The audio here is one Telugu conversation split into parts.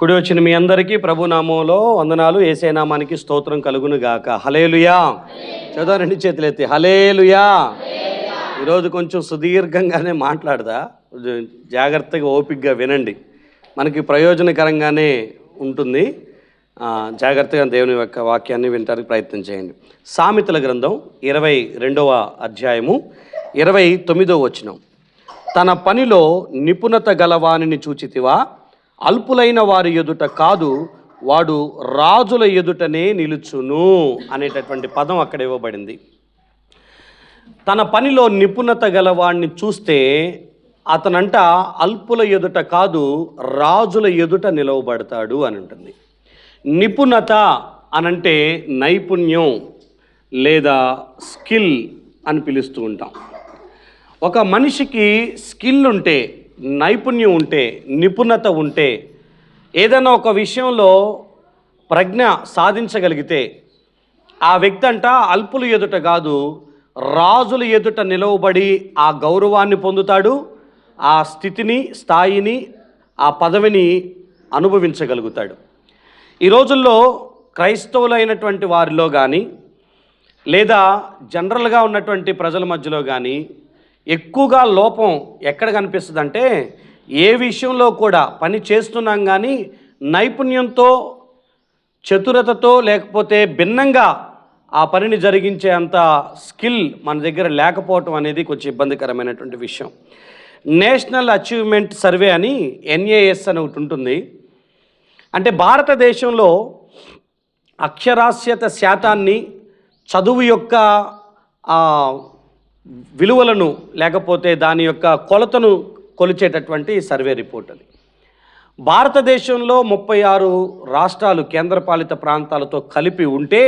కుడి వచ్చిన మీ అందరికీ ప్రభునామంలో వందనాలు. యేసయ్య నామానికి స్తోత్రం కలుగును గాక. హల్లెలూయా. చదవండి చేతులెత్తి హల్లెలూయా. ఈరోజు కొంచెం సుదీర్ఘంగానే మాట్లాడదా, జాగ్రత్తగా ఓపికగా వినండి, మనకి ప్రయోజనకరంగానే ఉంటుంది. జాగ్రత్తగా దేవుని యొక్క వాక్యాన్ని వినడానికి ప్రయత్నం చేయండి. సామెతల గ్రంథం 22వ అధ్యాయము 29వ వచనం. తన పనిలో నిపుణత గలవానిని చూచితివా, అల్పులైన వారి ఎదుట కాదు, వాడు రాజుల ఎదుటనే నిలుచును అనేటటువంటి పదం అక్కడ ఇవ్వబడింది. తన పనిలో నిపుణత గలవాడిని చూస్తే అతనంట అల్పుల ఎదుట కాదు, రాజుల ఎదుట నిలవబడతాడు అని ఉంటుంది. నిపుణత అనంటే నైపుణ్యం లేదా స్కిల్ అని పిలుస్తూ ఉంటాం. ఒక మనిషికి స్కిల్ ఉంటే, నైపుణ్యం ఉంటే, నిపుణత ఉంటే, ఏదైనా ఒక విషయంలో ప్రజ్ఞ సాధించగలిగితే ఆ వ్యక్తి అంట అల్పుల ఎదుట కాదు, రాజుల ఎదుట నిలవబడి ఆ గౌరవాన్ని పొందుతాడు, ఆ స్థితిని, స్థాయిని, ఆ పదవిని అనుభవించగలుగుతాడు. ఈ రోజుల్లో క్రైస్తవులైనటువంటి వారిలో కానీ లేదా జనరల్గా ఉన్నటువంటి ప్రజల మధ్యలో కానీ ఎక్కువగా లోపం ఎక్కడ కనిపిస్తుంది అంటే, ఏ విషయంలో కూడా పని చేస్తున్నాం కానీ నైపుణ్యంతో, చతురతతో, లేకపోతే భిన్నంగా ఆ పనిని జరిగించే అంత స్కిల్ మన దగ్గర లేకపోవటం అనేది కొంచెం ఇబ్బందికరమైనటువంటి విషయం. నేషనల్ అచీవ్మెంట్ సర్వే అని NAS అని ఒకటి ఉంటుంది. అంటే భారతదేశంలో అక్షరాస్యత శాతాన్ని, చదువు యొక్క విలువలను, లేకపోతే దాని యొక్క కొలతను కొలిచేటటువంటి సర్వే రిపోర్ట్ అది. భారతదేశంలో 36 రాష్ట్రాలు, కేంద్రపాలిత ప్రాంతాలతో కలిపి ఉంటే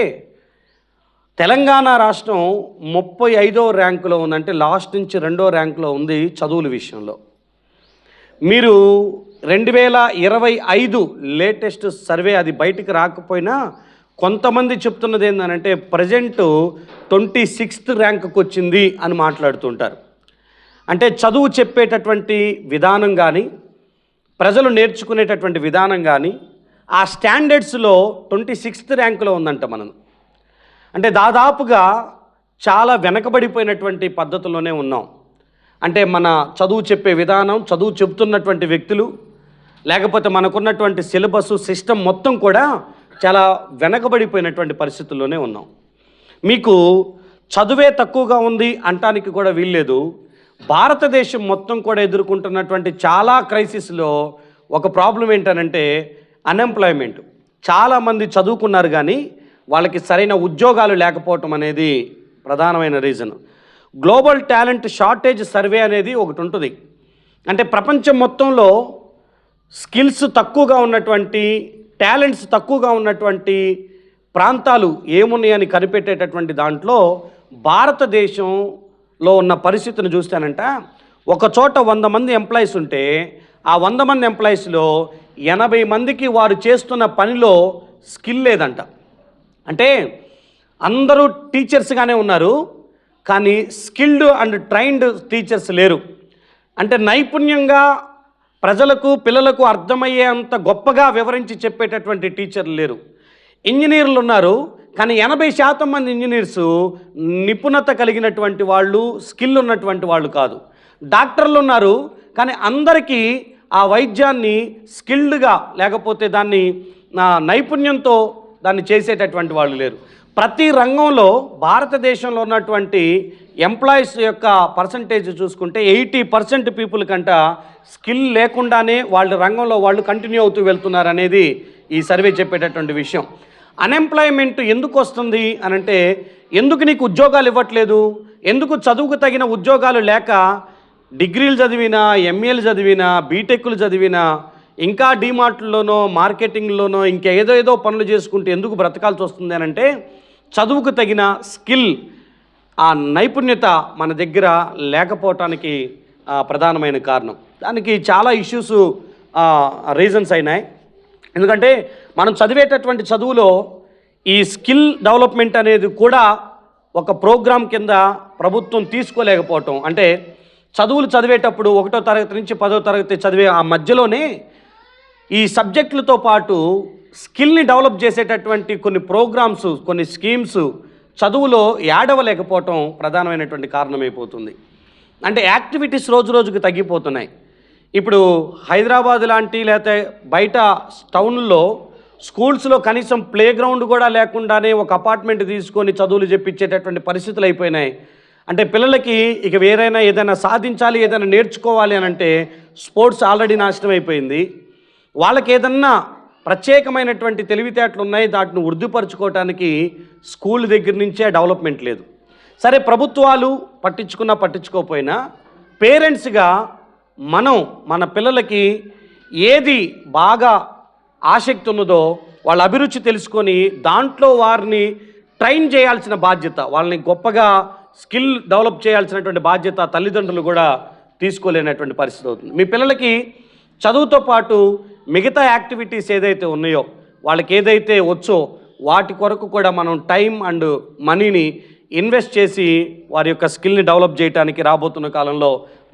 తెలంగాణ రాష్ట్రం 35వ ర్యాంకులో ఉందంటే లాస్ట్ నుంచి 2వ ర్యాంకులో ఉంది చదువుల విషయంలో. మీరు 2025 లేటెస్ట్ సర్వే, అది బయటికి రాకపోయినా కొంతమంది చెప్తున్నది ఏంటంటే ప్రజెంట్ 26th ర్యాంకుకి వచ్చింది అని మాట్లాడుతుంటారు. అంటే చదువు చెప్పేటటువంటి విధానం కానీ, ప్రజలు నేర్చుకునేటటువంటి విధానం కానీ ఆ స్టాండర్డ్స్లో 26th ర్యాంకులో ఉందంట మనం. అంటే దాదాపుగా చాలా వెనకబడిపోయినటువంటి పద్ధతిలోనే ఉన్నాం. అంటే మన చదువు చెప్పే విధానం, చదువు చెబుతున్నటువంటి వ్యక్తులు, లేకపోతే మనకున్నటువంటి సిలబస్ సిస్టమ్ మొత్తం కూడా చాలా వెనకబడిపోయినటువంటి పరిస్థితుల్లోనే ఉన్నాం. మీకు చదువే తక్కువగా ఉంది అంటానికి కూడా వీల్లేదు. భారతదేశం మొత్తం కూడా ఎదుర్కొంటున్నటువంటి చాలా క్రైసిస్లో ఒక ప్రాబ్లం ఏంటనంటే అన్ఎంప్లాయ్మెంట్. చాలామంది చదువుకున్నారు కానీ వాళ్ళకి సరైన ఉద్యోగాలు లేకపోవటం అనేది ప్రధానమైన reason. Global talent shortage survey అనేది ఒకటి ఉంటుంది. అంటే ప్రపంచం మొత్తంలో స్కిల్స్ తక్కువగా ఉన్నటువంటి, టాలెంట్స్ తక్కువగా ఉన్నటువంటి ప్రాంతాలు ఏమున్నాయని కనిపెట్టేటటువంటి దాంట్లో భారతదేశంలో ఉన్న పరిస్థితిని చూస్తానంట, ఒక చోట 100 మంది ఎంప్లాయీస్ ఉంటే ఆ 100 మంది ఎంప్లాయీస్లో 80 మందికి వారు చేస్తున్న పనిలో స్కిల్ లేదంట. అంటే అందరూ టీచర్స్గానే ఉన్నారు కానీ స్కిల్డ్ అండ్ ట్రైన్డ్ టీచర్స్ లేరు. అంటే నైపుణ్యంగా ప్రజలకు, పిల్లలకు అర్థమయ్యే అంత గొప్పగా వివరించి చెప్పేటటువంటి టీచర్లు లేరు. ఇంజనీర్లు ఉన్నారు కానీ 80% మంది ఇంజనీర్స్ నిపుణత కలిగినటువంటి వాళ్ళు, స్కిల్ ఉన్నటువంటి వాళ్ళు కాదు. డాక్టర్లు ఉన్నారు కానీ అందరికీ ఆ వైద్యాన్ని స్కిల్డ్గా, లేకపోతే దాన్ని నైపుణ్యంతో దాన్ని చేసేటటువంటి వాళ్ళు లేరు. ప్రతి రంగంలో భారతదేశంలో ఉన్నటువంటి ఎంప్లాయీస్ యొక్క పర్సంటేజ్ చూసుకుంటే 80% పీపుల్ కంట స్కిల్ లేకుండానే వాళ్ళ రంగంలో వాళ్ళు కంటిన్యూ అవుతూ వెళ్తున్నారు అనేది ఈ సర్వే చెప్పేటటువంటి విషయం. అన్ఎంప్లాయ్మెంట్ ఎందుకు వస్తుంది అనంటే, ఎందుకు నీకు ఉద్యోగాలు ఇవ్వట్లేదు, ఎందుకు చదువుకు తగిన ఉద్యోగాలు లేక డిగ్రీలు చదివినా, MAలు చదివినా, బీటెక్లు చదివినా, ఇంకా డీమార్ట్లోనో మార్కెటింగ్లోనో ఇంకేదో పనులు చేసుకుంటూ ఎందుకు బ్రతకాల్సి వస్తుంది అనంటే, చదువుకు తగిన స్కిల్, ఆ నైపుణ్యత మన దగ్గర లేకపోవటానికి ప్రధానమైన కారణం. దానికి చాలా ఇష్యూస్, రీజన్స్ అయినాయి. ఎందుకంటే మనం చదివేటటువంటి చదువులో ఈ స్కిల్ డెవలప్మెంట్ అనేది కూడా ఒక ప్రోగ్రాం కింద ప్రభుత్వం తీసుకోలేకపోవటం. అంటే చదువులు చదివేటప్పుడు 1వ తరగతి నుంచి 10వ తరగతి చదివే ఆ మధ్యలోనే ఈ సబ్జెక్టులతో పాటు స్కిల్ని డెవలప్ చేసేటటువంటి కొన్ని ప్రోగ్రామ్స్, కొన్ని స్కీమ్స్ చదువులో యాడవలేకపోవటం ప్రధానమైనటువంటి కారణమైపోతుంది. అంటే యాక్టివిటీస్ రోజు రోజుకి తగ్గిపోతున్నాయి. ఇప్పుడు హైదరాబాద్ లాంటి లేకపోతే బయట టౌన్లో స్కూల్స్లో కనీసం ప్లే గ్రౌండ్ కూడా లేకుండానే ఒక అపార్ట్మెంట్ తీసుకొని చదువులు చెప్పించేటటువంటి పరిస్థితులు అయిపోయినాయి. అంటే పిల్లలకి ఇక వేరైనా ఏదైనా సాధించాలి, ఏదైనా నేర్చుకోవాలి అని అంటే స్పోర్ట్స్ ఆల్రెడీ నాశనం అయిపోయింది. వాళ్ళకి ఏదన్నా ప్రత్యేకమైనటువంటి తెలివితేటలు ఉన్నాయి, దాటిని వృద్ధిపరచుకోవటానికి స్కూల్ దగ్గర నుంచే డెవలప్మెంట్ లేదు. సరే, ప్రభుత్వాలు పట్టించుకోకపోయినా పేరెంట్స్గా మనం మన పిల్లలకి ఏది బాగా ఆసక్తి ఉన్నదో వాళ్ళ అభిరుచి తెలుసుకొని దాంట్లో వారిని ట్రైన్ చేయాల్సిన బాధ్యత, వాళ్ళని గొప్పగా స్కిల్ డెవలప్ చేయాల్సినటువంటి బాధ్యత తల్లిదండ్రులు కూడా తీసుకోలేనటువంటి పరిస్థితి అవుతుంది. మీ పిల్లలకి చదువుతో పాటు మిగతా యాక్టివిటీస్ ఏదైతే ఉన్నాయో, వాళ్ళకి ఏదైతే వచ్చో వాటి కొరకు కూడా మనం టైం అండ్ మనీని ఇన్వెస్ట్ చేసి వారి యొక్క స్కిల్ని డెవలప్ చేయడానికి రాబోతున్న కాలంలో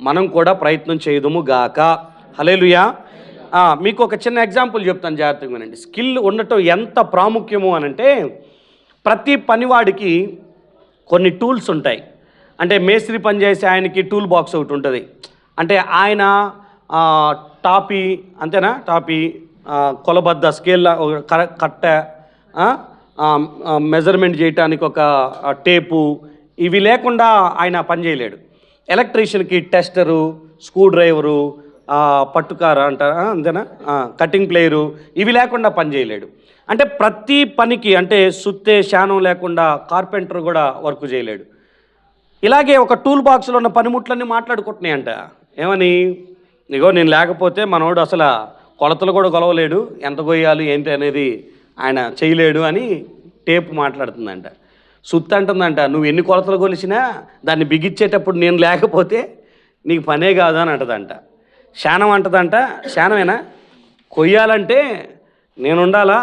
మనం కూడా ప్రయత్నం చేయదుము గాక. హల్లెలూయా. మీకు ఒక చిన్న ఎగ్జాంపుల్ చెప్తాను, జాగ్రత్తగా వినండి. స్కిల్ ఉండటం ఎంత ప్రాముఖ్యము అనంటే, ప్రతి పనివాడికి కొన్ని టూల్స్ ఉంటాయి. అంటే మేస్త్రి పనిచేసే ఆయనకి టూల్ బాక్స్ ఒకటి ఉంటుంది. అంటే ఆయన టాపీ, అంతేనా, టాపీ, కొలబద్ద, స్కేల్, కట్టె, మెజర్మెంట్ చేయడానికి ఒక టేపు, ఇవి లేకుండా ఆయన పని చేయలేడు. ఎలక్ట్రీషియన్కి టెస్టరు, స్క్రూ డ్రైవరు, పట్టుకార అంటారా, అంతేనా, కటింగ్ ప్లేయరు, ఇవి లేకుండా పని చేయలేడు. అంటే ప్రతి పనికి, అంటే సుత్తే శానం లేకుండా కార్పెంటర్ కూడా వర్క్ చేయలేడు. ఇలాగే ఒక టూల్ బాక్స్లో ఉన్న పనిముట్లన్నీ మాట్లాడుకుంటున్నాయంట. ఏమని? ఇగో నేను లేకపోతే మనోడు అసలు కొలతలు కూడా కొలవలేడు, ఎంత కొయ్యాలి ఏంటి అనేది ఆయన చేయలేడు అని టేపు మాట్లాడుతుందంట. సుత్తి అంటుందంట, నువ్వు ఎన్ని కొలతలు కొలిసినా దాన్ని బిగించేటప్పుడు నేను లేకపోతే నీకు పనే కాదు అని అంటదంట. శానం అంటదంట, శానమేనా, కొయ్యాలంటే నేను ఉండాలా,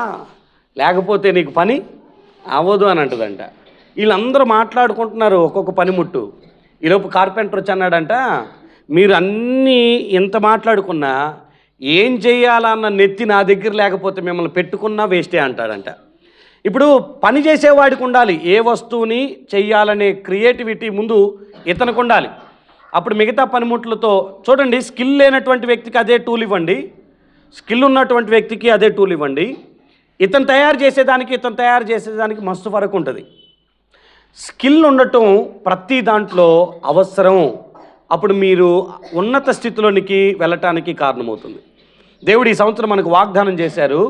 లేకపోతే నీకు పని అవ్వదు అని అంటదంట. వీళ్ళందరూ మాట్లాడుకుంటున్నారు ఒక్కొక్క పనిముట్టు. ఈలోపు కార్పెంటర్ వచ్చి అన్నాడంట, మీరు అన్నీ ఇంత మాట్లాడుకున్నా ఏం చేయాలన్న నెత్తి నా దగ్గర లేకపోతే మిమ్మల్ని పెట్టుకున్నా వేస్టే అంటాడంట. ఇప్పుడు పని చేసేవాడికి ఉండాలి, ఏ వస్తువుని చెయ్యాలనే క్రియేటివిటీ ముందు ఇతనికి ఉండాలి. అప్పుడు మిగతా పనిముట్లతో చూడండి. స్కిల్ లేనటువంటి వ్యక్తికి అదే టూల్ ఇవ్వండి, స్కిల్ ఉన్నటువంటి వ్యక్తికి అదే టూల్ ఇవ్వండి. ఇతను తయారు చేసేదానికి మస్తు ఫరక్ ఉంటుంది. స్కిల్ ఉండటం ప్రతి దాంట్లో అవసరం. అప్పుడు మీరు ఉన్నత స్థితిలోనికి వెళ్ళటానికి కారణమవుతుంది. దేవుడు ఈ సంవత్సరం మనకు వాగ్దానం చేశారు,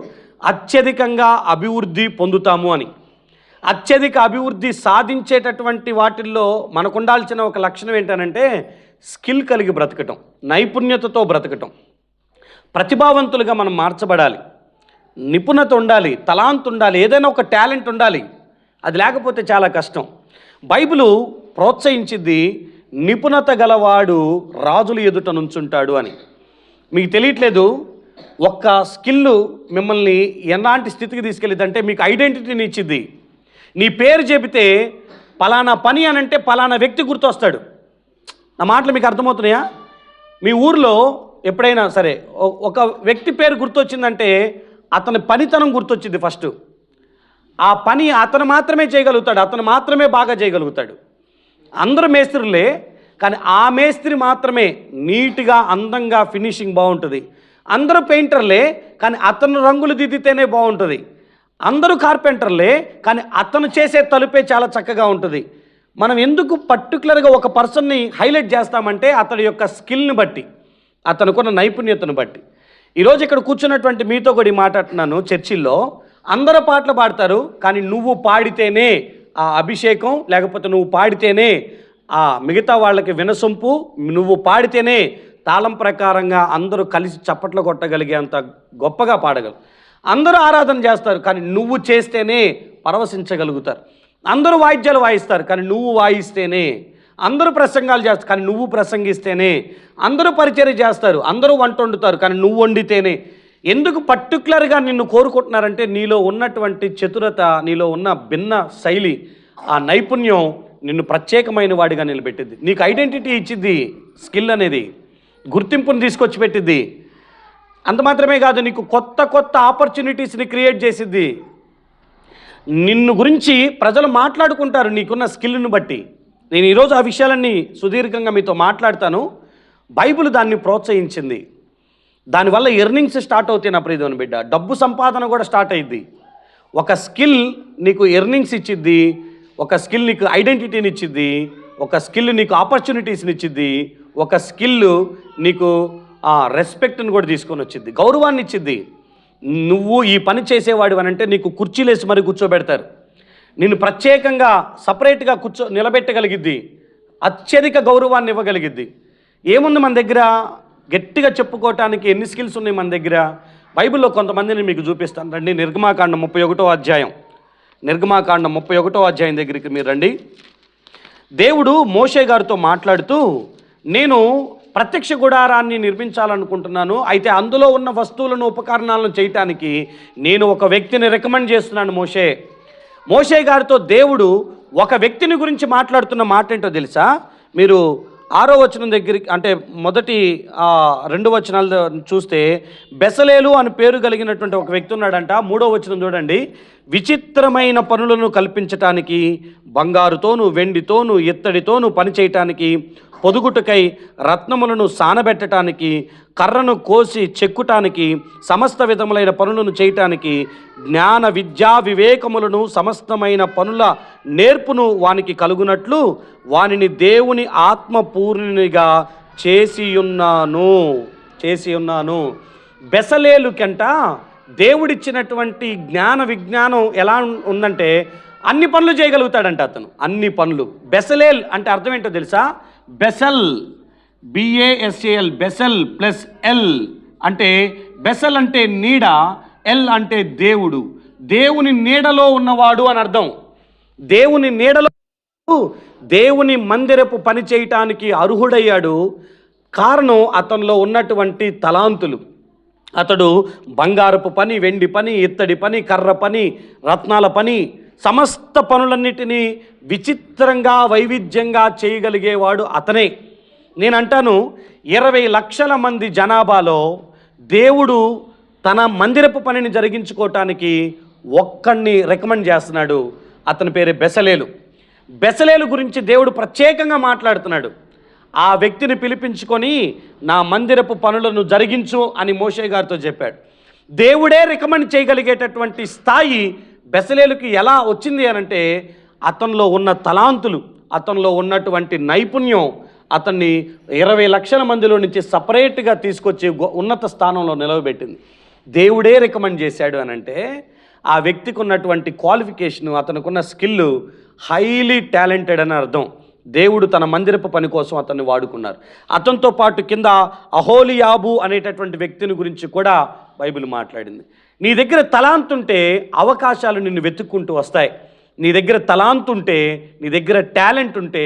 అత్యధికంగా అభివృద్ధి పొందుతాము అని. అత్యధిక అభివృద్ధి సాధించేటటువంటి వాటిల్లో మనకు ఉండాల్సిన ఒక లక్షణం ఏంటనంటే స్కిల్ కలిగి బ్రతకటం, నైపుణ్యతతో బ్రతకటం. ప్రతిభావంతులుగా మనం మార్చబడాలి, నిపుణత ఉండాలి, తలాంత్ ఉండాలి, ఏదైనా ఒక టాలెంట్ ఉండాలి. అది లేకపోతే చాలా కష్టం. బైబిలు ప్రోత్సహించింది నిపుణత గలవాడు రాజుల ఎదుట నుంచుంటాడు అని. మీకు తెలియట్లేదు, ఒక్క స్కిల్ మిమ్మల్ని ఎలాంటి స్థితికి తీసుకెళ్ళిందంటే మీకు ఐడెంటిటీని ఇచ్చింది. నీ పేరు చెబితే పలానా పని అని అంటే పలానా వ్యక్తి గుర్తొస్తాడు. నా మాటలు మీకు అర్థమవుతున్నాయా? మీ ఊర్లో ఎప్పుడైనా సరే ఒక వ్యక్తి పేరు గుర్తొచ్చిందంటే అతని పనితనం గుర్తొచ్చింది ఫస్ట్. ఆ పని అతను మాత్రమే చేయగలుగుతాడు, అతను మాత్రమే బాగా చేయగలుగుతాడు. అందరూ మేస్త్రులే, కానీ ఆ మేస్త్రి మాత్రమే నీట్గా అందంగా ఫినిషింగ్ బాగుంటుంది. అందరూ పెయింటర్లే, కానీ అతను రంగులు దిద్దితేనే బాగుంటుంది. అందరూ కార్పెంటర్లే, కానీ అతను చేసే తలుపే చాలా చక్కగా ఉంటుంది. మనం ఎందుకు పర్టికులర్గా ఒక పర్సన్ని హైలైట్ చేస్తామంటే అతడి యొక్క స్కిల్ని బట్టి, అతనుకున్న నైపుణ్యతను బట్టి. ఈరోజు ఇక్కడ కూర్చున్నటువంటి మీతో కూడా మాట్లాడుతున్నాను. చర్చిల్లో అందరూ పాటలు పాడతారు, కానీ నువ్వు పాడితేనే ఆ అభిషేకం, లేకపోతే నువ్వు పాడితేనే ఆ మిగతా వాళ్ళకి వినసొంపు, నువ్వు పాడితేనే తాళం ప్రకారంగా అందరూ కలిసి చప్పట్లు కొట్టగలిగేంత గొప్పగా పాడగలరు. అందరూ ఆరాధన చేస్తారు, కానీ నువ్వు చేస్తేనే పరవశించగలుగుతారు. అందరూ వాయిద్యాలు వాయిస్తారు, కానీ నువ్వు వాయిస్తేనే. అందరూ ప్రసంగాలు చేస్తారు, కానీ నువ్వు ప్రసంగిస్తేనే. అందరూ పరిచర్య చేస్తారు, అందరూ వంట వండుతారు, కానీ నువ్వు వండితేనే. ఎందుకు పర్టికులర్గా నిన్ను కోరుకుంటున్నారంటే నీలో ఉన్నటువంటి చతురత, నీలో ఉన్న భిన్న శైలి, ఆ నైపుణ్యం నిన్ను ప్రత్యేకమైన వాడిగా నిలబెట్టింది. నీకు ఐడెంటిటీ ఇచ్చింది. స్కిల్ అనేది గుర్తింపును తీసుకొచ్చి పెట్టింది. అంత మాత్రమే కాదు, నీకు కొత్త కొత్త ఆపర్చునిటీస్ని క్రియేట్ చేసిద్ది. నిన్ను గురించి ప్రజలు మాట్లాడుకుంటారు నీకున్న స్కిల్ని బట్టి. నేను ఈరోజు ఆ విషయాలన్నీ సుదీర్ఘంగా మీతో మాట్లాడతాను. బైబిల్ దాన్ని ప్రోత్సహించింది. దానివల్ల ఎర్నింగ్స్ స్టార్ట్ అవుతాయి నా ప్రియదేవుని బిడ్డ. డబ్బు సంపాదన కూడా స్టార్ట్ అయ్యిద్ది. ఒక స్కిల్ నీకు ఎర్నింగ్స్ ఇచ్చిద్ది, ఒక స్కిల్ నీకు ఐడెంటిటీని ఇచ్చిద్ది, ఒక స్కిల్ నీకు ఆపర్చునిటీస్ని ఇచ్చిద్ది, ఒక స్కిల్ నీకు రెస్పెక్ట్ని కూడా తీసుకొని వచ్చిద్ది, గౌరవాన్ని ఇచ్చిద్ది. నువ్వు ఈ పని చేసేవాడు అని అంటే నీకు కుర్చీలేసి మరి కూర్చోబెడతారు. నిన్ను ప్రత్యేకంగా సపరేట్గా నిలబెట్టగలిగిద్ది, అత్యధిక గౌరవాన్ని ఇవ్వగలిగిద్ది. ఏముంది మన దగ్గర గట్టిగా చెప్పుకోవటానికి? ఎన్ని స్కిల్స్ ఉన్నాయి మన దగ్గర? బైబిల్లో కొంతమందిని మీకు చూపిస్తాను రండి. నిర్గమాకాండం 31వ అధ్యాయం, నిర్గమాకాండం 31వ అధ్యాయం దగ్గరికి మీరు రండి. దేవుడు మోషే గారితో మాట్లాడుతూ, నేను ప్రత్యక్ష గుడారాన్ని నిర్మించాలనుకుంటున్నాను, అయితే అందులో ఉన్న వస్తువులను ఉపకరణాలను చేయటానికి నేను ఒక వ్యక్తిని రికమెండ్ చేస్తున్నాను. మోషే గారితో దేవుడు ఒక వ్యక్తిని గురించి మాట్లాడుతున్న మాట ఏంటో తెలుసా? మీరు 6వ వచనం దగ్గరికి, అంటే మొదటి 2 వచనాలు చూస్తే బెసలేలు అని పేరు కలిగినటువంటి ఒక వ్యక్తి ఉన్నాడంట. 3వ వచనం చూడండి. విచిత్రమైన పనులను కల్పించటానికి, బంగారుతోనూ వెండితోనూ ఇత్తడితోనూ పని చేయటానికి, పొదుగుటకై రత్నములను సానబెట్టడానికి, కర్రను కోసి చెక్కుటానికి, సమస్త విధములైన పనులను చేయటానికి, జ్ఞాన విద్యా వివేకములను సమస్తమైన పనుల నేర్పును వానికి కలుగునట్లు వానిని దేవుని ఆత్మపూర్ణునిగా చేసి ఉన్నాను. బెసలేలుకంట దేవుడిచ్చినటువంటి జ్ఞాన విజ్ఞానం ఎలా ఉందంటే అన్ని పనులు చేయగలుగుతాడంట అతను, అన్ని పనులు. బెసలేల్ అంటే అర్థం ఏంటో తెలుసా? Basel, BASAL, Basel plus L అంటే, బెసల్ అంటే నీడ, ఎల్ అంటే దేవుడు. దేవుని నీడలో ఉన్నవాడు అని అర్థం. దేవుని నీడలో దేవుని మందిరపు పని చేయటానికి అర్హుడయ్యాడు. కారణం అతనిలో ఉన్నటువంటి తలాంతులు. అతడు బంగారపు పని, వెండి పని, ఇత్తడి పని, కర్ర పని, రత్నాల పని, సమస్త పనులన్నిటినీ విచిత్రంగా వైవిధ్యంగా చేయగలిగేవాడు అతనే. నేను అంటాను, 20 లక్షల మంది జనాభాలో దేవుడు తన మందిరపు పనిని జరిగించుకోవటానికి ఒక్కడిని రికమెండ్ చేస్తున్నాడు. అతని పేరే బెసలేలు. బెసలేలు గురించి దేవుడు ప్రత్యేకంగా మాట్లాడుతున్నాడు. ఆ వ్యక్తిని పిలిపించుకొని నా మందిరపు పనులను జరిగించు అని మోషే గారితో చెప్పాడు. దేవుడే రికమెండ్ చేయగలిగేటటువంటి స్థాయి బెసలేలుకి ఎలా వచ్చింది అనంటే, అతనిలో ఉన్న తలాంతులు, అతనిలో ఉన్నటువంటి నైపుణ్యం అతన్ని 20 లక్షల మందిలో నుంచి సపరేట్గా తీసుకొచ్చి ఉన్నత స్థానంలో నిలవబెట్టింది. దేవుడే రికమెండ్ చేశాడు అనంటే ఆ వ్యక్తికి ఉన్నటువంటి క్వాలిఫికేషను, అతనుకున్న స్కిల్ హైలీ టాలెంటెడ్ అని అర్థం. దేవుడు తన మందిరపు పని కోసం అతన్ని వాడుకున్నారు. అతనితో పాటు కింద అహోలియాబు అనేటటువంటి వ్యక్తిని గురించి కూడా బైబిల్ మాట్లాడింది. నీ దగ్గర తలాంత్ ఉంటే అవకాశాలు నిన్ను వెతుక్కుంటూ వస్తాయి. నీ దగ్గర తలాంత్ ఉంటే, నీ దగ్గర టాలెంట్ ఉంటే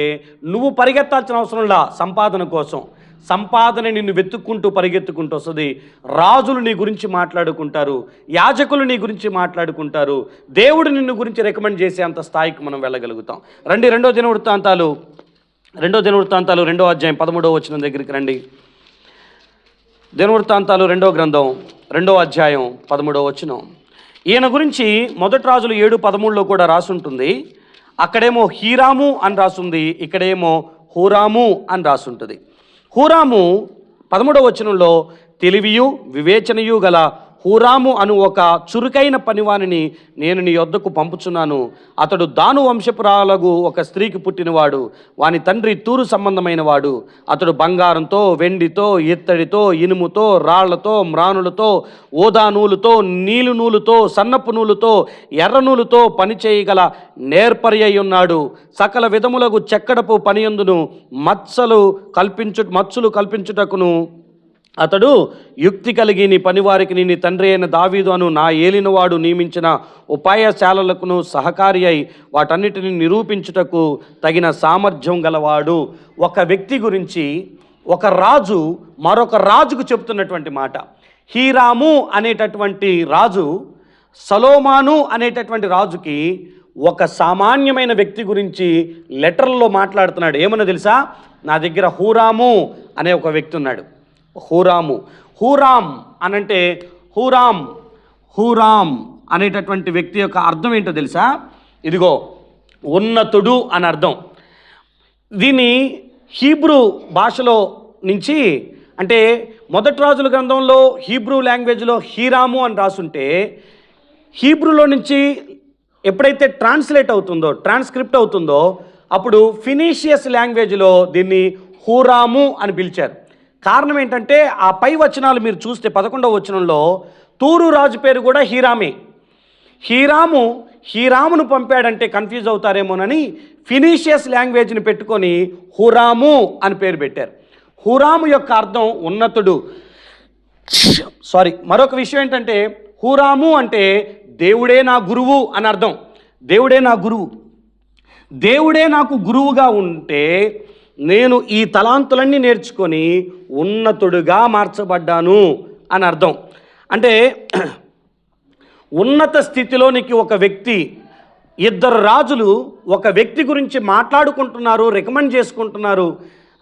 నువ్వు పరిగెత్తాల్సిన అవసరంలా సంపాదన కోసం. సంపాదన నిన్ను వెతుక్కుంటూ పరిగెత్తుకుంటూ వస్తుంది. రాజులు నీ గురించి మాట్లాడుకుంటారు, యాజకులు నీ గురించి మాట్లాడుకుంటారు, దేవుడు నిన్ను గురించి రికమెండ్ చేసే అంత స్థాయికి మనం వెళ్ళగలుగుతాం. రండి, 2వ దినవృత్తాంతాలు 2వ అధ్యాయం 13వ వచనం దగ్గరికి రండి. దినవృత్తాంతాలు 2వ గ్రంథం 2వ అధ్యాయం 13వ వచనం. ఈయన గురించి మొదటి రాజులు 7:13లో కూడా రాసుంటుంది. అక్కడేమో హీరాము అని రాసుంది, ఇక్కడేమో హూరాము అని రాసుంటుంది. హూరాము 13వ వచనంలో తెలివియు వివేచనయు గల హూరాము అను ఒక చురుకైన పనివానిని నేను నీ యొద్దకు పంపుచున్నాను. అతడు దాను వంశపురాలగు ఒక స్త్రీకి పుట్టినవాడు. వాని తండ్రి తూరు సంబంధమైన వాడు. అతడు బంగారంతో, వెండితో, ఇత్తడితో, ఇనుముతో, రాళ్లతో, మ్రానులతో, ఓదా నూలుతో, నీలు నూలుతో, సన్నపు నూలుతో, ఎర్ర నూలుతో పనిచేయగల నేర్పరి ఉన్నాడు. సకల విధములకు చెక్కడపు పనియందును మచ్చలు కల్పించుటకును అతడు యుక్తి కలిగి నీ పనివారికి నీ తండ్రి అయిన దావీదు అను నా ఏలినవాడు నియమించిన ఉపాయశాలలకును సహకారి అయి వాటన్నిటిని నిరూపించుటకు తగిన సామర్థ్యం గలవాడు. ఒక వ్యక్తి గురించి ఒక రాజు మరొక రాజుకు చెప్తున్నటువంటి మాట. హీరాము అనేటటువంటి రాజు సొలొమోను అనేటటువంటి రాజుకి ఒక సామాన్యమైన వ్యక్తి గురించి లెటర్లో మాట్లాడుతున్నాడు. ఏమన్నా తెలుసా? నా దగ్గర హూరాము అనే ఒక వ్యక్తి ఉన్నాడు. హూరాం అనంటే హూరామ్. హూరామ్ అనేటటువంటి వ్యక్తి యొక్క అర్థం ఏంటో తెలుసా? ఇదిగో ఉన్నతుడు అని అర్థం. దీన్ని హీబ్రూ భాషలో నుంచి, అంటే మొదటి రాజుల గ్రంథంలో హీబ్రూ లాంగ్వేజ్లో హీరాము అని రాసుంటే, హీబ్రూలో నుంచి ఎప్పుడైతే ట్రాన్స్క్రిప్ట్ అవుతుందో అప్పుడు ఫినీషియస్ లాంగ్వేజ్లో దీన్ని హూరాము అని పిలిచారు. కారణం ఏంటంటే ఆ పై వచనాలు మీరు చూస్తే 11వ వచనంలో తూరు రాజు పేరు కూడా హీరామే. హీరామును పంపాడంటే కన్ఫ్యూజ్ అవుతారేమోనని ఫినీషియస్ లాంగ్వేజ్ని పెట్టుకొని హూరాము అని పేరు పెట్టారు. హూరాము యొక్క అర్థం ఉన్నతుడు. మరొక విషయం ఏంటంటే హూరాము అంటే దేవుడే నా గురువు అని అర్థం. దేవుడే నా గురువు. దేవుడే నాకు గురువుగా ఉంటే నేను ఈ తలాంతులన్నీ నేర్చుకొని ఉన్నతుడుగా మార్చబడ్డాను అని అర్థం. అంటే ఉన్నత స్థితిలోనికి ఒక వ్యక్తి, ఇద్దరు రాజులు ఒక వ్యక్తి గురించి మాట్లాడుకుంటున్నారు, రికమెండ్ చేసుకుంటున్నారు.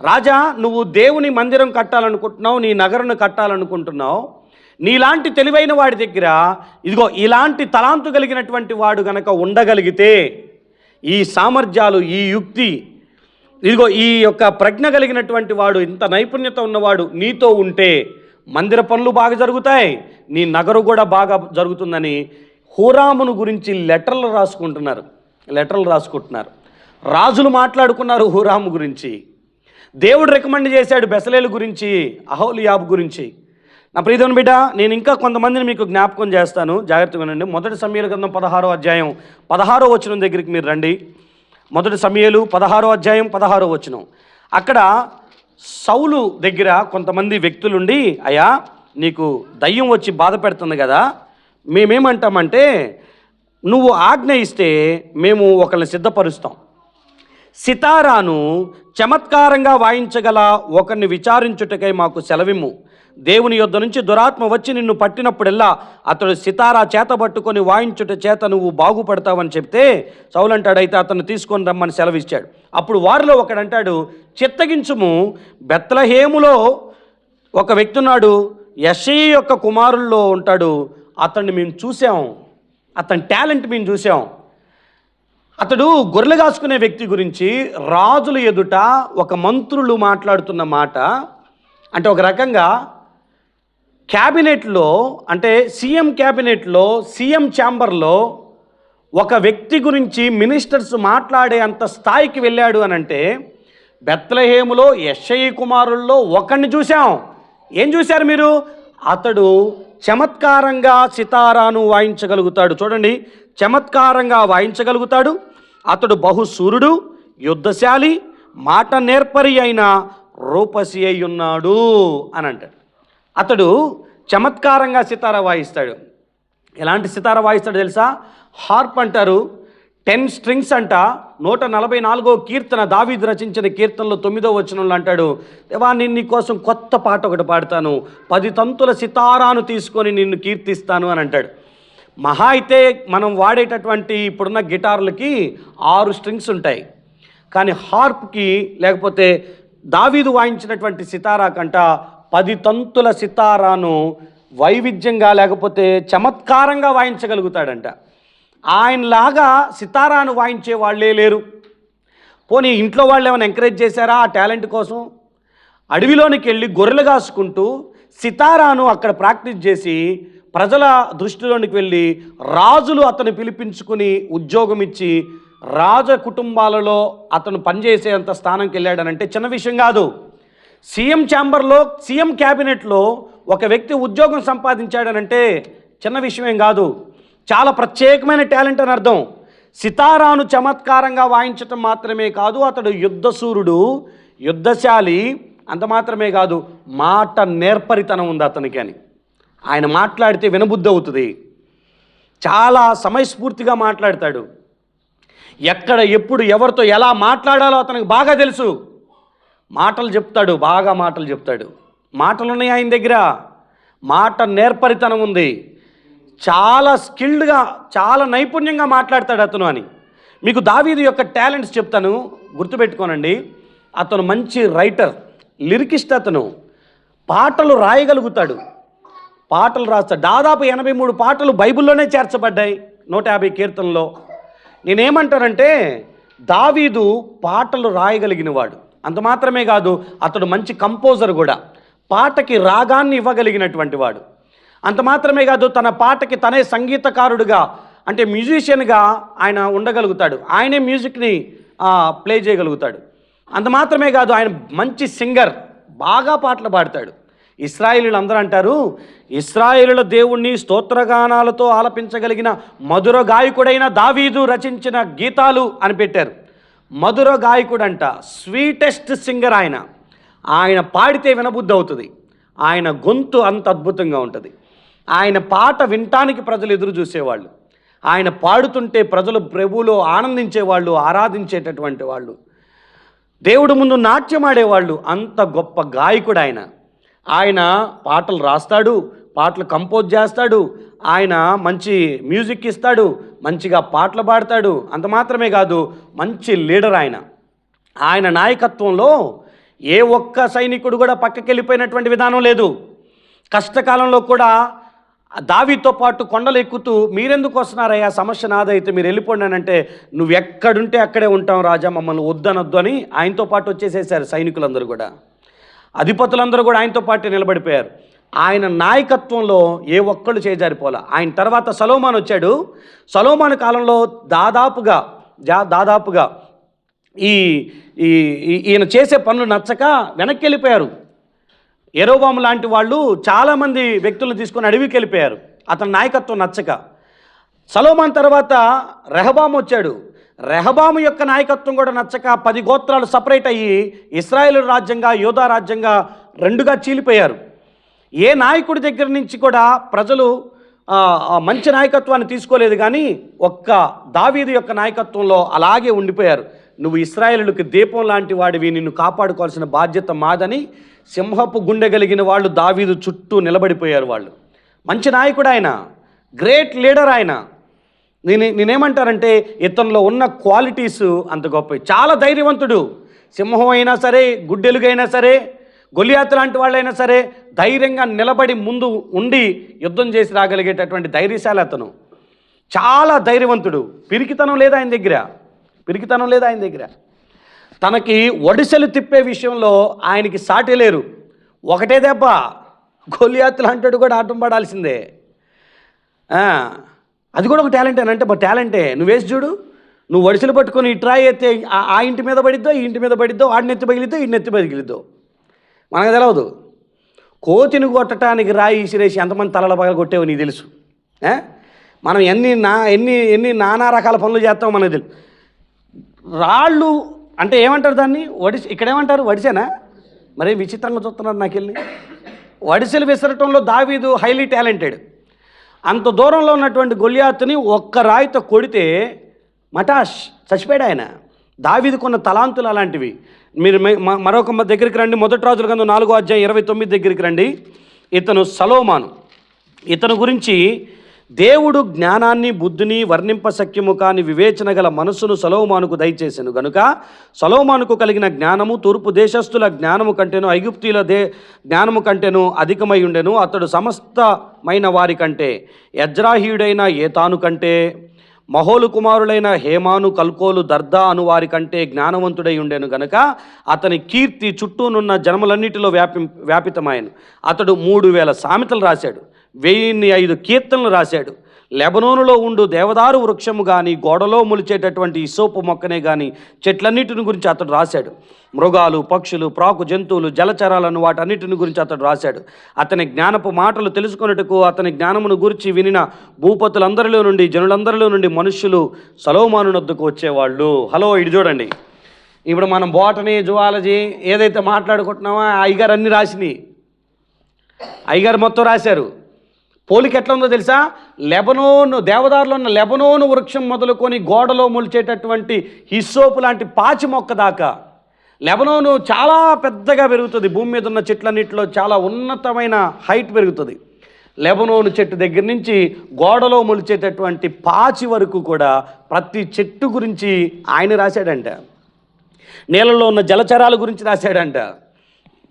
రాజా, నువ్వు దేవుని మందిరం కట్టాలనుకుంటున్నావు, నీ నగరును కట్టాలనుకుంటున్నావు. నీలాంటి తెలివైన వాడి దగ్గర ఇదిగో ఇలాంటి తలాంతు కలిగినటువంటి వాడు గనక ఉండగలిగితే, ఈ సామర్థ్యాలు, ఈ యుక్తి, ఇదిగో ఈ యొక్క ప్రజ్ఞ కలిగినటువంటి వాడు, ఇంత నైపుణ్యత ఉన్నవాడు నీతో ఉంటే మందిర పనులు బాగా జరుగుతాయి, నీ నగరు కూడా బాగా జరుగుతుందని హూరామును గురించి లెటర్లు రాసుకుంటున్నారు. రాజులు మాట్లాడుకున్నారు హూరాము గురించి. దేవుడు రికమెండ్ చేశాడు బెసలేలు గురించి, అహోలియాబు గురించి. నా ప్రియమైన బిడ్డ, నేను ఇంకా కొంతమందిని మీకు జ్ఞాపకం చేస్తాను, జాగ్రత్తగా వినండి. మొదటి సమూయేలు గ్రంథం 16వ అధ్యాయం 16వ వచనం దగ్గరికి మీరు రండి. మొదటి సమూయేలు 16వ అధ్యాయం 16వ వచనం. అక్కడ సౌలు దగ్గర కొంతమంది వ్యక్తులుండి, అయ్యా నీకు దయ్యం వచ్చి బాధ పెడుతుంది కదా, మేమేమంటామంటే నువ్వు ఆజ్ఞ ఇస్తే మేము ఒకరిని సిద్ధపరుస్తాం, సితారాను చమత్కారంగా వాయించగల ఒకరిని విచారించుటకై మాకు సెలవిమ్ము. దేవుని యొద్ద నుంచి దురాత్మ వచ్చి నిన్ను పట్టినప్పుడెల్లా అతడు సితారా చేత పట్టుకొని వాయించుట చేత నువ్వు బాగుపడతావని చెప్తే సౌలు అంటాడు, అయితే అతను తీసుకొని రమ్మని సెలవిచ్చాడు. అప్పుడు వారిలో ఒకడంటాడు, చిత్తగించుము, బెత్లెహేములో ఒక వ్యక్తి ఉన్నాడు, యెషయి యొక్క కుమారుల్లో ఉంటాడు, అతన్ని మేము చూసాం, అతని టాలెంట్ మేము చూసాం. అతడు గొర్రెలు కాసుకునే వ్యక్తి గురించి రాజుల ఎదుట ఒక మంత్రులు మాట్లాడుతున్న మాట, అంటే ఒక రకంగా క్యాబినెట్లో, అంటే సీఎం క్యాబినెట్లో, సీఎం ఛాంబర్లో ఒక వ్యక్తి గురించి మినిస్టర్స్ మాట్లాడే అంత స్థాయికి వెళ్ళాడు అని అంటే, బెత్లెహేములో యెషయి కుమారుల్లో ఒకరిని చూసాం. ఏం చూశారు మీరు? అతడు చమత్కారంగా సితారాను వాయించగలుగుతాడు. చూడండి, చమత్కారంగా వాయించగలుగుతాడు. అతడు బహుశూరుడు, యుద్ధశాలి, మాట నేర్పరి అయిన రూపసి అయి ఉన్నాడు అని అంటాడు. అతడు చమత్కారంగా సితారా వాయిస్తాడు. ఎలాంటి సితారా వాయిస్తాడు తెలుసా? హార్ప్ అంటారు. 10 స్ట్రింగ్స్ అంట. 144వ కీర్తన, దావీదు రచించిన కీర్తనలో 9వ వచనంలో అంటాడు, దేవా నేను నీ కోసం కొత్త పాట ఒకటి పాడతాను, 10 తంతుల సితారాను తీసుకొని నిన్ను కీర్తిస్తాను అని అంటాడు. మహా అయితే మనం వాడేటటువంటి ఇప్పుడున్న గిటార్లకి 6 స్ట్రింగ్స్ ఉంటాయి, కానీ హార్ప్కి లేకపోతే దావీదు వాయించినటువంటి సితారా కంట 10 తంతుల సితారాను వైవిధ్యంగా లేకపోతే చమత్కారంగా వాయించగలుగుతాడంట. ఆయనలాగా సితారాను వాయించే వాళ్ళే లేరు. పోనీ ఇంట్లో వాళ్ళు ఏమైనా ఎంకరేజ్ చేశారా ఆ టాలెంట్ కోసం? అడవిలోనికి వెళ్ళి గొర్రెలు కాసుకుంటూ సితారాను అక్కడ ప్రాక్టీస్ చేసి ప్రజల దృష్టిలోనికి వెళ్ళి రాజులు అతను పిలిపించుకుని ఉద్యోగం ఇచ్చి రాజ కుటుంబాలలో అతను పనిచేసేంత స్థానంకి వెళ్ళాడనంటే చిన్న విషయం కాదు. సీఎం ఛాంబర్లో, సీఎం క్యాబినెట్లో ఒక వ్యక్తి ఉద్యోగం సంపాదించాడనంటే చిన్న విషయం కాదు. చాలా ప్రత్యేకమైన టాలెంట్ అని అర్థం. సితారాను చమత్కారంగా వాయించటం మాత్రమే కాదు, అతడు యుద్ధశూరుడు, యుద్ధశాలి, అంత మాత్రమే కాదు, మాట నేర్పరితనం ఉంది అతనికి అని. ఆయన మాట్లాడితే వినబుద్ధి అవుతుంది. చాలా సమయస్ఫూర్తిగా మాట్లాడతాడు. ఎక్కడ, ఎప్పుడు, ఎవరితో ఎలా మాట్లాడాలో అతనికి బాగా తెలుసు. మాటలు చెప్తాడు, బాగా మాటలు చెప్తాడు. మాటలు ఉన్నాయి ఆయన దగ్గర, మాట నేర్పరితనం ఉంది. చాలా స్కిల్డ్గా, చాలా నైపుణ్యంగా మాట్లాడతాడు అతను అని. మీకు దావీదు యొక్క టాలెంట్స్ చెప్తాను, గుర్తుపెట్టుకోనండి. అతను మంచి రైటర్, లిరికిస్ట్. అతను పాటలు రాయగలుగుతాడు. పాటలు రాస్తాడు. దాదాపు 83 పాటలు బైబిల్లోనే చేర్చబడ్డాయి 150 కీర్తనలో. నేనేమంటానంటే దావీదు పాటలు రాయగలిగిన వాడు. అంత మాత్రమే కాదు, అతడు మంచి కంపోజర్ కూడా, పాటకి రాగాన్ని ఇవ్వగలిగినటువంటి వాడు. అంత మాత్రమే కాదు, తన పాటకి తనే సంగీతకారుడుగా అంటే మ్యూజిషియన్గా ఆయన ఉండగలుగుతాడు. ఆయనే మ్యూజిక్ని ప్లే చేయగలుగుతాడు. అంత మాత్రమే కాదు, ఆయన మంచి సింగర్, బాగా పాటలు పాడతాడు. ఇశ్రాయేలీయులు అందరూ అంటారు, ఇశ్రాయేలుల దేవుణ్ణి స్తోత్రగానాలతో ఆలపించగలిగిన మధుర గాయకుడైన దావీదు రచించిన గీతాలు అని పెట్టారు. మధుర గాయకుడంట, స్వీటెస్ట్ సింగర్ ఆయన. ఆయన పాడితే వినబుద్ధి అవుతుంది. ఆయన గొంతు అంత అద్భుతంగా ఉంటుంది. ఆయన పాట వినటానికి ప్రజలు ఎదురు చూసేవాళ్ళు. ఆయన పాడుతుంటే ప్రజలు ప్రభువులో ఆనందించేవాళ్ళు, ఆరాధించేటటువంటి వాళ్ళు, దేవుడి ముందు నాట్యం ఆడేవాళ్ళు. అంత గొప్ప గాయకుడు ఆయన. ఆయన పాటలు రాస్తాడు, పాటలు కంపోజ్ చేస్తాడు, ఆయన మంచి మ్యూజిక్ ఇస్తాడు, మంచిగా పాటలు పాడతాడు. అంత మాత్రమే కాదు, మంచి లీడర్ ఆయన. ఆయన నాయకత్వంలో ఏ ఒక్క సైనికుడు కూడా పక్కకి వెళ్ళిపోయినటువంటి విధానం లేదు. కష్టకాలంలో కూడా దావీదుతో పాటు కొండలు ఎక్కుతూ, మీరెందుకు వస్తున్నారయ్యా, సమస్య నాదైతే మీరు వెళ్ళిపోండి అని అంటే, నువ్వు ఎక్కడుంటే అక్కడే ఉంటాం రాజా, మమ్మల్ని వద్దనొద్దు అని ఆయనతో పాటు వచ్చేసేసారు సైనికులందరూ కూడా. అధిపతులందరూ కూడా ఆయనతో పాటు నిలబడిపోయారు. ఆయన నాయకత్వంలో ఏ ఒక్కళ్ళు చేజారిపోలే. ఆయన తర్వాత సొలొమోను వచ్చాడు. సొలొమోను కాలంలో దాదాపుగా ఈయన చేసే పనులు నచ్చక వెనక్కి వెళ్ళిపోయారు. యెరోబాము లాంటి వాళ్ళు చాలామంది వ్యక్తులను తీసుకొని అడవికి వెళ్ళిపోయారు, అతని నాయకత్వం నచ్చక. సొలొమోను తర్వాత రెహబాము వచ్చాడు. రెహబాము యొక్క నాయకత్వం కూడా నచ్చక 10 గోత్రాలు సపరేట్ అయ్యి ఇశ్రాయేలు రాజ్యంగా, యూదా రాజ్యంగా రెండుగా చీలిపోయారు. ఏ నాయకుడి దగ్గర నుంచి కూడా ప్రజలు మంచి నాయకత్వాన్ని తీసుకోలేదు, కానీ ఒక్క దావీదు యొక్క నాయకత్వంలో అలాగే ఉండిపోయారు. నువ్వు ఇశ్రాయేలుకి దీపం లాంటి వాడివి, నిన్ను కాపాడుకోవాల్సిన బాధ్యత మాదని సింహపు గుండె కలిగిన వాళ్ళు దావీదు చుట్టూ నిలబడిపోయారు. వాళ్ళు మంచి నాయకుడు ఆయన, గ్రేట్ లీడర్ ఆయన. నేనేమంటారంటే ఇతనిలో ఉన్న క్వాలిటీస్ అంత గొప్పవి. చాలా ధైర్యవంతుడు. సింహం అయినా సరే, గుడ్డెలుగైనా సరే, గొలియాతు లాంటి వాళ్ళైనా సరే ధైర్యంగా నిలబడి ముందు ఉండి యుద్ధం చేసి రాగలిగేటటువంటి ధైర్యశాలి అతను. చాలా ధైర్యవంతుడు. పిరికితనం లేదు ఆయన దగ్గర. తనకి ఒడిసెలు తిప్పే విషయంలో ఆయనకి సాటి లేరు. ఒకటే దెబ్బ గొలియాతు లాంటి కూడా ఆటం పడాల్సిందే. అది కూడా ఒక టాలెంట్ అని అంటే, మా టాలెంటే. నువ్వు వేసి చూడు, నువ్వు ఒడిసెలు పట్టుకొని ట్రై అయితే ఆ ఇంటి మీద పడిద్దో, ఈ ఇంటి మీద పడిద్దో, ఆడినెత్తి పగిలిద్దో, ఈ నెత్తి పగిలిద్దో మనకు తెలియదు. కోతిని కొట్టడానికి రాయి ఇసిరేసి ఎంతమంది తలల పగల కొట్టేవో నీకు తెలుసు. మనం ఎన్ని నానా రకాల పనులు చేస్తామో మనకు తెలుసు. రాళ్ళు అంటే ఏమంటారు దాన్ని? ఇక్కడ ఏమంటారు? వడిసేనా? మరి విచిత్రంగా చూస్తున్నారు నాకెళ్ళి. వడిసెలు విసరటంలో దావీదు హైలీ టాలెంటెడ్. అంత దూరంలో ఉన్నటువంటి గొలియాతుని ఒక్క రాయితో కొడితే మటాష్ చచ్చిపోయాడు ఆయన. దావీదుకున్న తలాంతులు అలాంటివి. మీరు మరొక దగ్గరికి రండి, 1 రాజుల గ్రంథం 4వ అధ్యాయం 29 దగ్గరికి రండి. ఇతను సొలొమోను. ఇతను గురించి దేవుడు జ్ఞానాన్ని బుద్ధిని వర్ణింపశక్యము కాని వివేచన గల మనస్సును సొలొమోనుకు దయచేసెను గనుక సొలొమోనుకు కలిగిన జ్ఞానము తూర్పు దేశస్థుల జ్ఞానము కంటేను, ఐగుప్తీయుల జ్ఞానము కంటేను అధికమై ఉండెను. అతడు సమస్తమైన వారి కంటే, యజ్రాహీయుడైన ఏతాను కంటే, మహోలు కుమారులైన హేమాను, కల్కోలు, దర్దా అను వారి కంటే జ్ఞానవంతుడై ఉండెను గనక అతని కీర్తి చుట్టూనున్న జనములన్నిటిలో వ్యాపితమాయను. అతడు 3000 సామెతలు రాశాడు, 1005 కీర్తనలు రాశాడు. లెబనోనులో ఉండు దేవదారు వృక్షము కానీ, గోడలో మొలిచేటటువంటి ఇసోపు మొక్కనే కానీ చెట్లన్నిటిని గురించి అతడు రాశాడు. మృగాలు, పక్షులు, ప్రాకు జంతువులు, జలచరాలను వాటన్నిటిని గురించి అతడు రాశాడు. అతని జ్ఞానపు మాటలు తెలుసుకొనుటకు, అతని జ్ఞానమును గురించి వినిన భూపతులందరిలో నుండి, జనులందరిలో నుండి మనుష్యులు సొలొమోను వద్దకు వచ్చేవాళ్ళు. హలో, ఇటు చూడండి. ఇప్పుడు మనం బోటనీ, జువాలజీ ఏదైతే మాట్లాడుకుంటున్నామో అయ్యగారు అన్నీ రాసినాయి. అయ్యగారు మొత్తం రాశారు. పోలిక ఎట్లా ఉందో తెలుసా? లెబనోను దేవదారులో ఉన్న లెబనోను వృక్షం మొదలుకొని గోడలో మొలిచేటటువంటి హిస్సోపు లాంటి పాచి మొక్క దాకా లెబనోను చాలా పెద్దగా పెరుగుతుంది. భూమి మీద ఉన్న చెట్లన్నింటిలో చాలా ఉన్నతమైన హైట్ పెరుగుతుంది. లెబనోను చెట్టు దగ్గర నుంచి గోడలో మొలిచేటటువంటి పాచి వరకు కూడా ప్రతి చెట్టు గురించి ఆయన రాశాడంట. నీళ్ళలో ఉన్న జలచరాల గురించి రాశాడంట.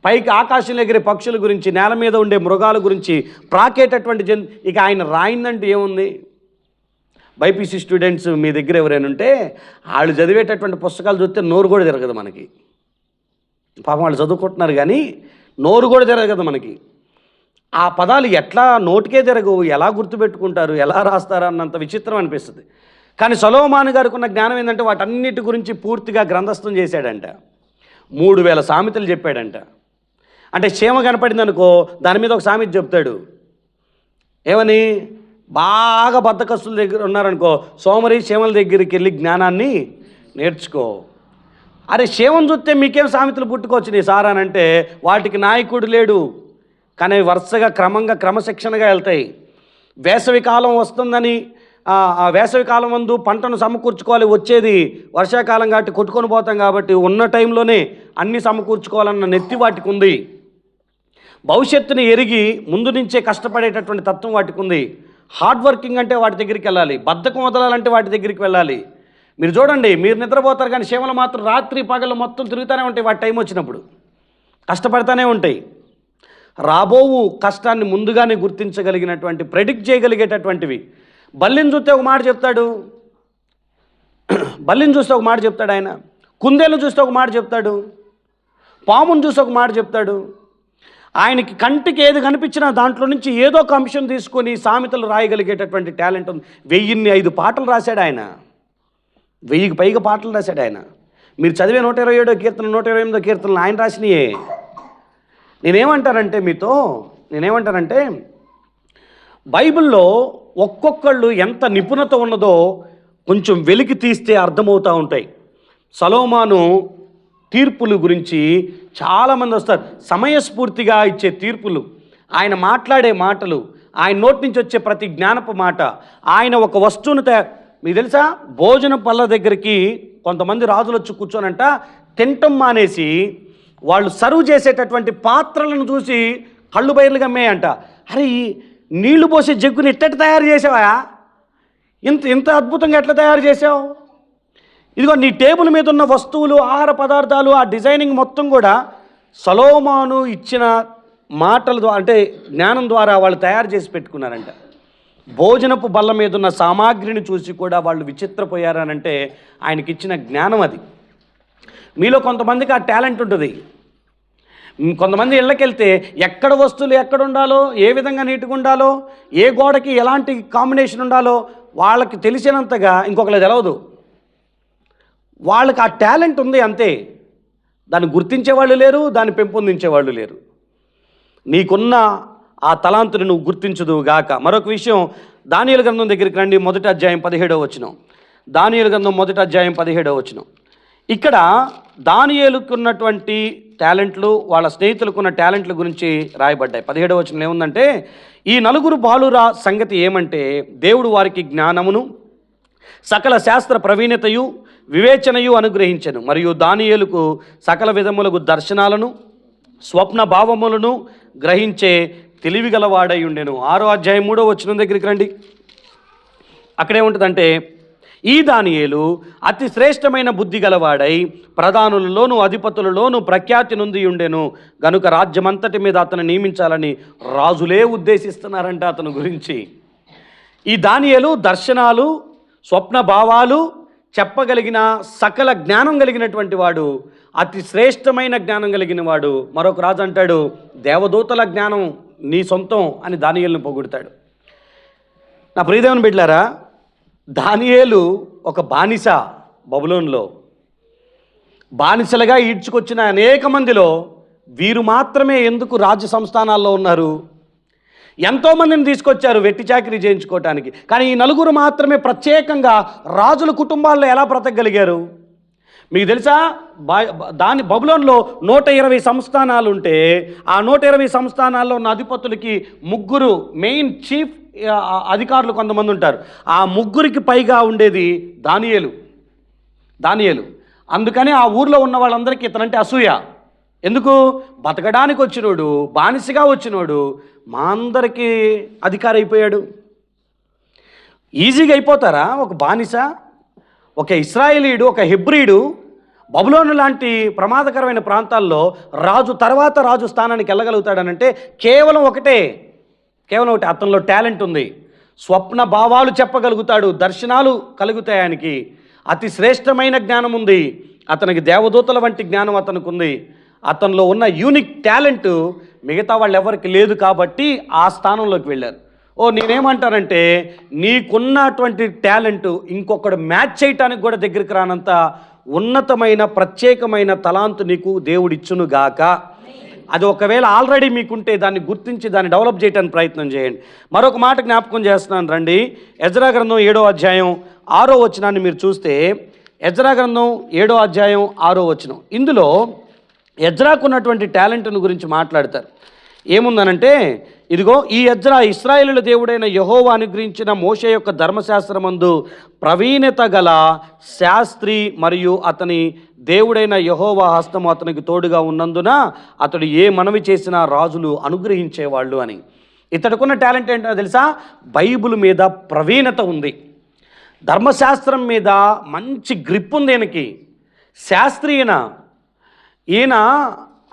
పైకి ఆకాశంలో ఎగిరే పక్షుల గురించి, నేల మీద ఉండే మృగాల గురించి, ప్రాకేటటువంటి ఇక ఆయన రాయిందంటే ఏముంది? బైపీసీ స్టూడెంట్స్ మీ దగ్గర ఎవరైనా ఉంటే వాళ్ళు చదివేటటువంటి పుస్తకాలు చూస్తే నోరు కూడా తిరగదు మనకి. పాపం వాళ్ళు చదువుకుంటున్నారు కానీ నోరు కూడా తిరగదు మనకి. ఆ పదాలు ఎట్లా నోటికే తిరగవు, ఎలా గుర్తుపెట్టుకుంటారు, ఎలా రాస్తారు అన్నంత విచిత్రం అనిపిస్తుంది. కానీ సొలొమోను గారికి ఉన్న జ్ఞానం ఏంటంటే వాటన్నిటి గురించి పూర్తిగా గ్రంథస్థం చేశాడంట. 3000 సామెతలు చెప్పాడంట. అంటే చీమ కనపడింది అనుకో, దాని మీద ఒక సామెత చెప్తాడు. ఏమని? బాగా బద్ధకస్తుల దగ్గర ఉన్నారనుకో, సోమరి చీమల దగ్గరికి వెళ్ళి జ్ఞానాన్ని నేర్చుకో. అరే చీమను చూస్తే మీకేం సామెతలు పుట్టుకొచ్చినాయి సార్ అని అంటే వాటికి నాయకుడు లేడు. కానీ వరుసగా క్రమశిక్షణగా వెళ్తాయి. వేసవి కాలం వస్తుందని ఆ వేసవి కాలం ముందు పంటను సమకూర్చుకోవాలి, వచ్చేది వర్షాకాలం కాబట్టి కొట్టుకొని పోతాం కాబట్టి ఉన్న టైంలోనే అన్నీ సమకూర్చుకోవాలన్న నెత్తి వాటికి ఉంది. భవిష్యత్తుని ఎరిగి ముందు నుంచే కష్టపడేటటువంటి తత్వం వాటికి ఉంది. హార్డ్ వర్కింగ్ అంటే వాటి దగ్గరికి వెళ్ళాలి, బద్ధకం వదలాలంటే వాటి దగ్గరికి వెళ్ళాలి. మీరు చూడండి, మీరు నిద్రపోతారు కానీ చీమలు మాత్రం రాత్రి పగలు మొత్తం తిరుగుతూనే ఉంటాయి. వాటి టైం వచ్చినప్పుడు కష్టపడతానే ఉంటాయి. రాబోవు కష్టాన్ని ముందుగానే గుర్తించగలిగినటువంటి, ప్రెడిక్ట్ చేయగలిగేటటువంటివి. బల్లిని చూస్తే ఒక మాట చెప్తాడు, ఆయన. కుందేలు చూస్తే ఒక మాట చెప్తాడు, పామును చూస్తే ఒక మాట చెప్తాడు. ఆయనకి కంటికి ఏది కనిపించినా దాంట్లో నుంచి ఏదో ఒక అంశం తీసుకొని సామెతలు రాయగలిగేటటువంటి టాలెంట్ ఉంది. 1005 పాటలు రాశాడు ఆయన. 1000కి పైగా పాటలు రాశాడు ఆయన. మీరు చదివే 127వ కీర్తన, 128వ కీర్తనలు ఆయన రాసినయే. నేనేమంటానంటే బైబిల్లో ఒక్కొక్కళ్ళు ఎంత నిపుణత ఉన్నదో కొంచెం వెలికి తీస్తే అర్థమవుతూ ఉంటాయి. సొలొమోను తీర్పుల గురించి చాలామంది వస్తారు. సమయస్ఫూర్తిగా ఇచ్చే తీర్పులు, ఆయన మాట్లాడే మాటలు, ఆయన నోటి నుంచి వచ్చే ప్రతి జ్ఞానపు మాట, ఆయన ఒక వస్తువును మీకు తెలుసా, భోజన పళ్ళ దగ్గరికి కొంతమంది రాజులు వచ్చి కూర్చోనంట తింటం మానేసి వాళ్ళు సర్వ్ చేసేటటువంటి పాత్రలను చూసి కళ్ళు బయర్లు గమ్మేయంట. అరే ఈ నీళ్లు పోసే జగ్గుని ఎట్ట తయారు చేసావా, ఇంత అద్భుతంగా ఎట్లా తయారు చేసావు? ఇదిగో నీ టేబుల్ మీద ఉన్న వస్తువులు, ఆహార పదార్థాలు, ఆ డిజైనింగ్ మొత్తం కూడా సొలొమోను ఇచ్చిన మాటల ద్వారా, అంటే జ్ఞానం ద్వారా వాళ్ళు తయారు చేసి పెట్టుకున్నారంట. భోజనపు బల్ల మీద ఉన్న సామాగ్రిని చూసి కూడా వాళ్ళు విచిత్రపోయారనంటే ఆయనకి ఇచ్చిన జ్ఞానం అది. మీలో కొంతమందికి ఆ టాలెంట్ ఉంటుంది. కొంతమంది ఇళ్ళకెళ్తే ఎక్కడ వస్తువులు ఎక్కడ ఉండాలో, ఏ విధంగా నీట్గా ఉండాలో, ఏ గోడకి ఎలాంటి కాంబినేషన్ ఉండాలో వాళ్ళకి తెలిసినంతగా ఇంకొకరు తెలవదు. వాళ్ళకి ఆ టాలెంట్ ఉంది అంతే. దాన్ని గుర్తించేవాళ్ళు లేరు, దాన్ని పెంపొందించేవాళ్ళు లేరు. నీకున్న ఆ తలాంతుని నువ్వు గుర్తించదు గాక. మరొక విషయం, దానియేలు గ్రంథం దగ్గరికి రండి. 1వ అధ్యాయం 17వ వచనం. దానియేలు గ్రంథం 1వ అధ్యాయం 17వ వచనం. ఇక్కడ దానియేలుకున్నటువంటి టాలెంట్లు, వాళ్ళ స్నేహితులకున్న టాలెంట్ల గురించి రాయబడ్డాయి. 17వ వచనం ఏముందంటే, ఈ 4 బాలుర సంగతి ఏమంటే, దేవుడు వారికి జ్ఞానమును సకల శాస్త్ర ప్రవీణతయు వివేచనయు అనుగ్రహించెను. మరియు దానియేలుకు సకల విధములకు దర్శనాలను స్వప్న భావములను గ్రహించే తెలివిగలవాడై ఉండెను. 6వ అధ్యాయం 3వ వచనం దగ్గరికి రండి. అక్కడేముంటుందంటే, ఈ దానియేలు అతి శ్రేష్టమైన బుద్ధి గలవాడై ప్రధానులలోను అధిపతులలోను ప్రఖ్యాతి నొంది ఉండెను. గనుక రాజ్యమంతటి మీద అతను నియమించాలని రాజులే ఉద్దేశిస్తున్నారంట అతని గురించి. ఈ దానియేలు దర్శనాలు, స్వప్న భావాలు చెప్పగలిగిన సకల జ్ఞానం కలిగినటువంటి వాడు, అతి శ్రేష్టమైన జ్ఞానం కలిగిన వాడు. మరొక రాజు అంటాడు, దేవదూతల జ్ఞానం నీ సొంతం అని దానియేలును పొగుడతాడు. నా ప్రియదేవుని బిడ్డలారా, దానియేలు ఒక బానిస. బబులోన్లో బానిసలుగా ఈడ్చుకొచ్చిన అనేక మందిలో వీరు మాత్రమే ఎందుకు రాజ్య సంస్థానాల్లో ఉన్నారు? ఎంతోమందిని తీసుకొచ్చారు వెట్టి చాకిరీ చేయించుకోవటానికి. కానీ ఈ 4 మాత్రమే ప్రత్యేకంగా రాజుల కుటుంబాల్లో ఎలా బ్రతకగలిగారు? మీకు తెలుసా, బబులోన్లో 120 సంస్థానాలు ఉంటే ఆ 120 సంస్థానాల్లో ఉన్న అధిపతులకి 3 మెయిన్ చీఫ్ అధికారులు కొంతమంది ఉంటారు. ఆ 3కి పైగా ఉండేది దానియేలు. అందుకని ఆ ఊర్లో ఉన్న వాళ్ళందరికీ ఇతనంటే అసూయ. ఎందుకు? బతకడానికి వచ్చినోడు, బానిసగా వచ్చినోడు మా అందరికీ అధికారి అయిపోయాడు. ఈజీగా అయిపోతారా? ఒక బానిస, ఒక ఇశ్రాయేలీయుడు, ఒక హెబ్రీయుడు బబులోను లాంటి ప్రమాదకరమైన ప్రాంతాల్లో రాజు తర్వాత రాజు స్థానానికి వెళ్ళగలుగుతాడనంటే కేవలం ఒకటే అతనిలో టాలెంట్ ఉంది. స్వప్న భావాలు చెప్పగలుగుతాడు, దర్శనాలు కలుగుతాయి ఆయనకి, అతి శ్రేష్టమైన జ్ఞానం ఉంది, అతనికి దేవదూతల వంటి జ్ఞానం అతనికి ఉంది. అతనిలో ఉన్న యూనిక్ టాలెంట్ మిగతా వాళ్ళు ఎవరికి లేదు కాబట్టి ఆ స్థానంలోకి వెళ్ళారు. నేనేమంటానంటే నీకున్నటువంటి టాలెంట్ ఇంకొకడు మ్యాచ్ చేయటానికి కూడా దగ్గరికి రానంత ఉన్నతమైన ప్రత్యేకమైన తలాంతు నీకు దేవుడిచ్చునుగాక. అది ఒకవేళ ఆల్రెడీ మీకుంటే దాన్ని గుర్తించి దాన్ని డెవలప్ చేయడానికి ప్రయత్నం చేయండి. మరొక మాట జ్ఞాపకం చేస్తున్నాను రండి. ఎజ్రా గ్రంథం 7వ అధ్యాయం 6వ వచనాన్ని మీరు చూస్తే, ఎజ్రా గ్రంథం 7వ అధ్యాయం 6వ వచనం, ఇందులో ఎజ్రాకు ఉన్నటువంటి టాలెంట్ను గురించి మాట్లాడతారు. ఏముందనంటే, ఇదిగో ఈ ఎజ్రా ఇశ్రాయేలుల దేవుడైన యెహోవా అనుగ్రహించిన మోషే యొక్క ధర్మశాస్త్రమందు ప్రవీణత గల శాస్త్రి మరియు అతని దేవుడైన యెహోవా హస్తము అతనికి తోడుగా ఉన్నందున అతడు ఏ మనవి చేసినా రాజులు అనుగ్రహించేవాళ్ళు అని. ఇతడుకున్న టాలెంట్ ఏంటో తెలుసా? బైబిల్ మీద ప్రవీణత ఉంది, ధర్మశాస్త్రం మీద మంచి గ్రిప్ ఉంది ఈయనకి. శాస్త్రి ఈయన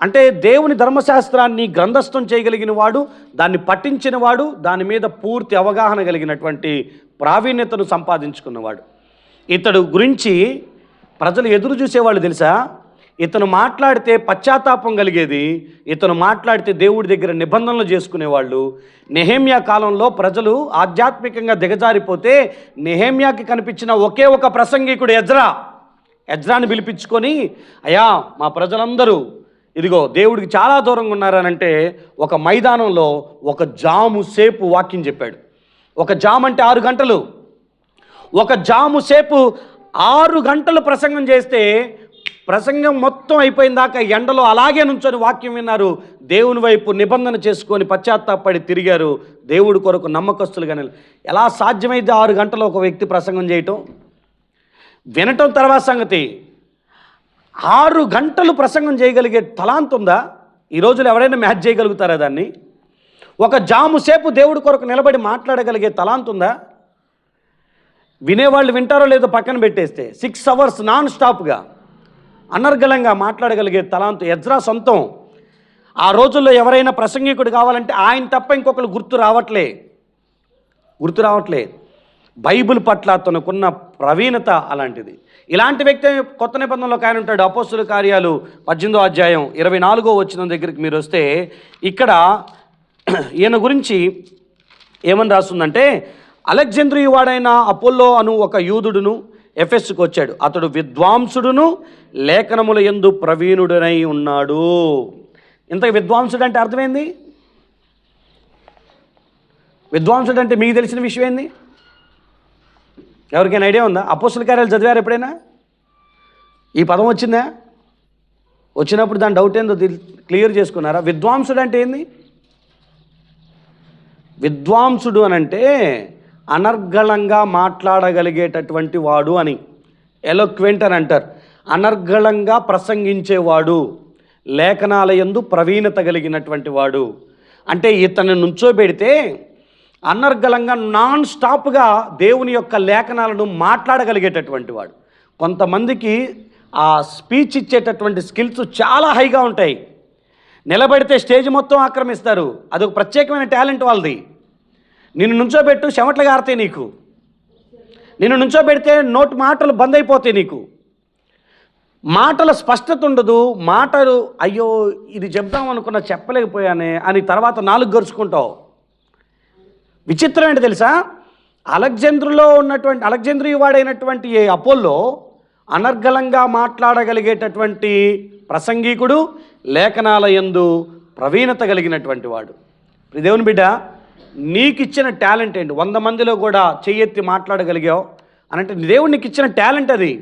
అంటే దేవుని ధర్మశాస్త్రాన్ని గ్రంథస్థం చేయగలిగిన వాడు, దాన్ని పఠించిన వాడు, దాని మీద పూర్తి అవగాహన కలిగినటువంటి ప్రావీణ్యతను సంపాదించుకున్నవాడు. ఇతడు గురించి ప్రజలు ఎదురు చూసేవాళ్ళు తెలుసా? ఇతను మాట్లాడితే పశ్చాత్తాపం కలిగేది, ఇతను మాట్లాడితే దేవుడి దగ్గర నిబంధనలు చేసుకునేవాళ్ళు. నెహెమ్యా కాలంలో ప్రజలు ఆధ్యాత్మికంగా దిగజారిపోతే నెహెమ్యాకి కనిపించిన ఒకే ఒక ప్రసంగికుడు ఎజ్రాని పిలిపించుకొని, అయ్యా మా ప్రజలందరూ ఇదిగో దేవుడికి చాలా దూరంగా ఉన్నారనంటే ఒక మైదానంలో ఒక జాము సేపు వాక్యం చెప్పాడు. ఒక జాము అంటే 6 గంటలు. ఒక జాము సేపు 6 గంటలు ప్రసంగం చేస్తే ప్రసంగం మొత్తం అయిపోయిన దాకా ఎండలో అలాగే నుంచొని వాక్యం విన్నారు. దేవుని వైపు నిబంధన చేసుకొని పశ్చాత్తాపడి తిరిగారు. దేవుడి కొరకు నమ్మకస్తులుగా. ఎలా సాధ్యమైతే 6 గంటలు ఒక వ్యక్తి ప్రసంగం చేయటం? వినటం తర్వాత సంగతి. 6 గంటలు ప్రసంగం చేయగలిగే తలాంత్ ఉందా? ఈ రోజులు ఎవరైనా మ్యాచ్ చేయగలుగుతారా దాన్ని? ఒక జాము సేపు దేవుడి కొరకు నిలబడి మాట్లాడగలిగే తలాంత్ ఉందా? వినేవాళ్ళు వింటారో లేదో పక్కన పెట్టేస్తే 6 అవర్స్ నాన్ స్టాప్గా అనర్గళంగా మాట్లాడగలిగే తలాంత్ ఎజ్రా సొంతం. ఆ రోజుల్లో ఎవరైనా ప్రసంగికుడు కావాలంటే ఆయన తప్ప ఇంకొకరు గుర్తు రావట్లే. బైబిల్ పట్ల తనకున్న ప్రవీణత అలాంటిది. ఇలాంటి వ్యక్తి కొత్త నిబంధనలో ఆయన ఉంటాడు. అపోస్తుల కార్యాలు 18వ అధ్యాయం 24వ వచనం దగ్గరికి మీరు వస్తే ఇక్కడ ఈయన గురించి ఏమని రాస్తుందంటే, అలెగ్జాంద్రియ వాడైన అపోల్లో అను ఒక యూదుడును ఎఫెస్సుకు వచ్చాడు. అతడు విద్వాంసుడును లేఖనముల యందు ప్రవీణుడనై ఉన్నాడు. ఇంత విద్వాంసుడు అంటే అర్థమైంది? విద్వాంసుడు అంటే మీకు తెలిసిన విషయం ఏంది? ఎవరికైనా ఐడియా ఉందా? అపోస్తుల కార్యాలు చదివారు ఎప్పుడైనా? ఈ పదం వచ్చిందా? వచ్చినప్పుడు దాని డౌట్ ఏందో క్లియర్ చేసుకున్నారా? విద్వాంసుడు అంటే ఏంది? విద్వాంసుడు అనంటే అనర్గళంగా మాట్లాడగలిగేటటువంటి వాడు అని, ఎలోక్వెంట్ అని అంటారు. అనర్గళంగా ప్రసంగించేవాడు, లేఖనాల యందు ప్రవీణత కలిగినటువంటి వాడు. అంటే ఇతను నుంచోబెడితే అనర్గళంగా నాన్ స్టాప్గా దేవుని యొక్క లేఖనాలను మాట్లాడగలిగేటటువంటి వాడు. కొంతమందికి ఆ స్పీచ్ ఇచ్చేటటువంటి స్కిల్స్ చాలా హైగా ఉంటాయి. నిలబడితే స్టేజ్ మొత్తం ఆక్రమిస్తారు. అదొక ప్రత్యేకమైన టాలెంట్ వాళ్ళది. నిన్ను నుంచోబెట్టు, చెమట్లు గారుతాయి నీకు. నిన్ను నుంచోబెడితే మాటలు బంద్ అయిపోతాయి నీకు. మాటల స్పష్టత ఉండదు. మాటలు అయ్యో ఇది చెప్దాం అనుకున్నా చెప్పలేకపోయానే అని తర్వాత 4 గరుచుకుంటావు. విచిత్రం ఏంటి తెలుసా? అలెగ్జాంద్రియ వాడైనటువంటి ఏ అపోల్లో అనర్గళంగా మాట్లాడగలిగేటటువంటి ప్రసంగికుడు, లేఖనాల యందు ప్రవీణత కలిగినటువంటి వాడు. దేవుని బిడ్డ, నీకు ఇచ్చిన టాలెంట్ ఏంటి? 100 మందిలో కూడా చెయ్యెత్తి మాట్లాడగలిగావు అనంటే దేవుడు నీకు ఇచ్చిన టాలెంట్ అది.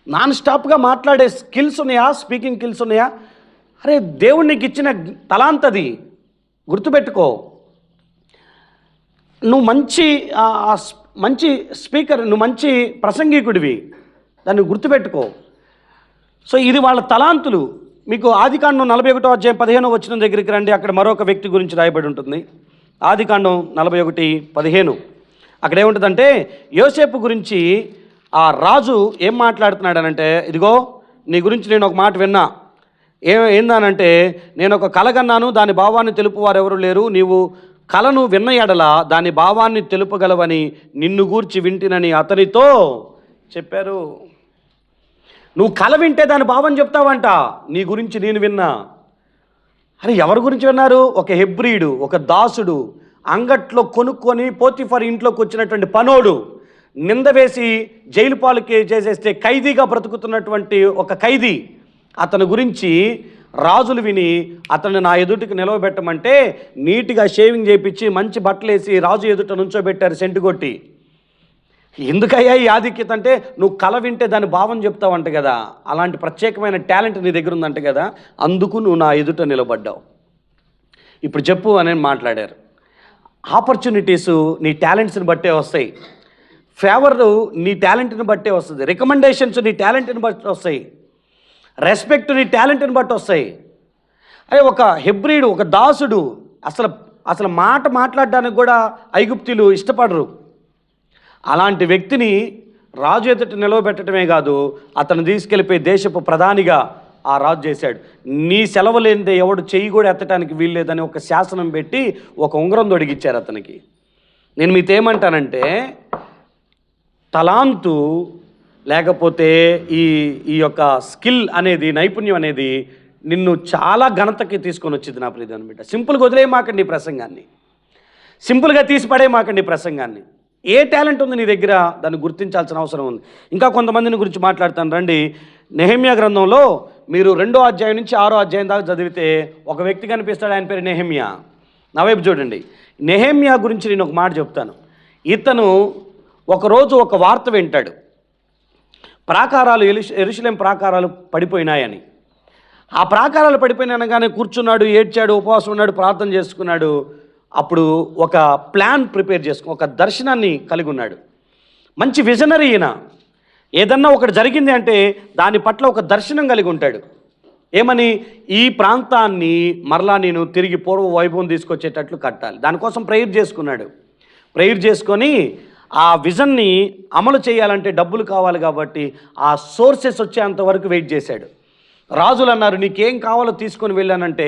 నాన్ స్టాప్గా మాట్లాడే స్కిల్స్ ఉన్నాయా? స్పీకింగ్ స్కిల్స్ ఉన్నాయా? అరే దేవుడు నీకు ఇచ్చిన తలాంత్ అది. గుర్తుపెట్టుకో. నువ్వు మంచి స్పీకర్, నువ్వు మంచి ప్రసంగికుడివి, దాన్ని గుర్తుపెట్టుకో. సో ఇది వాళ్ళ తలాంతులు. మీకు ఆదికాండం 41వ అధ్యాయం 15వ వచనం దగ్గరికి రండి. అక్కడ మరొక వ్యక్తి గురించి రాయబడి ఉంటుంది. ఆదికాండం 41:15 అక్కడ ఏముంటుందంటే, యోసేపు గురించి ఆ రాజు ఏం మాట్లాడుతున్నాడనంటే, ఇదిగో నీ గురించి నేను ఒక మాట విన్నా. ఏందానంటే, నేను ఒక కల కన్నాను, దాని భావాన్ని తెలుపువారు ఎవరు లేరు. నీవు కలను విన్న ఎడల దాని భావాన్ని తెలుపగలవని నిన్ను గూర్చి వింటినని అతనితో చెప్పారు. నువ్వు కల వింటే దాని భావం చెప్తావంట. నీ గురించి నేను విన్నా. అరే ఎవరి గురించి విన్నారు? ఒక హెబ్రీయుడు, ఒక దాసుడు, అంగట్లో కొనుక్కొని పోతిఫర్ ఇంట్లోకి వచ్చినటువంటి పనోడు, నింద వేసి జైలు పాలకి చేసేస్తే ఖైదీగా బ్రతుకుతున్నటువంటి ఒక ఖైదీ, అతని గురించి రాజులు విని అతన్ని నా ఎదుటికి నిలవబెట్టమంటే నీట్గా షేవింగ్ చేయించి మంచి బట్టలు వేసి రాజు ఎదుట నుంచోబెట్టారు సెంటు కొట్టి. ఎందుకయ్యా ఈ ఆధిక్యత అంటే, నువ్వు కల వింటే దాని భావం చెప్తావంట కదా, అలాంటి ప్రత్యేకమైన టాలెంట్ నీ దగ్గర ఉందంట కదా, అందుకు నువ్వు నా ఎదుట నిలబడ్డావు. ఇప్పుడు చెప్పు అని మాట్లాడారు. ఆపర్చునిటీస్ నీ టాలెంట్స్ని బట్టే వస్తాయి. ఫేవర్ నీ టాలెంట్ని బట్టే వస్తుంది. రికమెండేషన్స్ నీ టాలెంట్ని బట్టి వస్తాయి. రెస్పెక్ట్ నీ టాలెంట్ని బట్టి వస్తాయి. అదే ఒక హెబ్రీయుడు, ఒక దాసుడు, అసలు మాట్లాడడానికి కూడా ఐగుప్తీయులు ఇష్టపడరు. అలాంటి వ్యక్తిని రాజు ఎదుట నిలవబెట్టడమే కాదు, అతను తీసుకెళ్ళిపోయి దేశపు ప్రధానిగా ఆ రాజు చేశాడు. నీ సెలవు లేనిదే ఎవడు చెయ్యి కూడా ఎత్తడానికి వీల్లేదని ఒక శాసనం పెట్టి ఒక ఉంగరం తొడిగిచ్చారు అతనికి. నేను మీతో ఏమంటానంటే, తలాంతు లేకపోతే ఈ యొక్క స్కిల్ అనేది, నైపుణ్యం అనేది నిన్ను చాలా ఘనతకి తీసుకొని వచ్చింది నా ప్రియమైన బిడ్డ. సింపుల్గా వదిలేయమాకండి ఈ ప్రసంగాన్ని, సింపుల్గా తీసిపడేయమాకండి ఈ ప్రసంగాన్ని. ఏ టాలెంట్ ఉంది నీ దగ్గర, దాన్ని గుర్తించాల్సిన అవసరం ఉంది. ఇంకా కొంతమందిని గురించి మాట్లాడతాను రండి. నెహెమ్యా గ్రంథంలో మీరు 2వ అధ్యాయం నుంచి 6వ అధ్యాయం దాకా చదివితే ఒక వ్యక్తి కనిపిస్తాడు, ఆయన పేరు నెహెమ్యా. నా వైపు చూడండి. నెహెమ్యా గురించి నేను ఒక మాట చెప్తాను. ఇతను ఒకరోజు ఒక వార్త వింటాడు, ప్రాకారాలు యెరూషలేము ప్రాకారాలు పడిపోయినాయని. ఆ ప్రాకారాలు పడిపోయినగానే కూర్చున్నాడు, ఏడ్చాడు, ఉపవాసం ఉన్నాడు, ప్రార్థన చేసుకున్నాడు. అప్పుడు ఒక ప్లాన్ ప్రిపేర్ చేసుకుని ఒక దర్శనాన్ని కలిగి ఉన్నాడు. మంచి విజనరీ ఈయన. ఏదన్నా ఒకటి జరిగింది అంటే దాని పట్ల ఒక దర్శనం కలిగి ఉంటాడు. ఏమని? ఈ ప్రాంతాన్ని మరలా నేను తిరిగి పూర్వ వైభవం తీసుకొచ్చేటట్లు కట్టాలి. దానికోసం ప్రేయర్ చేసుకున్నాడు. ప్రేయర్ చేసుకొని ఆ విజన్ని అమలు చేయాలంటే డబ్బులు కావాలి కాబట్టి ఆ సోర్సెస్ వచ్చేంత వరకు వెయిట్ చేశాడు. రాజులు అన్నారు, నీకేం కావాలో తీసుకొని వెళ్ళానంటే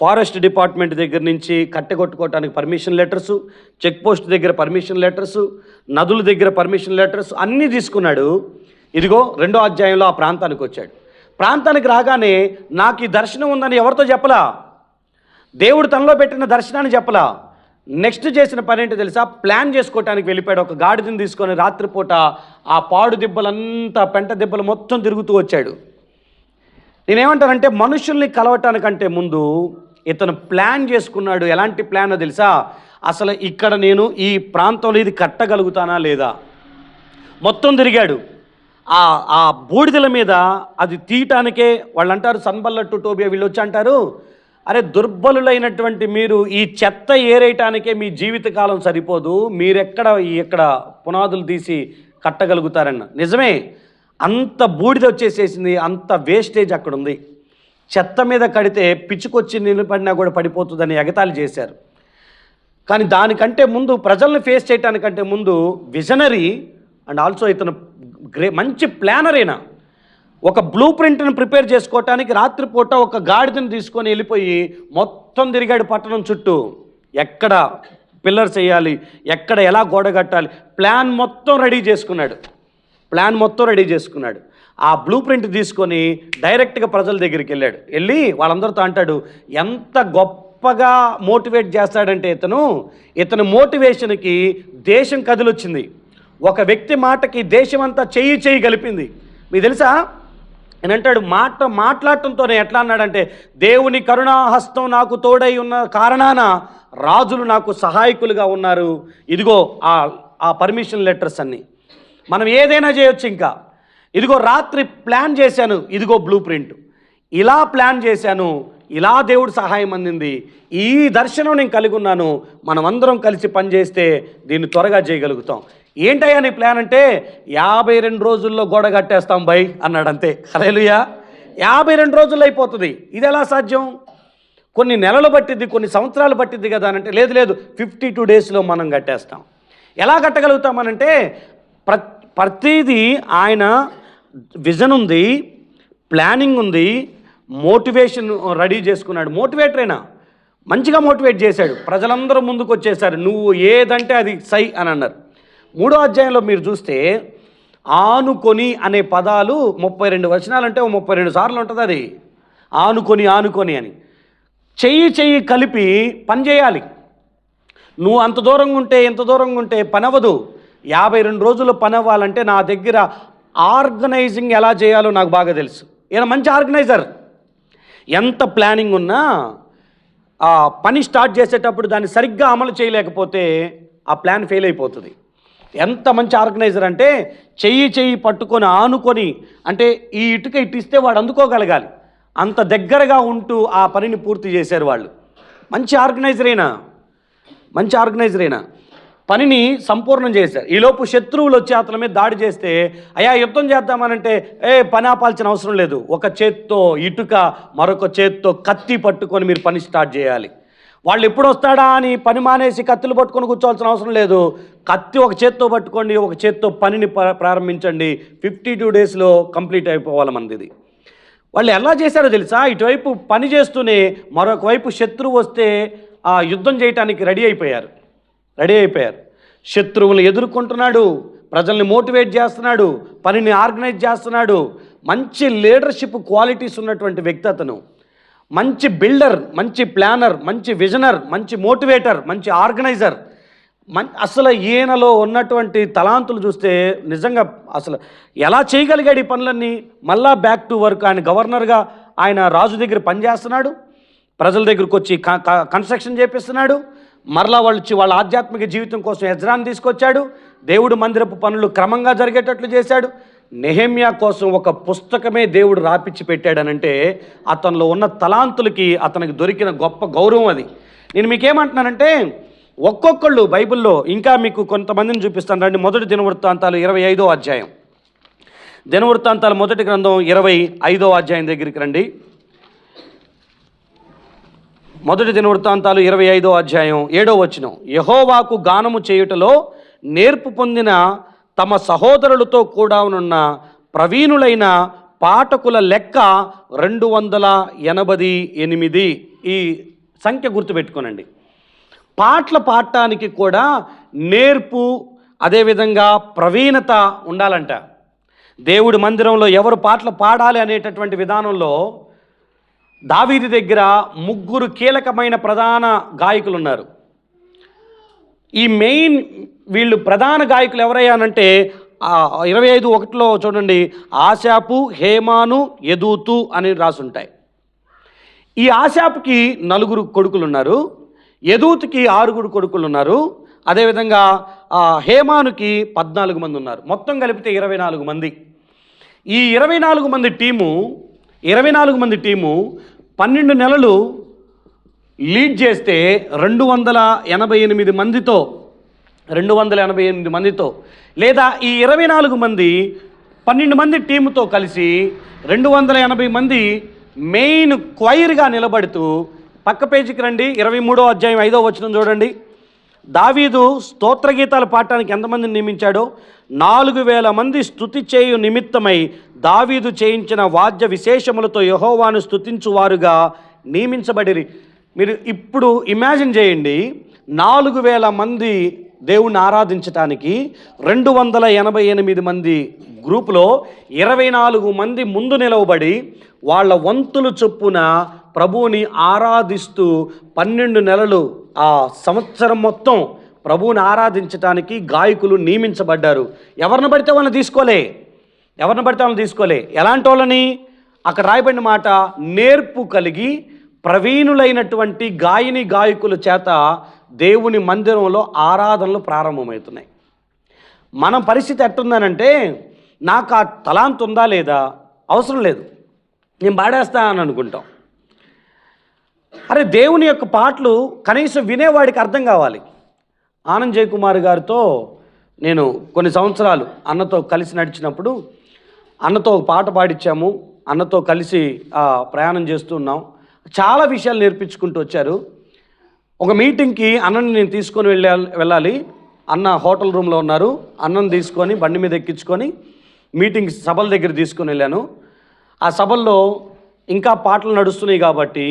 ఫారెస్ట్ డిపార్ట్మెంట్ దగ్గర నుంచి కట్టెకొట్టుకోవటానికి పర్మిషన్ లెటర్సు, చెక్ పోస్ట్ దగ్గర పర్మిషన్ లెటర్సు, నదుల దగ్గర పర్మిషన్ లెటర్స్ అన్నీ తీసుకున్నాడు. ఇదిగో 2వ అధ్యాయంలో ఆ ప్రాంతానికి వచ్చాడు. ప్రాంతానికి రాగానే నాకు ఈ దర్శనం ఉందని ఎవరితో చెప్పలా, దేవుడు తనలో పెట్టిన దర్శనాన్ని చెప్పలా. నెక్స్ట్ చేసిన పని ఏంటో తెలుసా? ప్లాన్ చేసుకోవటానికి వెళ్ళిపోయాడు. ఒక గాడిదని తీసుకొని రాత్రిపూట ఆ పాడు దిబ్బలంతా, పెంట దిబ్బలు మొత్తం తిరుగుతూ వచ్చాడు. నేనేమంటానంటే, మనుషుల్ని కలవటానికంటే ముందు ఇతను ప్లాన్ చేసుకున్నాడు. ఎలాంటి ప్లానో తెలుసా? అసలు ఇక్కడ నేను ఈ ప్రాంతంలో ఇది కట్టగలుగుతానా లేదా మొత్తం తిరిగాడు. ఆ బూడిదల మీద అది తీయటానికే వాళ్ళు అంటారు, సన్బల్లట్టు టోబియా వీళ్ళు వచ్చి అంటారు, అరే దుర్బలులైనటువంటి మీరు ఈ చెత్త ఏరేయటానికే మీ జీవితకాలం సరిపోదు, మీరెక్కడ పునాదులు తీసి కట్టగలుగుతారన్న. నిజమే, అంత బూడిద వచ్చేసేసింది, అంత వేస్టేజ్ అక్కడ ఉంది. చెత్త మీద కడితే పిచ్చుకొచ్చి నిలబడినా కూడా పడిపోతుందని ఎగతాళి చేశారు. కానీ దానికంటే ముందు, ప్రజల్ని ఫేస్ చేయటానికంటే ముందు విజనరీ అండ్ ఆల్సో ఇతను మంచి ప్లానర్ అయినా ఒక బ్లూ ప్రింట్ని ప్రిపేర్ చేసుకోవటానికి రాత్రిపూట ఒక గాడిదని తీసుకొని వెళ్ళిపోయి మొత్తం తిరిగాడు పట్టణం చుట్టూ. ఎక్కడ పిల్లర్స్ వేయాలి, ఎక్కడ ఎలా గోడ కట్టాలి, ప్లాన్ మొత్తం రెడీ చేసుకున్నాడు. ఆ బ్లూ ప్రింట్ తీసుకొని డైరెక్ట్గా ప్రజల దగ్గరికి వెళ్ళి వాళ్ళందరితో అంటాడు, ఎంత గొప్పగా మోటివేట్ చేస్తాడంటే ఇతను మోటివేషన్కి దేశం కదిలొచ్చింది. ఒక వ్యక్తి మాటకి దేశం అంతా చెయ్యి కలిపింది. మీకు తెలుసా, నేనంటాడు మాట్లాడటంతోనే ఎట్లా అన్నాడంటే, దేవుని కరుణాహస్తం నాకు తోడై ఉన్న కారణాన రాజులు నాకు సహాయకులుగా ఉన్నారు. ఇదిగో ఆ పర్మిషన్ లెటర్స్ అన్నీ, మనం ఏదైనా చేయొచ్చు. ఇంకా ఇదిగో రాత్రి ప్లాన్ చేశాను, ఇదిగో బ్లూ ప్రింట్, ఇలా ప్లాన్ చేశాను, ఇలా దేవుడు సహాయం అందింది, ఈ దర్శనం నేను కలిగి ఉన్నాను, మనం అందరం కలిసి పనిచేస్తే దీన్ని త్వరగా చేయగలుగుతాం. ఏంటయ్యా నీ ప్లాన్ అంటే, 52 రోజుల్లో గోడ కట్టేస్తాం బై అన్నాడు. అంతే. హల్లెలూయా. 52 రోజుల్లో అయిపోతుంది. ఇది ఎలా సాధ్యం? కొన్ని నెలలు పట్టిద్ది, కొన్ని సంవత్సరాలు పట్టిద్ది కదా అంటే, లేదు 52 డేస్లో మనం కట్టేస్తాం. ఎలా కట్టగలుగుతామనంటే, ప్రతిదీ ఆయన విజన్ ఉంది, ప్లానింగ్ ఉంది, మోటివేషన్ రెడీ చేసుకున్నాడు. మోటివేటరేనా, మంచిగా మోటివేట్ చేశాడు. ప్రజలందరూ ముందుకు వచ్చేసారు, నువ్వు ఏదంటే అది సై అని అన్నారు. 3వ అధ్యాయంలో మీరు చూస్తే ఆనుకొని అనే పదాలు 32 వచనాలంటే 32 సార్లు ఉంటుంది. అది ఆనుకొని ఆనుకొని అని చెయ్యి కలిపి పని చేయాలి. నువ్వు అంత దూరంగా ఉంటే ఎంత దూరంగా ఉంటే పని అవ్వదు. 52 రోజులు పని అవ్వాలంటే నా దగ్గర ఆర్గనైజింగ్ ఎలా చేయాలో నాకు బాగా తెలుసు. ఈయన మంచి ఆర్గనైజర్. ఎంత ప్లానింగ్ ఉన్నా ఆ పని స్టార్ట్ చేసేటప్పుడు దాన్ని సరిగ్గా అమలు చేయలేకపోతే ఆ ప్లాన్ ఫెయిల్ అయిపోతుంది. ఎంత మంచి ఆర్గనైజర్ అంటే చెయ్యి పట్టుకొని ఆనుకొని, అంటే ఈ ఇటుక ఇట్టిస్తే వాడు అందుకోగలగాలి, అంత దగ్గరగా ఉంటూ ఆ పనిని పూర్తి చేశారు వాళ్ళు. మంచి ఆర్గనైజర్ అయినా పనిని సంపూర్ణం చేశారు. ఈలోపు శత్రువులు వచ్చి అతని మీద దాడి చేస్తే, అయ్యా యుద్ధం చేద్దామనంటే పని ఆపాల్సిన అవసరం లేదు, ఒక చేత్తో ఇటుక మరొక చేత్తో కత్తి పట్టుకొని మీరు పని స్టార్ట్ చేయాలి. వాళ్ళు ఎప్పుడు వస్తాడా అని పని మానేసి కత్తులు పట్టుకొని కూర్చోవాల్సిన అవసరం లేదు. కత్తి ఒక చేత్తో పట్టుకోండి, ఒక చేత్తో పనిని ప్రారంభించండి. 52 డేస్లో కంప్లీట్ అయిపోవాలి మనది. వాళ్ళు ఎలా చేశారో తెలుసా? ఇటువైపు పని చేస్తూనే మరొక వైపు శత్రువు వస్తే ఆ యుద్ధం చేయడానికి రెడీ అయిపోయారు. శత్రువులను ఎదుర్కొంటున్నాడు, ప్రజల్ని మోటివేట్ చేస్తున్నాడు, పనిని ఆర్గనైజ్ చేస్తున్నాడు. మంచి లీడర్షిప్ క్వాలిటీస్ ఉన్నటువంటి వ్యక్తి అతను. మంచి బిల్డర్, మంచి ప్లానర్, మంచి విజనర్, మంచి మోటివేటర్, మంచి ఆర్గనైజర్. అసలు ఈయనలో ఉన్నటువంటి తలాంతులు చూస్తే నిజంగా అసలు ఎలా చేయగలిగాడు ఈ పనులన్నీ. మళ్ళా బ్యాక్ టు వర్క్. ఆయన గవర్నర్గా ఆయన రాజు దగ్గర పనిచేస్తున్నాడు, ప్రజల దగ్గరకు వచ్చి కన్స్ట్రక్షన్ చేపిస్తున్నాడు. మరలా వాళ్ళు వచ్చి వాళ్ళ ఆధ్యాత్మిక జీవితం కోసం ఎజ్రాని తీసుకొచ్చాడు. దేవుడు మందిరపు పనులు క్రమంగా జరిగేటట్లు చేశాడు. నెహెమ్యా కోసం ఒక పుస్తకమే దేవుడు రాపిచ్చి పెట్టాడనంటే అతనిలో ఉన్న తలాంతులకి అతనికి దొరికిన గొప్ప గౌరవం అది. నేను మీకేమంటున్నానంటే, ఒక్కొక్కళ్ళు బైబిల్లో ఇంకా మీకు కొంతమందిని చూపిస్తాను రండి. మొదటి దినవృత్తాంతాలు 25వ అధ్యాయం. దినవృత్తాంతాలు మొదటి గ్రంథం 25వ అధ్యాయం దగ్గరికి రండి. మొదటి దినవృత్తాంతాలు 25వ అధ్యాయం 7వ వచనం. యెహోవాకు గానము చేయుటలో నేర్పు పొందిన తమ సహోదరులతో కూడా ఉన్న ప్రవీణులైన పాఠకుల లెక్క 288. ఈ సంఖ్య గుర్తుపెట్టుకోనండి. పాటలు పాడటానికి కూడా నేర్పు, అదేవిధంగా ప్రవీణత ఉండాలంట. దేవుడి మందిరంలో ఎవరు పాటలు పాడాలి అనేటటువంటి విధానంలో దావీదు దగ్గర 3 కీలకమైన ప్రధాన గాయకులు ఉన్నారు. ఈ మెయిన్ వీళ్ళు ప్రధాన గాయకులు ఎవరయ్యానంటే 25:1 చూడండి, ఆశాపు, హేమాను, యదూతు అని రాసుంటాయి. ఈ ఆశాపుకి 4 కొడుకులు ఉన్నారు, యదూతుకి 6 కొడుకులు ఉన్నారు, అదేవిధంగా హేమానుకి 14 మంది ఉన్నారు. మొత్తం కలిపితే 24 మంది. ఈ 24 మంది టీము 12 నెలలు లీడ్ చేస్తే 288 మందితో లేదా ఈ 24 మంది 12 మంది టీముతో కలిసి 280 మంది మెయిన్ క్వైర్గా నిలబడుతూ, పక్క పేజీకి రండి, 23వ అధ్యాయం 5వ వచనం చూడండి. దావీదు స్తోత్ర గీతాలు పాడటానికి ఎంతమందిని నియమించాడో 4000 మంది స్తుతి చేయు నిమిత్తమై దావీదు చేయించిన వాద్య విశేషములతో యెహోవాను స్తుతించువారుగా నియమించబడిరి. మీరు ఇప్పుడు ఇమాజిన్ చేయండి, 4000 మంది దేవుణ్ణి ఆరాధించటానికి 288 మంది గ్రూపులో 24 మంది ముందు నిలవబడి వాళ్ళ వంతులు చొప్పున ప్రభువుని ఆరాధిస్తూ 12 నెలలు ఆ సంవత్సరం మొత్తం ప్రభువుని ఆరాధించటానికి గాయకులు నియమించబడ్డారు. ఎవరిని పడితే వాళ్ళని తీసుకోలే. ఎలాంటి వాళ్ళని? అక్కడ రాయబడిన మాట, నేర్పు కలిగి ప్రవీణులైనటువంటి గాయకుల చేత దేవుని మందిరంలో ఆరాధనలు ప్రారంభమవుతున్నాయి. మన పరిస్థితి ఎట్టుందనంటే, నాకు ఆ తలాంత్ ఉందా లేదా, అవసరం లేదు, నేను పాడేస్తా అని అనుకుంటాం. అరే, దేవుని యొక్క పాటలు కనీసం వినేవాడికి అర్థం కావాలి. ఆనంద్ జయకుమార్ గారితో నేను కొన్ని సంవత్సరాలు అన్నతో కలిసి నడిచినప్పుడు అన్నతో ఒక పాట పాడించాము. అన్నతో కలిసి ప్రయాణం చేస్తున్నాం. చాలా విషయాలు నేర్పించుకుంటూ వచ్చారు. ఒక మీటింగ్కి అన్నని నేను తీసుకొని వెళ్ళాలి. అన్న హోటల్ రూమ్లో ఉన్నారు. అన్నను తీసుకొని బండి మీద ఎక్కించుకొని మీటింగ్ సభల దగ్గర తీసుకొని వెళ్ళాను. ఆ సభల్లో ఇంకా పాటలు నడుస్తున్నాయి కాబట్టి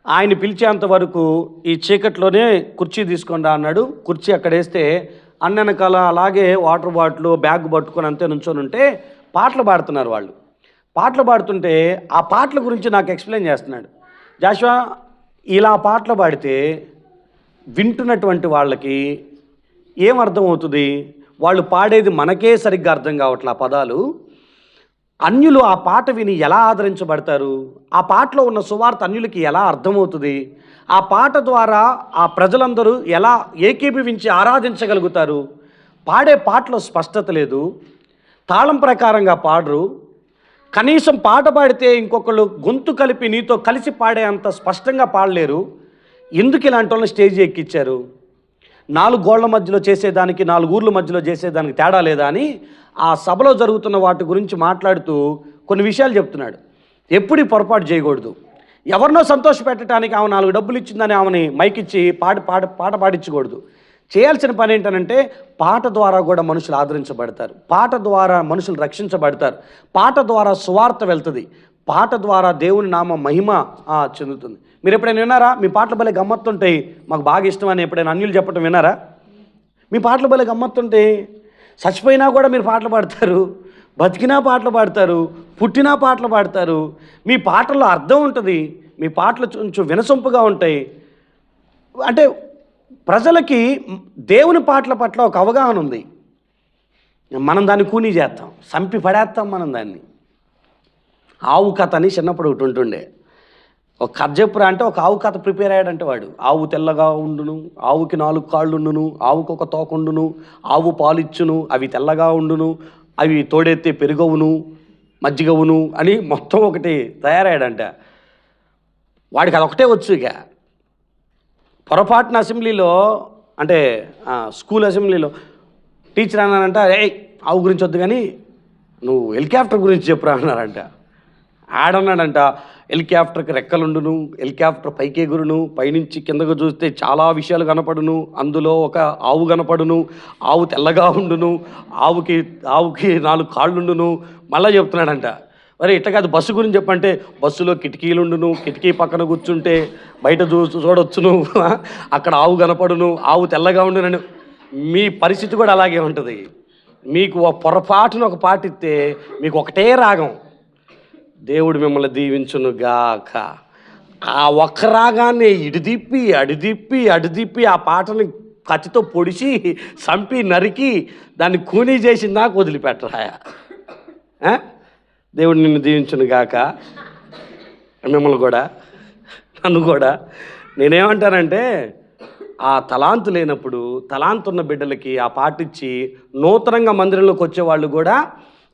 ఆయన పిలిచేంత వరకు ఈ చీకట్లోనే కుర్చీ తీసుకొని రా అన్నాడు. కుర్చీ అక్కడ వేస్తే అన్న వెనకాల అలాగే వాటర్ బాటిల్ బ్యాగ్ పట్టుకొని అంతే నుంచొని ఉంటే పాటలు పాడుతున్నారు వాళ్ళు. పాటలు పాడుతుంటే ఆ పాటల గురించి నాకు ఎక్స్ప్లెయిన్ చేస్తున్నాడు. జాషువా, ఇలా పాటలు పాడితే వింటున్నటువంటి వాళ్ళకి ఏం అర్థమవుతుంది? వాళ్ళు పాడేది మనకే సరిగ్గా అర్థం కావట్లే ఆ పదాలు. అన్యులు ఆ పాట విని ఎలా ఆదరించబడతారు? ఆ పాటలో ఉన్న సువార్త అన్యులకి ఎలా అర్థమవుతుంది? ఆ పాట ద్వారా ఆ ప్రజలందరూ ఎలా ఏకీభవించి ఆరాధించగలుగుతారు? పాడే పాటలో స్పష్టత లేదు, తాళం ప్రకారంగా పాడరు. కనీసం పాట పాడితే ఇంకొకళ్ళు గొంతు కలిపి నీతో కలిసి పాడే అంత స్పష్టంగా పాడలేరు. ఎందుకు ఇలాంటి వాళ్ళని స్టేజ్ ఎక్కిచ్చారు? 4 గోళ్ల మధ్యలో చేసేదానికి 4 ఊర్ల మధ్యలో చేసేదానికి తేడా లేదా అని ఆ సభలో జరుగుతున్న వాటి గురించి మాట్లాడుతూ కొన్ని విషయాలు చెప్తున్నాడు. ఎప్పుడు పొరపాటు చేయకూడదు. ఎవరినో సంతోష పెట్టడానికి ఆమె 4 డబ్బులు ఇచ్చిందని ఆమెని మైక్ ఇచ్చి పాట పాడించకూడదు. చేయాల్సిన పని ఏంటనంటే పాట ద్వారా కూడా మనుషులు ఆదరించబడతారు, పాట ద్వారా మనుషులు రక్షించబడతారు, పాట ద్వారా సువార్త వెళ్తుంది, పాట ద్వారా దేవుని నామ మహిమ చెందుతుంది. మీరు ఎప్పుడైనా విన్నారా? మీ పాటలు భలే గమ్మత్తుంటాయి, మాకు బాగా ఇష్టం అని ఎప్పుడైనా అన్యులు చెప్పడం విన్నారా? మీ పాటలు భలే గమ్మత్తుంటాయి. చచ్చిపోయినా కూడా మీరు పాటలు పాడతారు, బతికినా పాటలు పాడతారు, పుట్టినా పాటలు పాడతారు. మీ పాటల్లో అర్థం ఉంటుంది, మీ పాటలు కొంచెం వినసొంపుగా ఉంటాయి. అంటే ప్రజలకి దేవుని పాటల పట్ల ఒక అవగాహన ఉంది. మనం దాన్ని కూనీ చేస్తాం, సంపి పడేస్తాం మనం దాన్ని. ఆవు కథ అని చిన్నప్పుడు ఒకటి ఉంటుండే. ఒక కథ చెప్పురా అంటే ఒక ఆవు కథ ప్రిపేర్ అయ్యాడంటే వాడు. ఆవు తెల్లగా ఉండును, ఆవుకి 4 కాళ్ళు ఉండును, ఆవుకు ఒక తోక ఉండును, ఆవు పాలిచ్చును, అవి తెల్లగా ఉండును, అవి తోడెత్తే పెరుగవును, మజ్జిగవును అని మొత్తం ఒకటి తయారయ్యాడంట. వాడికి అదొకటే వచ్చు. ఇక పొరపాటున అసెంబ్లీలో అంటే స్కూల్ అసెంబ్లీలో టీచర్ అన్నారంట, ఆవు గురించి వద్దు కానీ నువ్వు హెలికాప్టర్ గురించి చెప్పురా అన్నారంట. ఆడన్నాడంట, హెలికాప్టర్కి రెక్కలుండును, హెలికాప్టర్ పైకి ఎగురును, పైనుంచి కిందకు చూస్తే చాలా విషయాలు కనపడును, అందులో ఒక ఆవు కనపడును, ఆవు తెల్లగా ఉండును, ఆవుకి 4 కాళ్ళుండును. మళ్ళీ చెప్తున్నాడంట, మరి ఇట్లా కాదు బస్సు గురించి చెప్పంటే బస్సులో కిటికీలుండును, కిటికీ పక్కన కూర్చుంటే బయట చూడొచ్చును, అక్కడ ఆవు కనపడును, ఆవు తెల్లగా ఉండునని. మీ పరిస్థితి కూడా అలాగే ఉంటుంది. మీకు పొరపాటున ఒక పాట ఇస్తే మీకు ఒకటే రాగం. దేవుడు మిమ్మల్ని దీవించును గాక. ఆ ఒక్క రాగాన్ని అడిదిప్పి ఆ పాటని కత్తితో పొడిచి చంపి నరికి దాన్ని కూనీ చేసిన దాకా వదిలిపెట్టరాయా. దేవుడు నిన్ను దీవించును గాక, మిమ్మల్ని కూడా, నన్ను కూడా. నేనేమంటానంటే ఆ తలాంతు లేనప్పుడు తలాంతు ఉన్న బిడ్డలకి ఆ పాటిచ్చి నూతనంగా మందిరంలోకి వచ్చేవాళ్ళు కూడా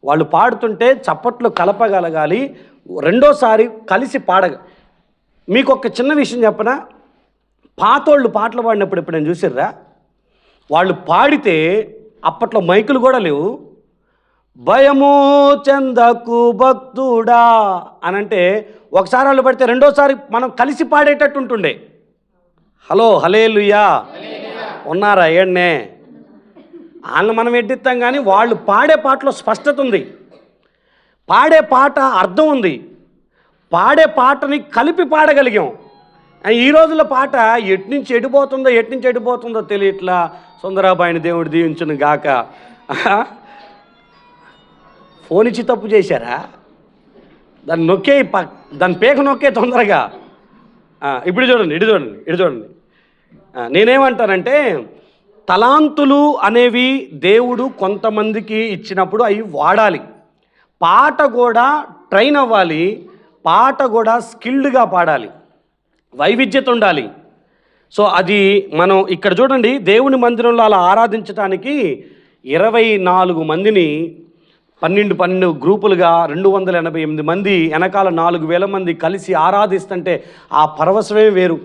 వాళ్ళు పాడుతుంటే చప్పట్లు కలపగలగాలి, రెండోసారి కలిసి మీకు ఒక చిన్న విషయం చెప్పనా? పాతోళ్ళు పాటలు పాడినప్పుడు ఎప్పుడైనా చూసిర్రా? వాళ్ళు పాడితే అప్పట్లో మైకులు కూడా లేవు. భయము చెందకు భక్తుడా అనంటే ఒకసారి వాళ్ళు పడితే రెండోసారి మనం కలిసి పాడేటట్టు ఉంటుండే. హలో హల్లెలూయా ఉన్నారా? ఏడ్నే వాళ్ళని మనం ఎడ్డిస్తాం కానీ వాళ్ళు పాడే పాటలో స్పష్టత ఉంది, పాడే పాట అర్థం ఉంది, పాడే పాటని కలిపి పాడగలిగాం. ఈ రోజుల పాట ఎట్నుంచి ఎడిపోతుందో తెలియట్లా. సుందరాబాయిని దేవుడు దీవించును గాక. ఫోన్ ఇచ్చి తప్పు చేశారా? దాన్ని పేక నొక్కే తొందరగా. ఇప్పుడు చూడండి, ఇటు చూడండి. నేనేమంటానంటే తలాంతులు అనేవి దేవుడు కొంతమందికి ఇచ్చినప్పుడు అవి వాడాలి. పాట కూడా ట్రైన్ అవ్వాలి, పాట కూడా స్కిల్డ్గా పాడాలి, వైవిధ్యత ఉండాలి. సో అది మనం ఇక్కడ చూడండి, దేవుని మందిరంలో అలా ఆరాధించడానికి 24 మందిని 12 గ్రూపులుగా 288 మంది వెనకాల 4000 మంది కలిసి ఆరాధిస్తుంటే ఆ పరవశమే వేరు,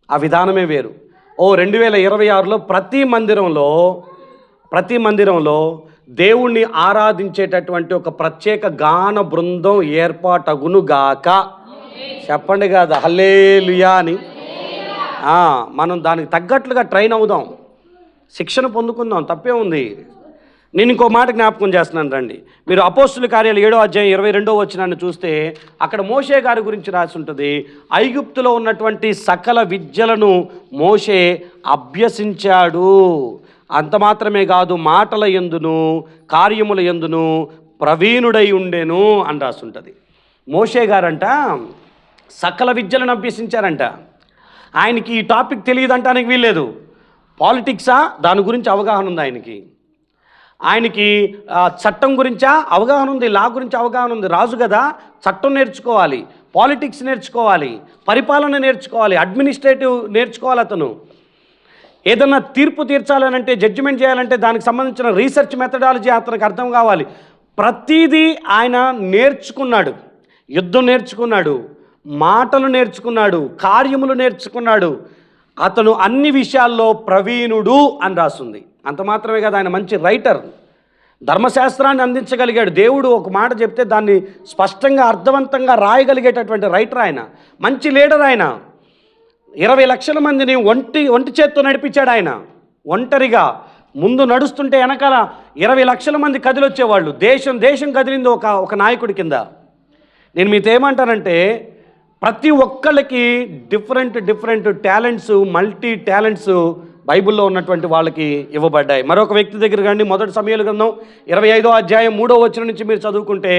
ఆ విధానమే వేరు. 2026లో ప్రతి మందిరంలో దేవుణ్ణి ఆరాధించేటటువంటి ఒక ప్రత్యేక గాన బృందం ఏర్పాటగునుగాక. చెప్పండి కదా హల్లెలూయా అని. మనం దానికి తగ్గట్లుగా ట్రైన్ అవుదాం, శిక్షణ పొందుకుందాం, తప్పే ఉంది. నేను ఇంకో మాట జ్ఞాపకం చేస్తున్నాను రండి. మీరు అపోస్తుల కార్యాలు 7వ అధ్యాయం 22వ వచనాన్ని చూస్తే అక్కడ మోషే గారి గురించి రాసి ఉంటుంది. ఐగుప్తులో ఉన్నటువంటి సకల విద్యలను మోషే అభ్యసించాడు. అంత మాత్రమే కాదు, మాటల యందును కార్యముల యందును ప్రవీణుడై ఉండెను అని రాసి ఉంటుంది. మోషే గారంట సకల విద్యలను అభ్యసించారంట. ఆయనకి ఈ టాపిక్ తెలియదంటానికి వీల్లేదు. పాలిటిక్సా, దాని గురించి అవగాహన ఉంది ఆయనకి చట్టం గురించా అవగాహన ఉంది, లా గురించి అవగాహన ఉంది. రాజు కదా, చట్టం నేర్చుకోవాలి, పాలిటిక్స్ నేర్చుకోవాలి, పరిపాలన నేర్చుకోవాలి, అడ్మినిస్ట్రేటివ్ నేర్చుకోవాలి. అతను ఏదన్నా తీర్పు తీర్చాలనంటే, జడ్జిమెంట్ చేయాలంటే దానికి సంబంధించిన రీసెర్చ్ మెథడాలజీ అతనికి అర్థం కావాలి. ప్రతిదీ ఆయన నేర్చుకున్నాడు. యుద్ధం నేర్చుకున్నాడు, మాటలు నేర్చుకున్నాడు, కార్యములు నేర్చుకున్నాడు. అతను అన్ని విషయాల్లో ప్రవీణుడు అని రాస్తుంది. అంత మాత్రమే కాదు, ఆయన మంచి రైటర్, ధర్మశాస్త్రాన్ని అందించగలిగాడు. దేవుడు ఒక మాట చెప్తే దాన్ని స్పష్టంగా అర్థవంతంగా రాయగలిగేటటువంటి రైటర్ ఆయన. మంచి లీడర్ ఆయన. 20 లక్షల మందిని ఒంటి చేత్తో నడిపించాడు ఆయన. ఒంటరిగా ముందు నడుస్తుంటే వెనకాల 20 లక్షల మంది కదిలొచ్చేవాళ్ళు. దేశం కదిలింది ఒక నాయకుడి కింద. నేను మీతో ఏమంటానంటే, ప్రతి ఒక్కళ్ళకి డిఫరెంట్ టాలెంట్స్, మల్టీ టాలెంట్స్ బైబిల్లో ఉన్నటువంటి వాళ్ళకి ఇవ్వబడ్డాయి. మరొక వ్యక్తి దగ్గర కానీ మొదటి సమూయేలు గ్రంథం 25వ అధ్యాయం 3వ వచనం నుంచి మీరు చదువుకుంటే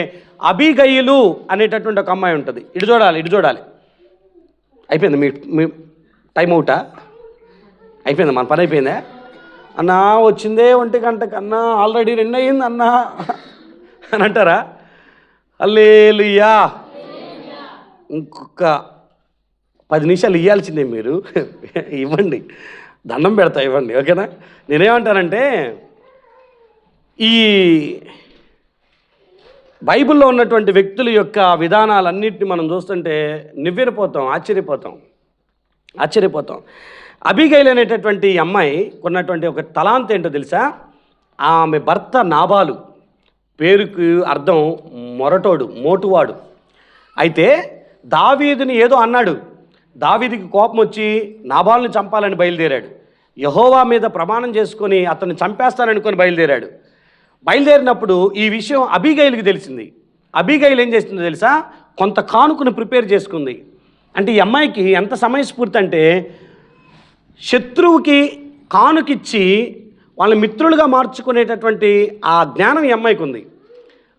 అబీగయీలు అనేటటువంటి ఒక అమ్మాయి ఉంటుంది. ఇటు చూడాలి. అయిపోయింది మీ టైం అవుటా? అయిపోయిందా? మన పని అయిపోయిందా? అన్నా వచ్చిందే 1 గంటకు, అన్నా ఆల్రెడీ 2 అయ్యింది అన్నా అని అంటారా? హల్లెలూయా. ఇంకొక 10 నిమిషాలు ఇవ్వాల్సిందే మీరు. ఇవ్వండి, దండం పెడతా, ఇవ్వండి, ఓకేనా? నేనేమంటానంటే, ఈ బైబిల్లో ఉన్నటువంటి వ్యక్తుల యొక్క విధానాలన్నింటినీ మనం చూస్తుంటే నివ్వెరపోతాం, ఆశ్చర్యపోతాం. అబీగైల్ అనేటటువంటి అమ్మాయి కొన్నటువంటి ఒక తలాంత్ ఏంటో తెలుసా? ఆమె భర్త నాబాలు, పేరుకు అర్థం మొరటోడు, మోటువాడు. అయితే దావీదుని ఏదో అన్నాడు. దావీదుకి కోపం వచ్చి నాబాలుని చంపాలని బయలుదేరాడు. యెహోవా మీద ప్రమాణం చేసుకొని అతన్ని చంపేస్తాననుకొని బయలుదేరినప్పుడు ఈ విషయం అబీగైల్కి తెలిసింది. అబీగైల్ ఏం చేస్తుందో తెలుసా? కొంత కానుకను ప్రిపేర్ చేసుకుంది. అంటే ఈ అమ్మాయికి ఎంత సమయస్ఫూర్తి అంటే, శత్రువుకి కానుకిచ్చి వాళ్ళ మిత్రులుగా మార్చుకునేటటువంటి ఆ జ్ఞానం ఈ అమ్మాయికి ఉంది.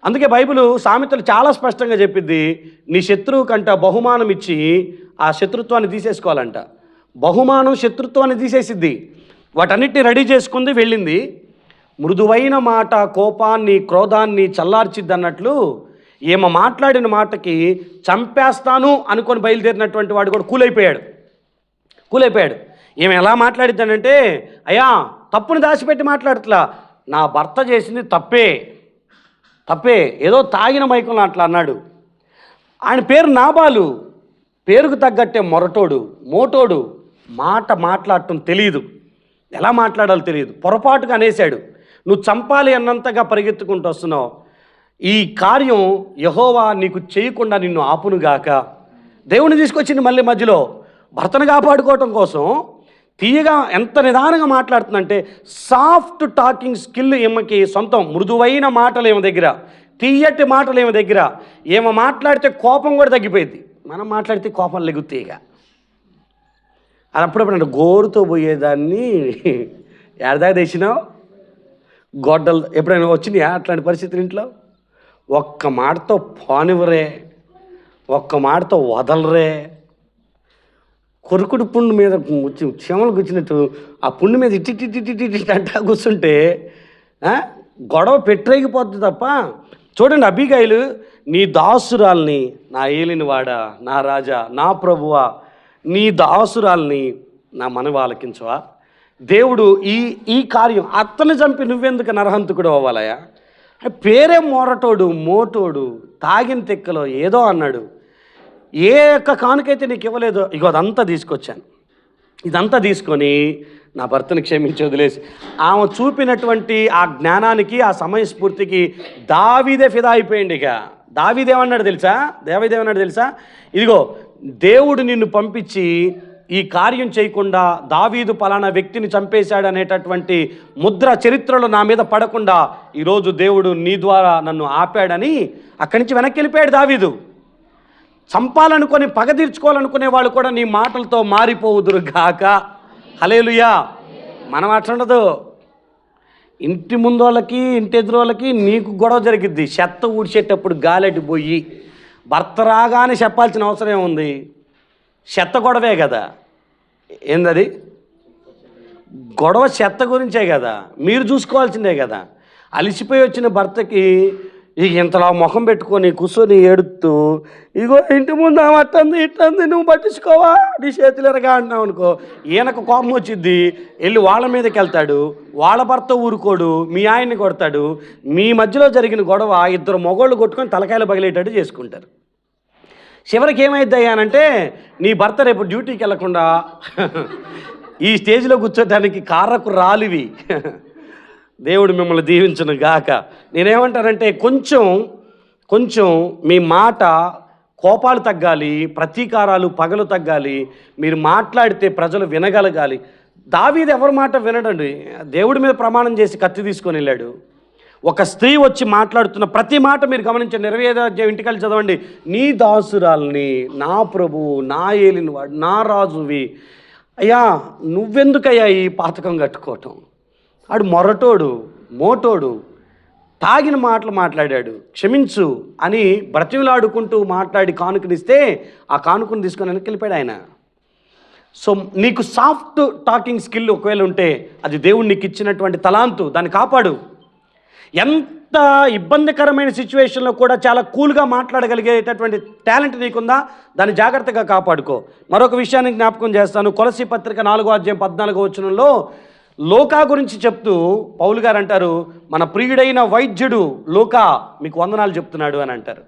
అందుకే బైబిల్ సామెతలు చాలా స్పష్టంగా చెప్పిద్ది, నీ శత్రువు కంట బహుమానం ఇచ్చి ఆ శత్రుత్వాన్ని తీసేసుకోవాలంట. బహుమానం శత్రుత్వాన్ని తీసేసిద్ది. వాటన్నిటిని రెడీ చేసుకుంది, వెళ్ళింది. మృదువైన మాట కోపాన్ని, క్రోధాన్ని చల్లార్చిద్ది అన్నట్లు ఈమె మాట్లాడిన మాటకి చంపేస్తాను అనుకొని బయలుదేరినటువంటి వాడు కూడా కూలైపోయాడు. ఈమె ఎలా మాట్లాడిద్దానంటే, అయ్యా తప్పుని దాచిపెట్టి మాట్లాడుతులా, నా భర్త చేసింది తప్పే, ఏదో తాగిన మైకంలో అట్లా అన్నాడు. ఆయన పేరు నాబాలు, పేరుకు తగ్గట్టే మొరటోడు, మోటోడు. మాట్లాడటం తెలియదు, ఎలా మాట్లాడాలో తెలియదు. పొరపాటుగా అనేశాడు. నువ్వు చంపాలి అన్నంతగా పరిగెత్తుకుంటూ వస్తున్నావు. ఈ కార్యం యెహోవా నీకు చేయకుండా నిన్ను ఆపునుగాక. దేవుని తీసుకొచ్చింది మళ్ళీ మధ్యలో. భర్తను కాపాడుకోవటం కోసం తీయగా ఎంత నిదానంగా మాట్లాడుతుందంటే, సాఫ్ట్ టాకింగ్ స్కిల్ ఈమెకి సొంతం. మృదువైన మాటలు ఏమ దగ్గర, తీయటి మాటలు ఏమ దగ్గర. ఏమో మాట్లాడితే కోపం కూడా తగ్గిపోయింది. మనం మాట్లాడితే కోపం లెగుతాయి. ఇక అది అప్పుడప్పుడు అంటే గోరుతో పోయేదాన్ని ఎడదాకా తెచ్చినావు గొడ్డలు. ఎప్పుడైనా వచ్చినాయా అట్లాంటి పరిస్థితులు ఇంట్లో? ఒక్క మాటతో పానివరే, ఒక్క మాటతో వదలరే. కొరుకుడు పుండు మీద చెమలు కూర్చున్నట్టు ఆ పుండు మీద ఇట్టి అంటా కూర్చుంటే గొడవ పెట్టరేగిపోద్ది తప్ప. చూడండి, అబీగైలు, నీ దాసురాల్ని, నా ఏలినవాడా, నా రాజా, నా ప్రభువా, నీ దాసురాల్ని నా మనవి ఆలకించవా? దేవుడు ఈ కార్యం, అత్తని చంపి నువ్వెందుకు నరహంతకుడు అవ్వాలయా? పేరే మొరటోడు, మోటోడు, తాగిన తెక్కలో ఏదో అన్నాడు. ఏ యొక్క కానుకైతే నీకు ఇవ్వలేదో ఇగో అదంతా తీసుకొచ్చాను. ఇదంతా తీసుకొని నా భర్తను క్షమించి వదిలేసి, ఆమె చూపినటువంటి ఆ జ్ఞానానికి, ఆ సమయస్ఫూర్తికి దావీదే ఫిదా అయిపోయింది. ఇక దావీదేమన్నాడు తెలుసా? ఇదిగో దేవుడు నిన్ను పంపించి ఈ కార్యం చేయకుండా దావీదు పలానా వ్యక్తిని చంపేశాడు అనేటటువంటి ముద్ర చరిత్రలో నా మీద పడకుండా ఈరోజు దేవుడు నీ ద్వారా నన్ను ఆపాడని అక్కడి నుంచి వెనక్కి వెళ్ళిపోయాడు దావీదు. చంపాలనుకొని పగ తీర్చుకోవాలనుకునే వాళ్ళు కూడా నీ మాటలతో మారిపోవుదురు గాక. హల్లెలూయా. మనం అట్లుండదు. ఇంటి ముందు వాళ్ళకి ఇంటి ఎదురు వాళ్ళకి నీకు గొడవ జరిగిద్ది. చెత్త ఊడ్చేటప్పుడు గాలెట్టి పోయి భర్త రాగానే చెప్పాల్సిన అవసరం ఏముంది? చెత్త గొడవే కదా. ఏందది? గొడవ చెత్త గురించే కదా, మీరు చూసుకోవాల్సిందే కదా. అలిసిపోయి వచ్చిన భర్తకి ఇక ఇంతలా ముఖం పెట్టుకొని కూర్చొని ఏడుతూ, ఇగో ఇంటి ముందు అట్టంది ఇట్టంది నువ్వు పట్టించుకోవా, నీ చేతులు ఎరగా అంటున్నావు అనుకో, ఈయనకు కోపం వచ్చిద్ది, వెళ్ళి వాళ్ళ మీదకి వెళ్తాడు, వాళ్ళ భర్త ఊరుకోడు, మీ ఆయన్ని కొడతాడు. మీ మధ్యలో జరిగిన గొడవ ఇద్దరు మొగోళ్ళు కొట్టుకొని తలకాయలు పగిలేటట్టు చేసుకుంటారు. చివరికి ఏమైద్ది అయ్యానంటే నీ భర్త రేపు డ్యూటీకి వెళ్లకుండా ఈ స్టేజ్లో కూర్చోటానికి కారకు రాలివి. దేవుడు మిమ్మల్ని దీవించును గాక. నేనేమంటానంటే కొంచెం మీ మాట కోపాలు తగ్గాలి, ప్రతీకారాలు పగలు తగ్గాలి. మీరు మాట్లాడితే ప్రజలు వినగలగాలి. దావీదు ఎవరి మాట వినడండి. దేవుడి మీద ప్రమాణం చేసి కత్తి తీసుకొని వెళ్ళాడు. ఒక స్త్రీ వచ్చి మాట్లాడుతున్న ప్రతి మాట మీరు గమనించండి. 25వ అధ్యాయం ఇంటికెళ్ళి చదవండి. నీ దాసురాల్ని, నా ప్రభువు, నా ఏలినవాడు, నా రాజువి, అయ్యా నువ్వెందుకయ్యా ఈ పాతకం కట్టుకోవటం? ఆడు మొరటోడు, మోటోడు, తాగిన మాటలు మాట్లాడాడు, క్షమించు అని బ్రతిమలాడుకుంటూ మాట్లాడి కానుకనిస్తే ఆ కానుకను తీసుకొని వెనక్కి వెళ్ళిపోయాడు ఆయన. సో నీకు సాఫ్ట్ టాకింగ్ స్కిల్ ఒకవేళ ఉంటే అది దేవుడు నీకు ఇచ్చినటువంటి తలాంతు, దాన్ని కాపాడు. ఎంత ఇబ్బందికరమైన సిచ్యువేషన్లో కూడా చాలా కూల్గా మాట్లాడగలిగేటటువంటి టాలెంట్ నీకుందా, దాన్ని జాగ్రత్తగా కాపాడుకో. మరొక విషయాన్ని జ్ఞాపకం చేస్తాను. కొలస్సీ పత్రిక 4వ అధ్యాయం 14వ వచనంలో లోకా గురించి చెప్తూ పౌలు గారు అంటారు, మన ప్రియుడైన వైద్యుడు లోకా మీకు వందనాలు చెప్తున్నాడు అని అంటారు.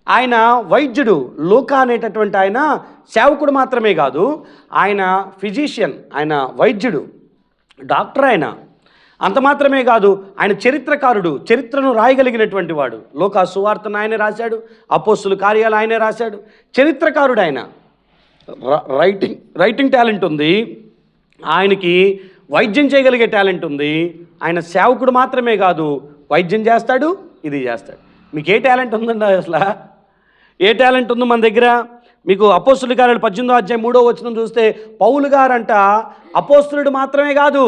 ఆయన వైద్యుడు, లోకా అనేటటువంటి ఆయన సేవకుడు మాత్రమే కాదు, ఆయన ఫిజిషియన్, ఆయన వైద్యుడు, డాక్టర్. ఆయన అంత మాత్రమే కాదు, ఆయన చరిత్రకారుడు, చరిత్రను రాయగలిగినటువంటి వాడు. లోకా సువార్తను ఆయనే రాశాడు, అపోస్తుల కార్యాలు ఆయనే రాశాడు. చరిత్రకారుడు ఆయన. రైటింగ్ టాలెంట్ ఉంది ఆయనకి, వైద్యం చేయగలిగే టాలెంట్ ఉంది. ఆయన సేవకుడు మాత్రమే కాదు, వైద్యం చేస్తాడు, ఇది చేస్తాడు. మీకు ఏ టాలెంట్ ఉందండి? అసలు ఏ టాలెంట్ ఉంది మన దగ్గర? మీకు అపోస్తుల కార్యాలు 18వ అధ్యాయం 3వ వచనం చూస్తే పౌలు గారంట అపోస్తులుడు మాత్రమే కాదు,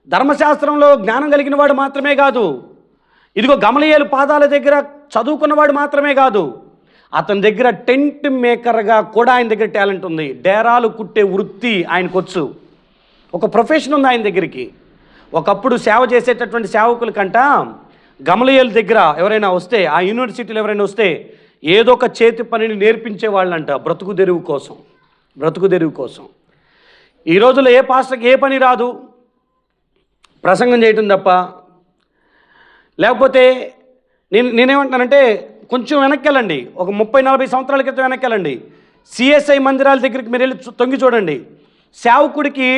ధర్మశాస్త్రంలో జ్ఞానం కలిగిన వాడు మాత్రమే కాదు, ఇదిగో గమలీయేలు పాదాల దగ్గర చదువుకున్నవాడు మాత్రమే కాదు, అతని దగ్గర టెంట్ మేకర్గా కూడా ఆయన దగ్గర టాలెంట్ ఉంది. డేరాలు కుట్టే వృత్తి ఆయనకొచ్చు. ఒక ప్రొఫెషన్ ఉంది ఆయన దగ్గరికి. ఒకప్పుడు సేవ చేసేటటువంటి సేవకుల కంట గమలీయేలు దగ్గర ఎవరైనా వస్తే, ఆ యూనివర్సిటీలో ఎవరైనా వస్తే ఏదో ఒక చేతి పనిని నేర్పించే వాళ్ళంట, బ్రతుకు తెరువు కోసం. ఈ రోజుల్లో ఏ పాస్టర్కి ఏ పని రాదు, ప్రసంగం చేయటం తప్ప. లేకపోతే నేనేమంటున్నానంటే కొంచెం వెనక్కి వెళ్ళండి, ఒక 30-40 సంవత్సరాల క్రితం వెనక్కి వెళ్ళండి. సిఎస్ఐ మందిరాల దగ్గరికి మీరు వెళ్ళి తొంగి చూడండి. సేవకుడికి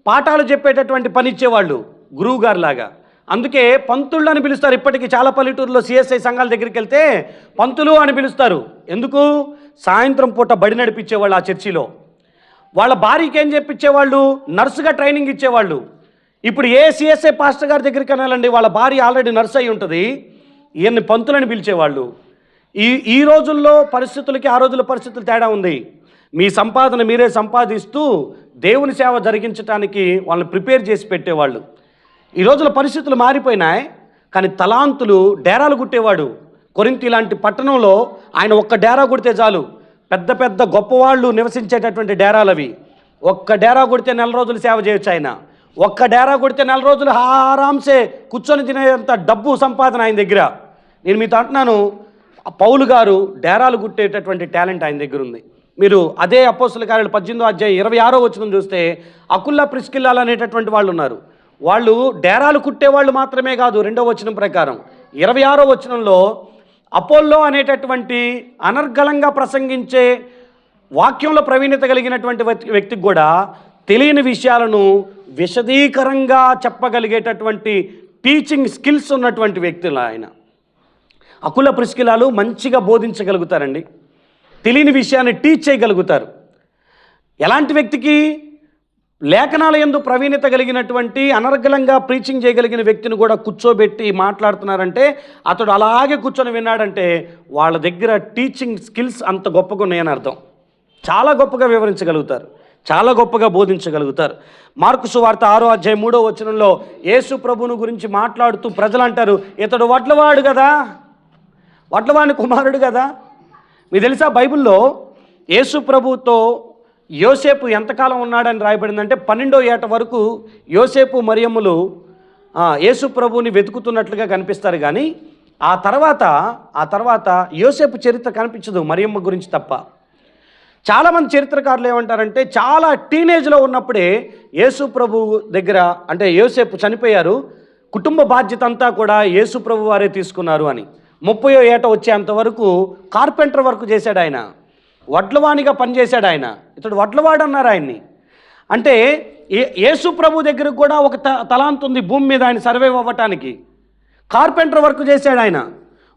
పాఠాలు చెప్పేటటువంటి పని ఇచ్చేవాళ్ళు గురువు గారు లాగా. అందుకే పంతుళ్ళు అని పిలుస్తారు. ఇప్పటికీ చాలా పల్లెటూరులో సిఎస్ఐ సంఘాల దగ్గరికి వెళ్తే పంతులు అని పిలుస్తారు. ఎందుకు? సాయంత్రం పూట బడి నడిపించేవాళ్ళు ఆ చర్చిలో. వాళ్ళ భార్యకి ఏం చెప్పించేవాళ్ళు? నర్సుగా ట్రైనింగ్ ఇచ్చేవాళ్ళు. ఇప్పుడు ఏ సిఎస్ఐ పాస్టర్ గారి దగ్గరికి వెళ్ళండి, వాళ్ళ భార్య ఆల్రెడీ నర్స్ అయి ఉంటుంది, ఈయన్ని పంతులని పిలిచేవాళ్ళు. ఈ రోజుల్లో పరిస్థితులకి ఆ రోజుల పరిస్థితులు తేడా ఉంది. మీ సంపాదన మీరే సంపాదిస్తూ దేవుని సేవ జరిగించడానికి వాళ్ళని ప్రిపేర్ చేసి పెట్టేవాళ్ళు. ఈ రోజుల పరిస్థితులు మారిపోయినాయి. కానీ తలాంతులు డేరాలు కుట్టేవాడు. కొరింథీ లాంటి పట్టణంలో ఆయన ఒక్క డేరా కుడితే చాలు, పెద్ద పెద్ద గొప్పవాళ్ళు నివసించేటటువంటి డేరాలవి. ఒక్క డేరా కుడితే 4 రోజులు సేవ చేయొచ్చు ఆయన. ఒక్క డేరా కొడితే 4 రోజులు ఆరాంసే కూర్చొని తినేంత డబ్బు సంపాదన ఆయన దగ్గర. నేను మీతో అంటున్నాను, పౌలు గారు డేరాలు కుట్టేటటువంటి టాలెంట్ ఆయన దగ్గర ఉంది. మీరు అదే అపోస్తుల కార్యాలు 18వ అధ్యాయం 26వ వచనం చూస్తే అకుల్లా ప్రిస్కిల్లాలు అనేటటువంటి వాళ్ళు ఉన్నారు. వాళ్ళు డేరాలు కుట్టేవాళ్ళు మాత్రమే కాదు. 2వ వచనం ప్రకారం 26వ వచనంలో అపోల్లో అనేటటువంటి అనర్గళంగా ప్రసంగించే వాక్యంలో ప్రవీణత కలిగినటువంటి వ్యక్తికి కూడా తెలియని విషయాలను విశదీకరంగా చెప్పగలిగేటటువంటి టీచింగ్ స్కిల్స్ ఉన్నటువంటి వ్యక్తులు ఆయన. అకుల ప్రిస్కిలాలు మంచిగా బోధించగలుగుతారండి, తెలియని విషయాన్ని టీచ్ చేయగలుగుతారు. ఎలాంటి వ్యక్తికి? లేఖనాల యందు ప్రవీణత కలిగినటువంటి, అనర్గళంగా ప్రీచింగ్ చేయగలిగిన వ్యక్తిని కూడా కూర్చోబెట్టి మాట్లాడుతున్నారంటే, అతడు అలాగే కూర్చొని విన్నాడంటే వాళ్ళ దగ్గర టీచింగ్ స్కిల్స్ అంత గొప్పగా ఉన్నాయని అర్థం. చాలా గొప్పగా వివరించగలుగుతారు, చాలా గొప్పగా బోధించగలుగుతారు. మార్కు సువార్త 6:3 యేసు ప్రభువును గురించి మాట్లాడుతూ ప్రజలు అంటారు, ఇతడు వడ్లవాడు కదా, వడ్లవాని కుమారుడు కదా. మీకు తెలుసా బైబిల్లో యేసు ప్రభువుతో యోసేపు ఎంతకాలం ఉన్నాడని రాయబడిందంటే 12వ ఏట వరకు యోసేపు మరియమ్మలు యేసు ప్రభువుని వెతుకుతున్నట్లుగా కనిపిస్తారు. కానీ ఆ తర్వాత యోసేపు చరిత్ర కనిపించదు మరియమ్మ గురించి తప్ప. చాలామంది చరిత్రకారులు ఏమంటారంటే చాలా టీనేజ్లో ఉన్నప్పుడే యేసు ప్రభు దగ్గర, అంటే యోసేపు చనిపోయారు, కుటుంబ బాధ్యత అంతా కూడా యేసు ప్రభు వారే తీసుకున్నారు అని. 30వ ఏట వచ్చేంతవరకు కార్పెంటర్ వర్క్ చేశాడు ఆయన, వడ్లవానిగా పనిచేశాడు ఆయన. ఇతడు వడ్లవాడు అన్నారు ఆయన్ని. అంటే యేసు ప్రభు దగ్గర కూడా ఒక తలాంత్ ఉంది భూమి మీద ఆయన సర్వైవ్ అవ్వటానికి. కార్పెంటర్ వర్క్ చేశాడు ఆయన,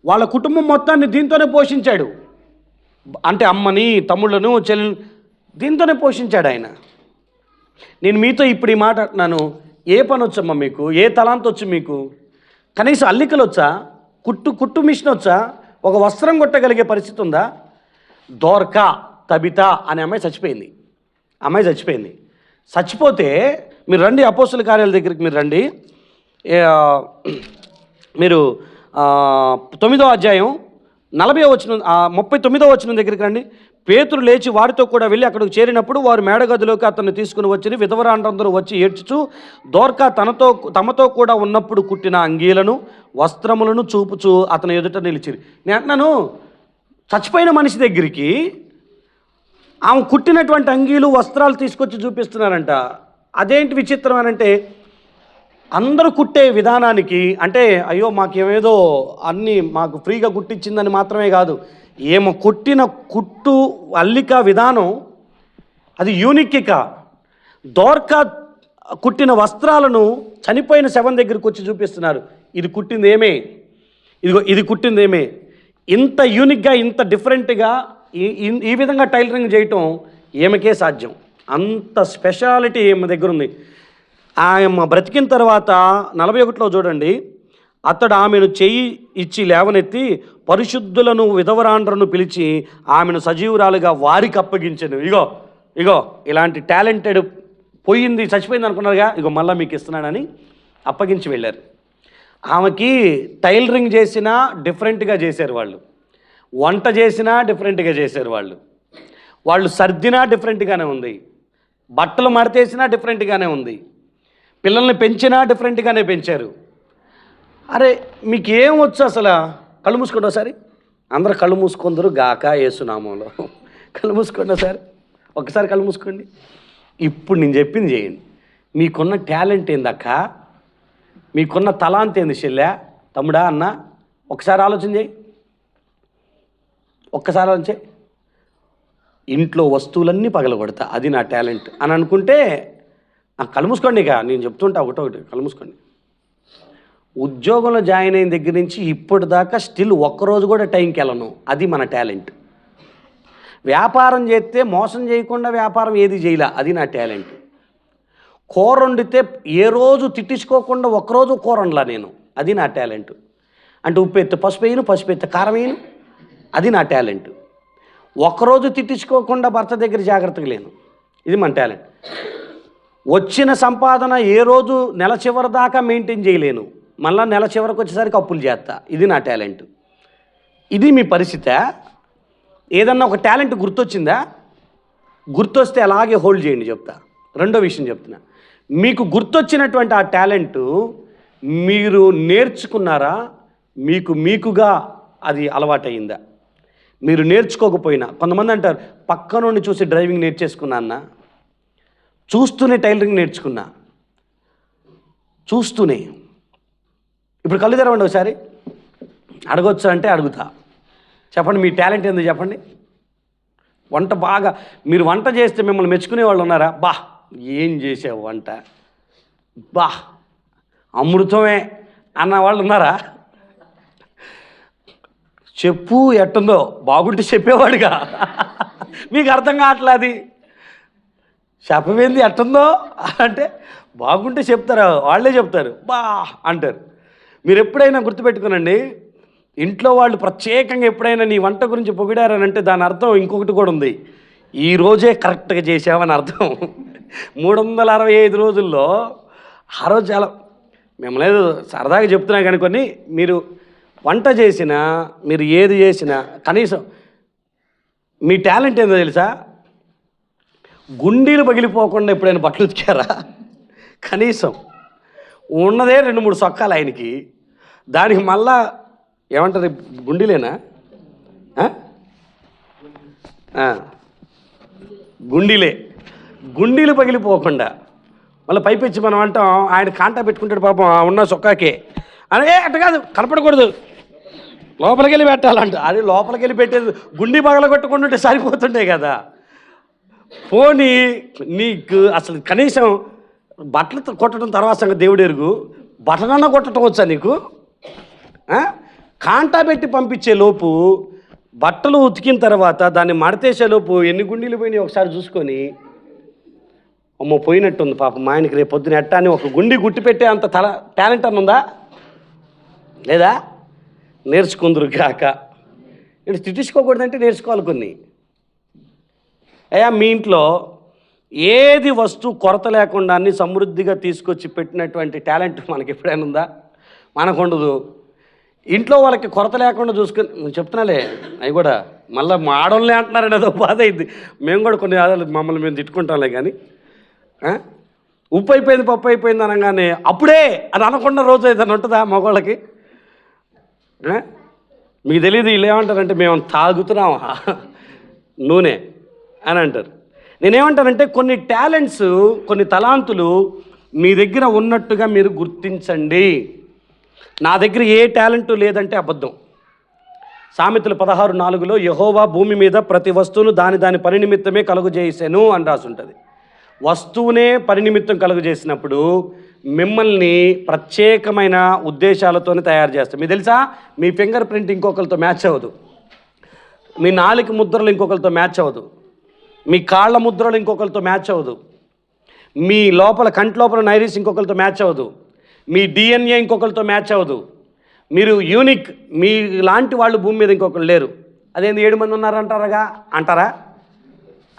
వాళ్ళ కుటుంబం మొత్తాన్ని దీంతోనే పోషించాడు. అంటే అమ్మని, తమ్ముళ్ళను, చెల్లి దీంతోనే పోషించాడు ఆయన. నేను మీతో ఇప్పుడు ఈ మాట అంటున్నాను, ఏ పని వచ్చమ్మా మీకు? ఏ తలాంత్ వచ్చు మీకు? కనీసం అల్లికలు వచ్చా? కుట్టు మిషన్ వచ్చా? ఒక వస్త్రం కొట్టగలిగే పరిస్థితి ఉందా? దోర్కా తబితా అనే అమ్మాయి చచ్చిపోయింది. చచ్చిపోతే మీరు రండి, అపోస్తుల కార్యాల దగ్గరికి మీరు రండి. మీరు 9వ అధ్యాయం 39వ వచనం దగ్గరికి రండి. పేతురు లేచి వారితో కూడా వెళ్ళి అక్కడికి చేరినప్పుడు వారు మేడగదిలోకి అతన్ని తీసుకుని వచ్చి విధవరాండ్రందరూ వచ్చి ఏడ్చుచూ దోర్కా తమతో కూడా ఉన్నప్పుడు కుట్టిన అంగీలను, వస్త్రములను చూపుచూ అతని ఎదుట నిలిచిరి. నేను అంటున్నాను, చచ్చిపోయిన మనిషి దగ్గరికి ఆమె కుట్టినటువంటి అంగీలు, వస్త్రాలు తీసుకొచ్చి చూపిస్తున్నారంట. అదేంటి విచిత్రం అని అంటే, అందరూ కుట్టే విధానానికి అంటే అయ్యో మాకేమేదో అన్నీ మాకు ఫ్రీగా కుట్టించిందని మాత్రమే కాదు, ఏమో కుట్టిన కుట్టు అల్లిక విధానం అది యూనిక్కిక. దోర్కా కుట్టిన వస్త్రాలను చనిపోయిన శవం దగ్గరికి వచ్చి చూపిస్తున్నారు. ఇది కుట్టిందేమే, ఇదిగో ఇది కుట్టిందేమే. ఇంత యూనిక్గా, ఇంత డిఫరెంట్గా ఈ విధంగా టైలరింగ్ చేయటం ఈమెకే సాధ్యం. అంత స్పెషాలిటీ ఈమె దగ్గర ఉంది. ఆమె బ్రతికిన తర్వాత 41లో చూడండి, అతడు ఆమెను చెయ్యి ఇచ్చి లేవనెత్తి పరిశుద్ధులను, విధవరాండ్రను పిలిచి ఆమెను సజీవురాలుగా వారికి అప్పగించాను. ఇగో ఇలాంటి టాలెంటెడ్, పోయింది చచ్చిపోయింది అనుకున్నారుగా, ఇగో మళ్ళీ మీకు ఇస్తున్నానని అప్పగించి వెళ్ళారు. ఆమెకి టైలరింగ్ చేసినా డిఫరెంట్గా చేశారు వాళ్ళు, వంట చేసినా డిఫరెంట్గా చేశారు వాళ్ళు సర్దినా డిఫరెంట్గానే ఉంది, బట్టలు మడతేసినా డిఫరెంట్గానే ఉంది, పిల్లల్ని పెంచినా డిఫరెంట్గానే పెంచారు. అరే మీకు ఏం వచ్చు అసలు? కళ్ళు మూసుకోండి ఒకసారి, అందరూ కళ్ళు మూసుకుందరు గాక యేసునామంలో. కళ్ళు మూసుకోండి ఒకసారి కళ్ళు మూసుకోండి. ఇప్పుడు నేను చెప్పింది చేయండి. మీకున్న టాలెంట్ ఏందక్క, మీకున్న తలాంత్ ఏంది చెల్లె, తమ్ముడా, అన్న, ఒకసారి ఆలోచన చేయి. ఒక్కసారి ఆలోచన చేయి. ఇంట్లో వస్తువులన్నీ పగలగొడతా, అది నా టాలెంట్ అని అనుకుంటే కళ్ళు మూసుకోండి. ఇక నేను చెప్తుంటా ఒకటొకటి, కళ్ళు మూసుకోండి. ఉద్యోగంలో జాయిన్ అయిన దగ్గర నుంచి ఇప్పటిదాకా స్టిల్ ఒక్కరోజు కూడా టైంకి వెళ్ళను, అది మన టాలెంట్. వ్యాపారం చేస్తే మోసం చేయకుండా వ్యాపారం ఏది చేయలే, అది నా టాలెంట్. కూర వండితే ఏ రోజు తిట్టించుకోకుండా ఒక్కరోజు కూర వండలా నేను, అది నా టాలెంట్. అంటే ఉప్పు ఎత్తే పసుపు వేయను, పసుపు ఎత్తే కారం వేయను, అది నా టాలెంట్. ఒక్కరోజు తిట్టించుకోకుండా భర్త దగ్గర జాగ్రత్తగా లేను, ఇది మన టాలెంట్. వచ్చిన సంపాదన ఏ రోజు నెల చివరి దాకా మెయింటైన్ చేయలేను, మళ్ళీ నెల చివరికి వచ్చేసరికి అప్పులు చేస్తా, ఇది నా టాలెంట్. ఇది మీ పరిస్థితి. ఏదన్నా ఒక టాలెంట్ గుర్తొచ్చిందా? గుర్తొస్తే అలాగే హోల్డ్ చేయండి. చెప్తా, రెండో విషయం చెప్తున్నా. మీకు గుర్తొచ్చినటువంటి ఆ టాలెంటు మీరు నేర్చుకున్నారా? మీకుగా అది అలవాటయిందా? మీరు నేర్చుకోకపోయినా, కొంతమంది అంటారు పక్క నుండి చూసి డ్రైవింగ్ నేర్చేసుకున్నా అన్న, చూస్తూనే టైలరింగ్ నేర్చుకున్నా, చూస్తూనే. ఇప్పుడు కళ్ళు తెరవండి ఒకసారి, అడగొచ్చు అంటే అడుగుతా. చెప్పండి మీ టాలెంట్ ఏందో చెప్పండి. వంట బాగా, మీరు వంట చేస్తే మిమ్మల్ని మెచ్చుకునే వాళ్ళు ఉన్నారా? బా ఏం చేసావు వంట, బా అమృతమే అన్న వాళ్ళు ఉన్నారా? చెప్పు ఎట్టుందో, బాగుంటే చెప్పేవాడుగా. మీకు అర్థం కావట్లే అది. చెప్పవేంది ఎట్టుందో అంటే బాగుంటే చెప్తారు, వాళ్ళే చెప్తారు బా అంటారు. మీరు ఎప్పుడైనా గుర్తుపెట్టుకోనండి, ఇంట్లో వాళ్ళు ప్రత్యేకంగా ఎప్పుడైనా నీ వంట గురించి పొగిడారనంటే దాని అర్థం ఇంకొకటి కూడా ఉంది, ఈ రోజే కరెక్ట్గా చేసామని అర్థం. 365 రోజుల్లో ఆ రోజు చాలా మిమ్మల్ని సరదాగా చెప్తున్నా కానీ కొన్ని మీరు వంట చేసినా మీరు ఏది చేసినా కనీసం మీ టాలెంట్ ఏందో తెలుసా, గుండీలు పగిలిపోకుండా ఎప్పుడైనా బట్టలు ఉతికారా? కనీసం ఉన్నదే 2-3 సొక్కాలు ఆయనకి, దానికి మళ్ళా ఏమంటారు గుండీలేనా గుండీలు పగిలిపోకుండా మళ్ళీ పైపెచ్చి మనం అంటాం ఆయన కాంటా పెట్టుకుంటాడు పాపం ఉన్న సొక్కాకే అని, అట్ట కాదు కనపడకూడదు లోపలికి వెళ్ళి పెట్టాలంట. అది లోపలికి వెళ్ళి పెట్టేది గుండీ పగలగొట్టుకుంటుంటే సరిపోతుండే కదా. పోనీ నీకు అసలు కనీసం బట్టలు కొట్టడం తర్వాత సంగతి దేవుడు ఎరుగు, బట్టనన్నా కొట్టడం వచ్చా నీకు? కాంటా పెట్టి పంపించే లోపు బట్టలు ఉతికిన తర్వాత దాన్ని మడతేసే లోపు ఎన్ని గుండీలు పోయినాయి ఒకసారి చూసుకొని, అమ్మో పోయినట్టుంది పాపం మా ఆయనకి రేపు పొద్దున ఎట్టా అని ఒక గుండి గుట్టి పెట్టే అంత టాలెంట్ అని ఉందా లేదా? నేర్చుకుందరు కాక ఇటు తిట్టించుకోకూడదంటే నేర్చుకోవాలి కొన్ని. అయ్యా మీ ఇంట్లో ఏది వస్తువు కొరత లేకుండా అన్ని సమృద్ధిగా తీసుకొచ్చి పెట్టినటువంటి టాలెంట్ మనకి ఎప్పుడైనా ఉందా? మనకు ఉండదు. ఇంట్లో వాళ్ళకి కొరత లేకుండా చూసుకొని చెప్తున్నాలే, అవి కూడా మళ్ళీ మా ఆడవాళ్ళే అంటున్నారని అదో బాధ అయింది. మేము కూడా కొన్ని ఆదాలు మమ్మల్ని మేము తిట్టుకుంటాంలే కానీ, ఉప్పు అయిపోయింది పప్పు అయిపోయింది అనగానే అప్పుడే అది అనకుండా రోజు ఏదైనా ఉంటుందా మగవాళ్ళకి? మీకు తెలియదు వీళ్ళు ఏమంటారంటే మేము తాగుతున్నామా నూనె అని అంటారు. నేనేమంటానంటే కొన్ని టాలెంట్స్ కొన్ని తలాంతులు మీ దగ్గర ఉన్నట్టుగా మీరు గుర్తించండి. నా దగ్గర ఏ టాలెంటు లేదంటే అబద్ధం. సామెతలు 16:4 యెహోవా భూమి మీద ప్రతి వస్తువును దాని పని నిమిత్తమే కలుగజేసాను అని రాసి ఉంటుంది. వస్తువునే పని నిమిత్తం కలుగజేసినప్పుడు మిమ్మల్ని ప్రత్యేకమైన ఉద్దేశాలతోనే తయారు చేస్తాం. మీకు తెలుసా, మీ ఫింగర్ ప్రింట్ ఇంకొకరితో మ్యాచ్ అవ్వదు, మీ నాలుక ముద్రలు ఇంకొకరితో మ్యాచ్ అవ్వదు, మీ కాళ్ళ ముద్రలు ఇంకొకరితో మ్యాచ్ అవ్వదు, మీ లోపల కంటి లోపల నైరిస్ ఇంకొకరితో మ్యాచ్ అవ్వదు, మీ డిఎన్ఏ ఇంకొకరితో మ్యాచ్ అవ్వదు. మీరు యూనిక్, మీ లాంటి వాళ్ళు భూమి మీద ఇంకొకరు లేరు. అదేంది 7 మంది ఉన్నారంటారా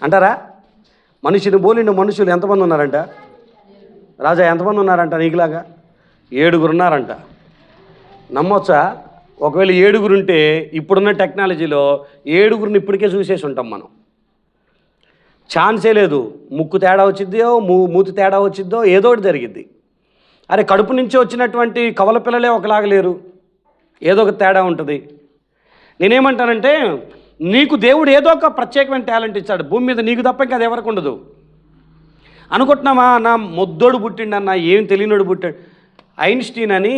అంటారా? మనిషిని పోలిన మనుషులు ఎంతమంది ఉన్నారంట? రాజా ఎంతమంది ఉన్నారంట? నీకులాగా 7 ఉన్నారంట. నమ్మొచ్చా? ఒకవేళ 7 ఉంటే ఇప్పుడున్న టెక్నాలజీలో 7 ఇప్పటికే చూసేసి ఉంటాం మనం. ఛాన్సే లేదు. ముక్కు తేడా వచ్చిద్దో మూతి తేడా వచ్చిద్దో ఏదో ఒకటి జరిగిద్ది. అరే కడుపు నుంచి వచ్చినటువంటి కవల పిల్లలే ఒకలాగా లేరు, ఏదో ఒక తేడా ఉంటుంది. నేనేమంటానంటే నీకు దేవుడు ఏదో ఒక ప్రత్యేకమైన టాలెంట్ ఇచ్చాడు భూమి మీద, నీకు తప్ప ఇంకా అది ఎవరికి ఉండదు. అనుకుంటున్నామా నా మొద్దోడు పుట్టిండన్నా ఏం తెలియనోడు పుట్టాడు. ఐన్స్టీన్ అని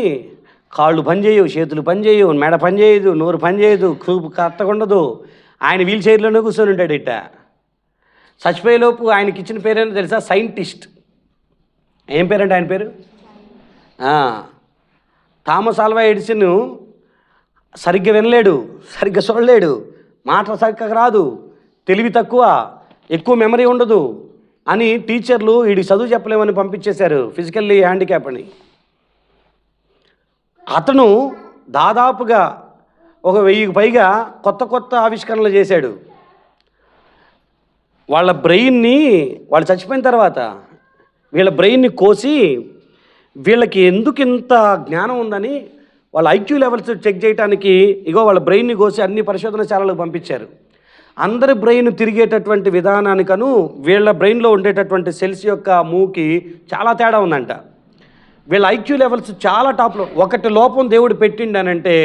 కాళ్ళు పనిచేయవు, చేతులు పనిచేయవు, మెడ పనిచేయదు, నోరు పనిచేయదు, కూపు కరెక్ట్గా ఉండదు. ఆయన వీల్ చైర్లోనే కూర్చొని ఉంటాడు. ఇట్ట చచ్చిపోయేలోపు ఆయనకి ఇచ్చిన పేరేంటో తెలుసా? సైంటిస్ట్. ఏం పేరంటే ఆయన పేరు? Thomas Alva Edison. సరిగ్గా వినలేడు, సరిగ్గా చూడలేడు, మాట సరిగ్గా రాదు, తెలివి తక్కువ, ఎక్కువ మెమరీ ఉండదు అని టీచర్లు వీడికి చదువు చెప్పలేమని పంపించేశారు, ఫిజికల్లీ హ్యాండిక్యాప్ అని. అతను దాదాపుగా 1000కి పైగా కొత్త ఆవిష్కరణలు చేశాడు. వాళ్ళ బ్రెయిన్ని వాళ్ళు చచ్చిపోయిన తర్వాత వీళ్ళ బ్రెయిన్ని కోసి వీళ్ళకి ఎందుకు ఇంత జ్ఞానం ఉందని వాళ్ళ ఐక్యూ లెవెల్స్ చెక్ చేయడానికి వాళ్ళ బ్రెయిన్ని కోసి అన్ని పరిశోధనశాలలకు పంపించారు. అందరి బ్రెయిన్ తిరిగేటటువంటి విధానానికను వీళ్ళ బ్రెయిన్లో ఉండేటటువంటి సెల్స్ యొక్క మూకి చాలా తేడా ఉందంట. వీళ్ళ ఐక్యూ లెవెల్స్ చాలా టాప్లో. ఒకటి లోపం దేవుడు పెట్టిండనంటే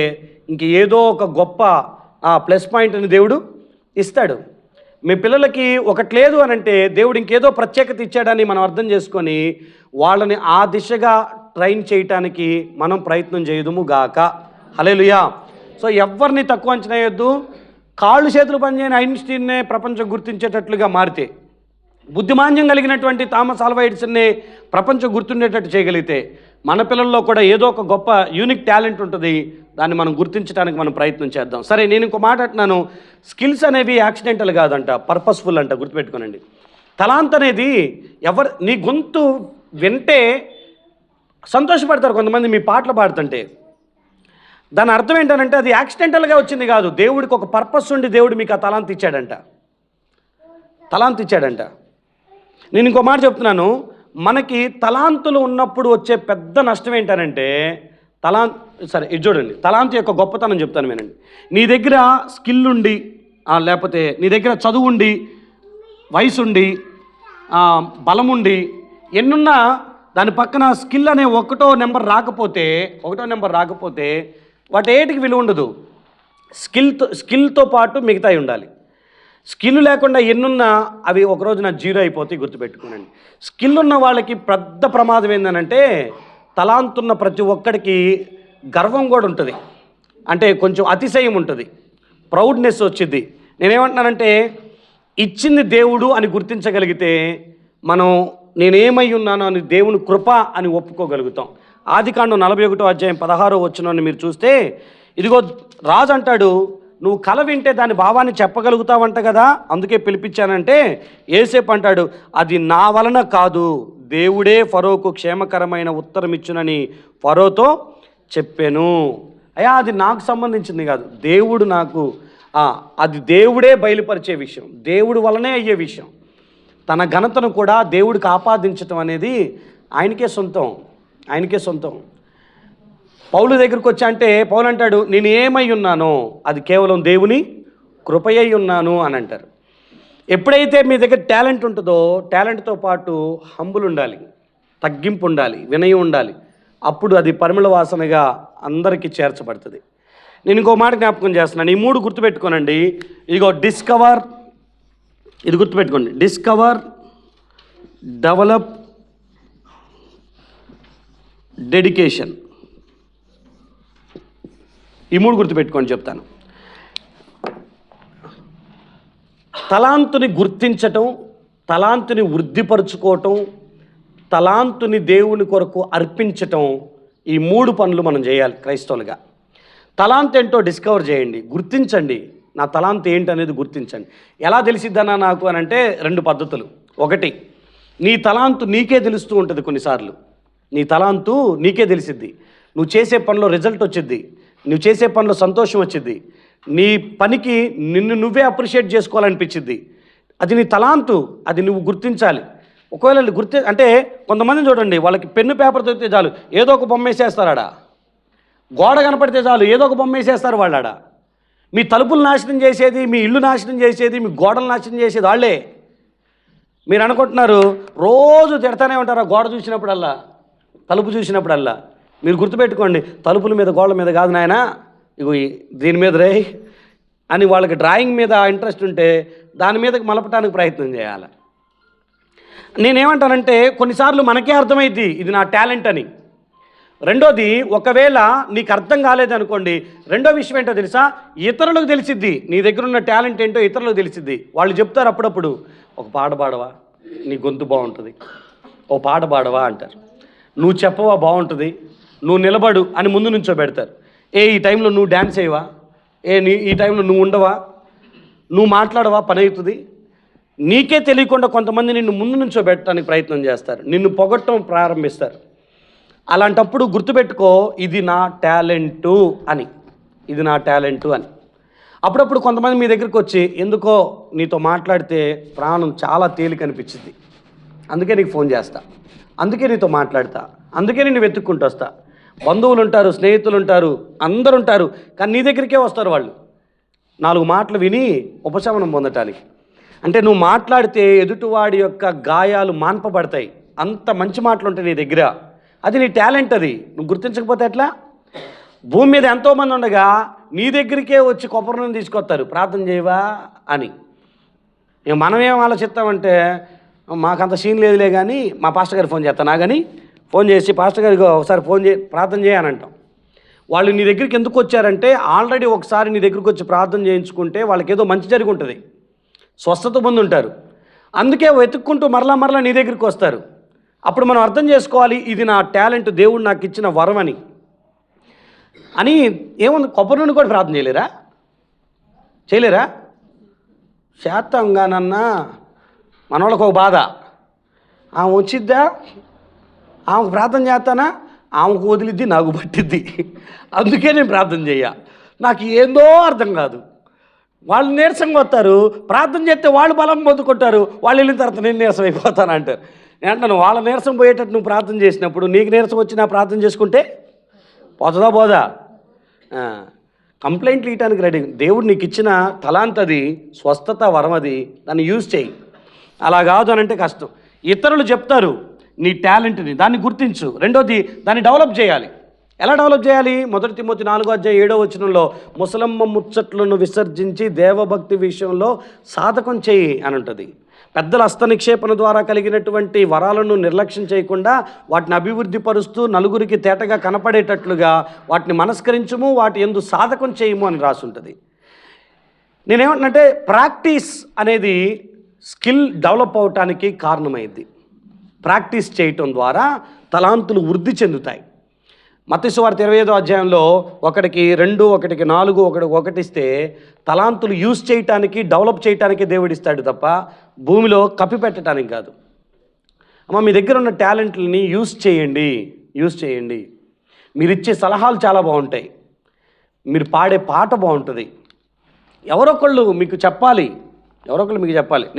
ఇంక ఏదో ఒక గొప్ప ప్లస్ పాయింట్ని దేవుడు ఇస్తాడు. మీ పిల్లలకి ఒకటి లేదు అనంటే దేవుడు ఇంకేదో ప్రత్యేకత ఇచ్చాడని మనం అర్థం చేసుకొని వాళ్ళని ఆ దిశగా ట్రైన్ చేయటానికి మనం ప్రయత్నం చేయదుము గాక. హల్లెలూయా. సో ఎవరిని తక్కువ అంచనా వేయొద్దు. కాళ్ళు చేతులు పనిచేయని ఐన్స్టీన్నే ప్రపంచం గుర్తించేటట్లుగా మారితే, బుద్ధిమాన్యం కలిగినటువంటి థామస్ ఆల్వా ఎడిసన్నే ప్రపంచం గుర్తుండేటట్టు చేయగలిగితే మన పిల్లల్లో కూడా ఏదో ఒక గొప్ప యూనిక్ టాలెంట్ ఉంటుంది. దాన్ని మనం గుర్తించడానికి మనం ప్రయత్నం చేద్దాం. సరే, నేను ఇంకో మాట అంటున్నాను, స్కిల్స్ అనేవి యాక్సిడెంటల్ కాదంట, పర్పస్ఫుల్ అంట. గుర్తుపెట్టుకోనండి, తలాంత్ అనేది నీ గొంతు వింటే సంతోషపడతారు కొంతమంది మీ పాటలు పాడుతుంటే. దాని అర్థం ఏంటంటే అది యాక్సిడెంటల్గా వచ్చింది కాదు, దేవుడికి ఒక పర్పస్ ఉండి దేవుడు మీకు ఆ తలాంత్ ఇచ్చాడంట. నేను ఇంకో మాట చెప్తున్నాను, మనకి తలాంతులు ఉన్నప్పుడు వచ్చే పెద్ద నష్టం ఏంటనంటే సరే ఇది చూడండి, తలాంతు యొక్క గొప్పతనం చెప్తాను వినండి. నీ దగ్గర స్కిల్ ఉండి లేకపోతే నీ దగ్గర చదువు ఉండి వయసు ఉండి బలం ఉండి ఎన్నున్నా దాని పక్కన స్కిల్ అనే ఒకటో నెంబర్ రాకపోతే వాటి ఏటికి విలువ ఉండదు. స్కిల్తో పాటు మిగతాయి ఉండాలి. స్కిల్ లేకుండా ఎన్నున్నా అవి ఒకరోజున జీరో అయిపోతాయి, గుర్తుపెట్టుకోనండి. స్కిల్ ఉన్న వాళ్ళకి పెద్ద ప్రమాదం ఏంటంటే తలాంతున్న ప్రతి ఒక్కడికి గర్వం కూడా ఉంటుంది, అంటే కొంచెం అతిశయం ఉంటుంది, ప్రౌడ్నెస్ వచ్చింది. నేనేమంటున్నానంటే ఇచ్చింది దేవుడు అని గుర్తించగలిగితే మనం నేనేమై ఉన్నానో అని దేవుని కృప అని ఒప్పుకోగలుగుతాం. ఆదికాండం 41:16 మీరు చూస్తే, ఇదిగో రాజు అంటాడు, నువ్వు కల వింటే దాని భావాన్ని చెప్పగలుగుతావంట కదా, అందుకే పిలిపించానంటే యోసేపు అంటాడు, అది నా వలన కాదు, దేవుడే ఫరోకు క్షేమకరమైన ఉత్తరం ఇచ్చునని ఫరోతో చెప్పాను. అయ్యా అది నాకు సంబంధించింది కాదు, దేవుడు నాకు అది దేవుడే బయలుపరిచే విషయం, దేవుడు వలనే అయ్యే విషయం. తన ఘనతను కూడా దేవుడికి ఆపాదించటం అనేది ఆయనకే సొంతం. పౌలు దగ్గరికి వచ్చా అంటే పౌలు అంటాడు, నేను ఏమై ఉన్నానో అది కేవలం దేవుని కృపయ్యి ఉన్నాను అని అంటారు. ఎప్పుడైతే మీ దగ్గర టాలెంట్ ఉంటుందో టాలెంట్తో పాటు హంబుల్ ఉండాలి, తగ్గింపు ఉండాలి, వినయం ఉండాలి. అప్పుడు అది పరిమళ వాసనగా అందరికీ చేర్చబడుతుంది. నేను ఇంకో మాట జ్ఞాపకం చేస్తున్నాను, ఈ 3 గుర్తుపెట్టుకోనండి. ఇదిగో ఇది గుర్తుపెట్టుకోండి, డిస్కవర్, డెవలప్, డెడికేషన్. ఈ 3 గుర్తుపెట్టుకోండి చెప్తాను. తలాంతుని గుర్తించటం, తలాంతుని వృద్ధిపరుచుకోవటం, తలాంతుని దేవుని కొరకు అర్పించటం, ఈ 3 పనులు మనం చేయాలి క్రైస్తవులుగా. తలాంత్ ఏంటో డిస్కవర్ చేయండి, గుర్తించండి. నా తలాంత్ ఏంటనేది గుర్తించండి. ఎలా తెలిసిద్దన్నా నాకు అని అంటే 2 పద్ధతులు. ఒకటి, నీ తలాంతు నీకే తెలుస్తూ ఉంటుంది. కొన్నిసార్లు నీ తలాంతు నీకే తెలిసిద్ది. నువ్వు చేసే పనిలో రిజల్ట్ వచ్చిద్ది, నువ్వు చేసే పనిలో సంతోషం వచ్చిద్ది, నీ పనికి నిన్ను నువ్వే అప్రిషియేట్ చేసుకోవాలనిపించిద్ది. అది నీ తలాంతు, అది నువ్వు గుర్తించాలి. ఒకవేళ అంటే కొంతమంది చూడండి, వాళ్ళకి పెన్ను పేపర్ దొరికితే చాలు ఏదో ఒక బొమ్మ వేసేస్తారాడా, గోడ కనపడితే చాలు ఏదో ఒక బొమ్మ వేసేస్తారు వాళ్ళాడ. మీ తలుపులు నాశనం చేసేది, మీ ఇల్లు నాశనం చేసేది, మీ గోడలు నాశనం చేసేది వాళ్ళే. మీరు అనుకుంటున్నారు రోజు తిడతానే ఉంటారు ఆ గోడ చూసినప్పుడల్లా, తలుపు చూసినప్పుడల్లా. మీరు గుర్తుపెట్టుకోండి, తలుపుల మీద గోడల మీద కాదు నాయనా, ఇగో దీని మీద రే అని వాళ్ళకి డ్రాయింగ్ మీద ఇంట్రెస్ట్ ఉంటే దాని మీదకి మలపటానికి ప్రయత్నం చేయాలి. నేనేమంటానంటే కొన్నిసార్లు మనకే అర్థమైద్ది ఇది నా టాలెంట్ అని. రెండోది, ఒకవేళ నీకు అర్థం కాలేదనుకోండి, రెండో విషయం ఏంటో తెలుసా, ఇతరులకు తెలిసిద్ది నీ దగ్గర ఉన్న టాలెంట్ ఏంటో ఇతరులకు తెలిసిద్ది. వాళ్ళు చెప్తారు అప్పుడప్పుడు, ఒక పాట పాడవా, నీ గొంతు బాగుంటుంది, ఓ పాట పాడవా అంటారు. నువ్వు చెప్పవా, బాగుంటుంది, నువ్వు నిలబడు అని ముందు నుంచో పెడతారు. ఈ టైంలో నువ్వు డ్యాన్స్ చేయవా, ఈ టైంలో నువ్వు ఉండవా, నువ్వు మాట్లాడవా, పని అవుతుంది. నీకే తెలియకుండా కొంతమంది నిన్ను ముందు నుంచో పెట్టడానికి ప్రయత్నం చేస్తారు, నిన్ను పొగట్టడం ప్రారంభిస్తారు. అలాంటప్పుడు గుర్తుపెట్టుకో, ఇది నా టాలెంటు అని. అప్పుడప్పుడు కొంతమంది మీ దగ్గరికి వచ్చి, ఎందుకో నీతో మాట్లాడితే ప్రాణం చాలా తేలిక అనిపించింది, అందుకే నీకు ఫోన్ చేస్తా, అందుకే నీతో మాట్లాడతా, అందుకే నేను వెతుక్కుంటూ వస్తా. బంధువులు ఉంటారు, స్నేహితులు ఉంటారు, అందరు ఉంటారు, కానీ నీ దగ్గరికే వస్తారు వాళ్ళు 4 మాటలు విని ఉపశమనం పొందటానికి. అంటే నువ్వు మాట్లాడితే ఎదుటివాడి యొక్క గాయాలు మాన్పబడతాయి, అంత మంచి మాటలు ఉంటాయి నీ దగ్గర. అది నీ టాలెంట్, అది నువ్వు గుర్తించకపోతే ఎట్లా? భూమి మీద ఎంతోమంది ఉండగా నీ దగ్గరికే వచ్చి కొబ్బరి నూనె తీసుకొస్తారు, ప్రార్థన చేయవా అని. మనమేం ఆలోచిస్తామంటే, మాకంత సీన్ లేదులే కానీ మా పాస్టర్ గారికి ఫోన్ చేస్తాను కానీ ఫోన్ చేసి, పాస్టర్ గారికి ఒకసారి ప్రార్థన చేయని అంటాం. వాళ్ళు నీ దగ్గరికి ఎందుకు వచ్చారంటే, ఆల్రెడీ ఒకసారి నీ దగ్గరికి వచ్చి ప్రార్థన చేయించుకుంటే వాళ్ళకి ఏదో మంచి జరిగి ఉంటుంది, స్వస్థత పొంది ఉంటారు, అందుకే వెతుక్కుంటూ మరలా నీ దగ్గరికి వస్తారు. అప్పుడు మనం అర్థం చేసుకోవాలి, ఇది నా టాలెంట్, దేవుడు నాకు ఇచ్చిన వరం అని. ఏముంది, కొబ్బరి నూనె కూడా ప్రార్థన చేయలేరా? చేస్తాంగానన్నా మనోళ్ళకు ఒక బాధ, ఆమె వచ్చిద్దా, ఆమెకు ప్రార్థన చేస్తానా, ఆమెకు వదిలిద్ది, నాకు పట్టిద్ది. అందుకే నేను ప్రార్థన చెయ్య. నాకు ఏందో అర్థం కాదు. వాళ్ళు నీరసంగా వస్తారు, ప్రార్థన చేస్తే వాళ్ళు బలం పొందుకుంటారు, వాళ్ళు వెళ్ళిన తర్వాత నేను నీరసం అయిపోతాను అంటారు. నేను అంటాను, వాళ్ళ నీరసం పోయేటట్టు నువ్వు ప్రార్థన చేసినప్పుడు నీకు నీరసం వచ్చి నా ప్రార్థన చేసుకుంటే పోతుందా? పోదా? కంప్లైంట్లు ఇవ్వడానికి రెడీ. దేవుడు నీకు ఇచ్చిన తలాంతది, స్వస్థత వరం, అది దాన్ని యూజ్ చేయి. అలా కాదు అని అంటే కష్టం. ఇతరులు చెప్తారు నీ టాలెంట్ని, దాన్ని గుర్తించు. రెండోది, దాన్ని డెవలప్ చేయాలి. ఎలా డెవలప్ చేయాలి? 1 తిమోతి 4:7 ముసలమ్మ ముచ్చట్లను విసర్జించి దేవభక్తి విషయంలో సాధకం చేయి అని ఉంటుంది. పెద్దల హస్త నిక్షేపణ ద్వారా కలిగినటువంటి వరాలను నిర్లక్ష్యం చేయకుండా వాటిని అభివృద్ధి పరుస్తూ నలుగురికి తేటగా కనపడేటట్లుగా వాటిని మనస్కరించము, వాటి యందు సాధకం చేయము అని రాసి ఉంటుంది. నేనేమంటున్నంటే, ప్రాక్టీస్ అనేది స్కిల్ డెవలప్ అవటానికి కారణమైంది. ప్రాక్టీస్ చేయటం ద్వారా తలాంతులు వృద్ధి చెందుతాయి. మత్తయి సువార్త 25 ఒకటికి 2, ఒకటికి 4, ఒకటికి 1 ఇస్తే తలాంతులు యూజ్ చేయటానికి, డెవలప్ చేయటానికి దేవుడిస్తాడు తప్ప భూమిలో కప్పిపెట్టడానికి కాదు. అమ్మ, మీ దగ్గర ఉన్న టాలెంట్లని యూజ్ చేయండి. మీరు ఇచ్చే సలహాలు చాలా బాగుంటాయి, మీరు పాడే పాట బాగుంటుంది. ఎవరొకళ్ళు మీకు చెప్పాలి.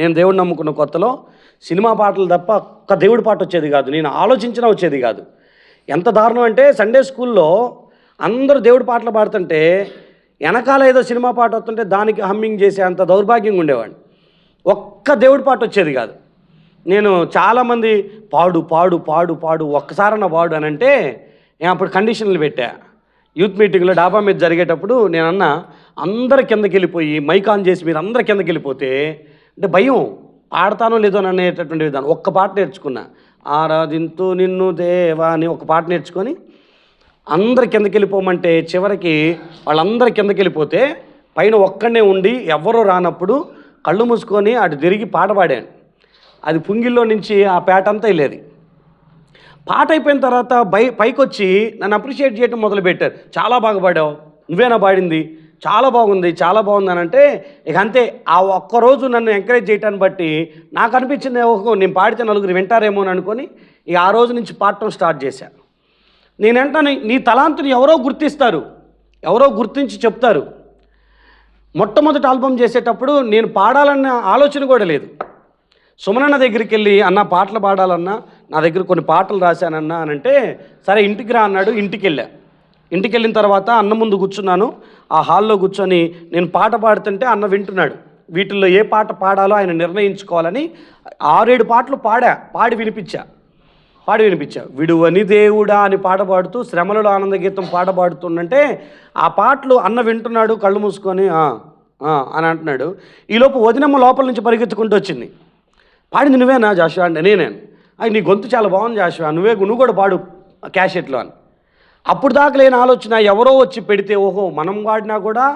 నేను దేవుడిని నమ్ముకున్న కొత్తలో సినిమా పాటలు తప్ప ఒక్క దేవుడి పాట వచ్చేది కాదు, నేను ఆలోచించినా వచ్చేది కాదు. ఎంత దారుణం అంటే, సండే స్కూల్లో అందరూ దేవుడి పాటలు పాడుతుంటే వెనకాల ఏదో సినిమా పాట వస్తుంటే దానికి హమ్మింగ్ చేసే అంత దౌర్భాగ్యంగా ఉండేవాడిని. ఒక్క దేవుడి పాట వచ్చేది కాదు. నేను చాలామంది పాడు ఒక్కసారన్నా పాడు అని అంటే నేను అప్పుడు కండిషన్లు పెట్టా. యూత్ మీటింగ్లో డాబా మీద జరిగేటప్పుడు నేను అన్నా, అందరు కిందకి వెళ్ళిపోయి మైక్ ఆన్ చేసి మీరు అందరు కిందకి వెళ్ళిపోతే అంటే భయం, పాడతానో లేదో అని అనేటటువంటి విధానం. ఒక్క పాట నేర్చుకున్నా, ఆరాధింతు నిన్ను దేవా అని ఒక పాట నేర్చుకొని అందరు కిందకి వెళ్ళిపోమంటే చివరికి వాళ్ళందరూ కిందకి వెళ్ళిపోతే పైన ఒక్కడనే ఉండి ఎవరో రానప్పుడు కళ్ళు మూసుకొని అటు తిరిగి పాట పాడాను. అది పుంగిల్లో నుంచి ఆ పేట అంతా వెళ్ళేది. పాట అయిపోయిన తర్వాత పైకి వచ్చి నన్ను అప్రిషియేట్ చేయడం మొదలుపెట్టారు. చాలా బాగా పాడావు, నువ్వేనా పాడింది, చాలా బాగుంది అని అంటే ఇక అంతే. ఆ ఒక్కరోజు నన్ను ఎంకరేజ్ చేయటాన్ని బట్టి నాకు అనిపించింది, ఓహో నేను పాడితే నలుగురు వింటారేమో అని అనుకొని ఇక ఆ రోజు నుంచి పాడటం స్టార్ట్ చేశాను. నేనంటాను, నీ తలాంతుని ఎవరో గుర్తిస్తారు, ఎవరో గుర్తించి చెప్తారు. మొట్టమొదటి ఆల్బమ్ చేసేటప్పుడు నేను పాడాలన్న ఆలోచన కూడా లేదు. సుమనన్న దగ్గరికి వెళ్ళి, అన్న పాటలు పాడాలన్నా, నా దగ్గర కొన్ని పాటలు రాశానన్నా అని అంటే, సరే ఇంటికి రా అన్నాడు. ఇంటికి వెళ్ళిన తర్వాత అన్న ముందు కూర్చున్నాను. ఆ హాల్లో కూర్చొని నేను పాట పాడుతుంటే అన్న వింటున్నాడు. వీటిల్లో ఏ పాట పాడాలో ఆయన నిర్ణయించుకోవాలని 6-7 పాటలు పాడి వినిపించా. విడువని దేవుడా అని పాట పాడుతూ శ్రమలలో ఆనంద గీతం పాట పాడుతుండంటే ఆ పాటలు అన్న వింటున్నాడు, కళ్ళు మూసుకొని అని అంటున్నాడు. ఈలోపు వదినమ్మ లోపల నుంచి పరిగెత్తుకుంటూ వచ్చింది. పాడింది నువ్వేనా జాషువా అంటే నేనే. నీ గొంతు చాలా బాగుంది జాషువా, నువ్వు కూడా పాడు క్యాసెట్లో అని. అప్పుడు దాకా లేని ఆలోచన ఎవరో వచ్చి పెడితే, ఓహో మనం వాడినా కూడా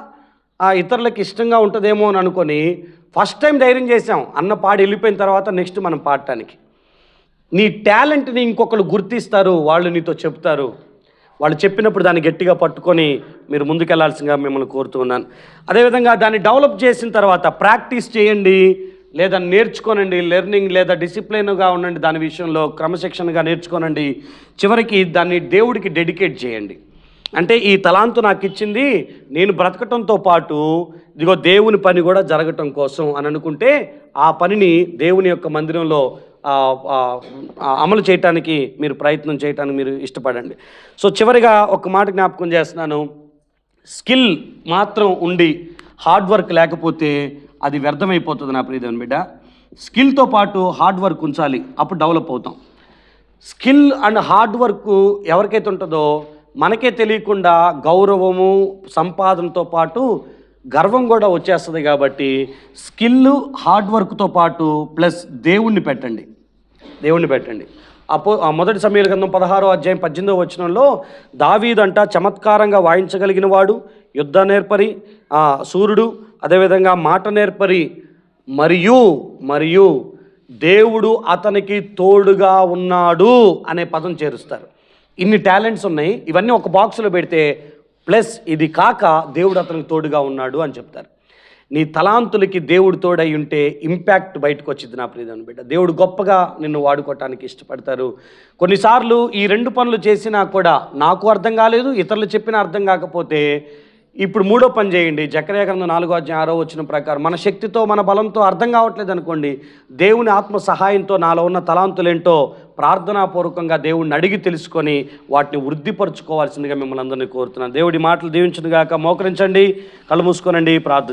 ఇతరులకు ఇష్టంగా ఉంటుందేమో అని అనుకొని ఫస్ట్ టైం ధైర్యం చేసాం. అన్న పాడి వెళ్ళిపోయిన తర్వాత నెక్స్ట్ మనం పాడటానికి. నీ టాలెంట్ని ఇంకొకరు గుర్తిస్తారు, వాళ్ళు నీతో చెప్తారు. వాళ్ళు చెప్పినప్పుడు దాన్ని గట్టిగా పట్టుకొని మీరు ముందుకెళ్లాల్సిందిగా మిమ్మల్ని కోరుతూ ఉన్నాను. అదేవిధంగా దాన్ని డెవలప్ చేసిన తర్వాత ప్రాక్టీస్ చేయండి, లేదా నేర్చుకోనండి. లెర్నింగ్ లేదా డిసిప్లిన్గా ఉండండి, దాని విషయంలో క్రమశిక్షణగా నేర్చుకోనండి. చివరికి దాన్ని దేవుడికి డెడికేట్ చేయండి. అంటే ఈ తలాంతు నాకు ఇచ్చింది నేను బ్రతకటంతో పాటు ఇదిగో దేవుని పని కూడా జరగటం కోసం అని అనుకుంటే ఆ పనిని దేవుని యొక్క మందిరంలో అమలు చేయటానికి మీరు ప్రయత్నం చేయటానికి మీరు ఇష్టపడండి. సో చివరిగా ఒక మాట జ్ఞాపకం చేస్తున్నాను. స్కిల్ మాత్రం ఉండి హార్డ్ వర్క్ లేకపోతే అది వ్యర్థమైపోతుంది నా ప్రియదేవుని బిడ్డ. స్కిల్తో పాటు హార్డ్ వర్క్ ఉంచాలి, అప్పుడు డెవలప్ అవుతాం. స్కిల్ అండ్ హార్డ్ వర్క్ ఎవరికైతే ఉంటుందో మనకే తెలియకుండా గౌరవము, సంపాదనతో పాటు గర్వం కూడా వచ్చేస్తుంది. కాబట్టి స్కిల్, హార్డ్ వర్క్తో పాటు ప్లస్ దేవుణ్ణి పెట్టండి. మొదటి సమూయేలు గ్రంథం 16:18 దావీదంట చమత్కారంగా వాయించగలిగిన వాడు, యుద్ధ నేర్పరి, సూర్యుడు, అదేవిధంగా మాట నేర్పరి, మరియు దేవుడు అతనికి తోడుగా ఉన్నాడు అనే పదం చేరుస్తారు. ఇన్ని టాలెంట్స్ ఉన్నాయి, ఇవన్నీ ఒక బాక్స్లో పెడితే ప్లస్ ఇది కాక దేవుడు అతనికి తోడుగా ఉన్నాడు అని చెప్తారు. నీ తలాంతులకి దేవుడు తోడై ఉంటే ఇంపాక్ట్ బయటకు వచ్చింది నా ప్రియమైన బిడ్డ. దేవుడు గొప్పగా నిన్ను వాడుకోవటానికి ఇష్టపడతారు. కొన్నిసార్లు ఈ 2 పనులు చేసినా కూడా నాకు అర్థం కాలేదు, ఇతరులు చెప్పినా అర్థం కాకపోతే ఇప్పుడు 3వ పని చేయండి. జకర్యా గ్రంథం 4:6 ప్రకారం మన శక్తితో మన బలంతో అర్థం కావట్లేదు అనుకోండి, దేవుని ఆత్మ సహాయంతో నాలో ఉన్న తలాంతులేంటో ప్రార్థనాపూర్వకంగా దేవుడిని అడిగి తెలుసుకొని వాటిని వృద్ధిపరచుకోవాల్సిందిగా మిమ్మల్ని అందరినీ కోరుతున్నాను. దేవుడి మాటలు దీవించును గాక. మోకరించండి, కళ్ళు మూసుకోనండి, ప్రార్థన.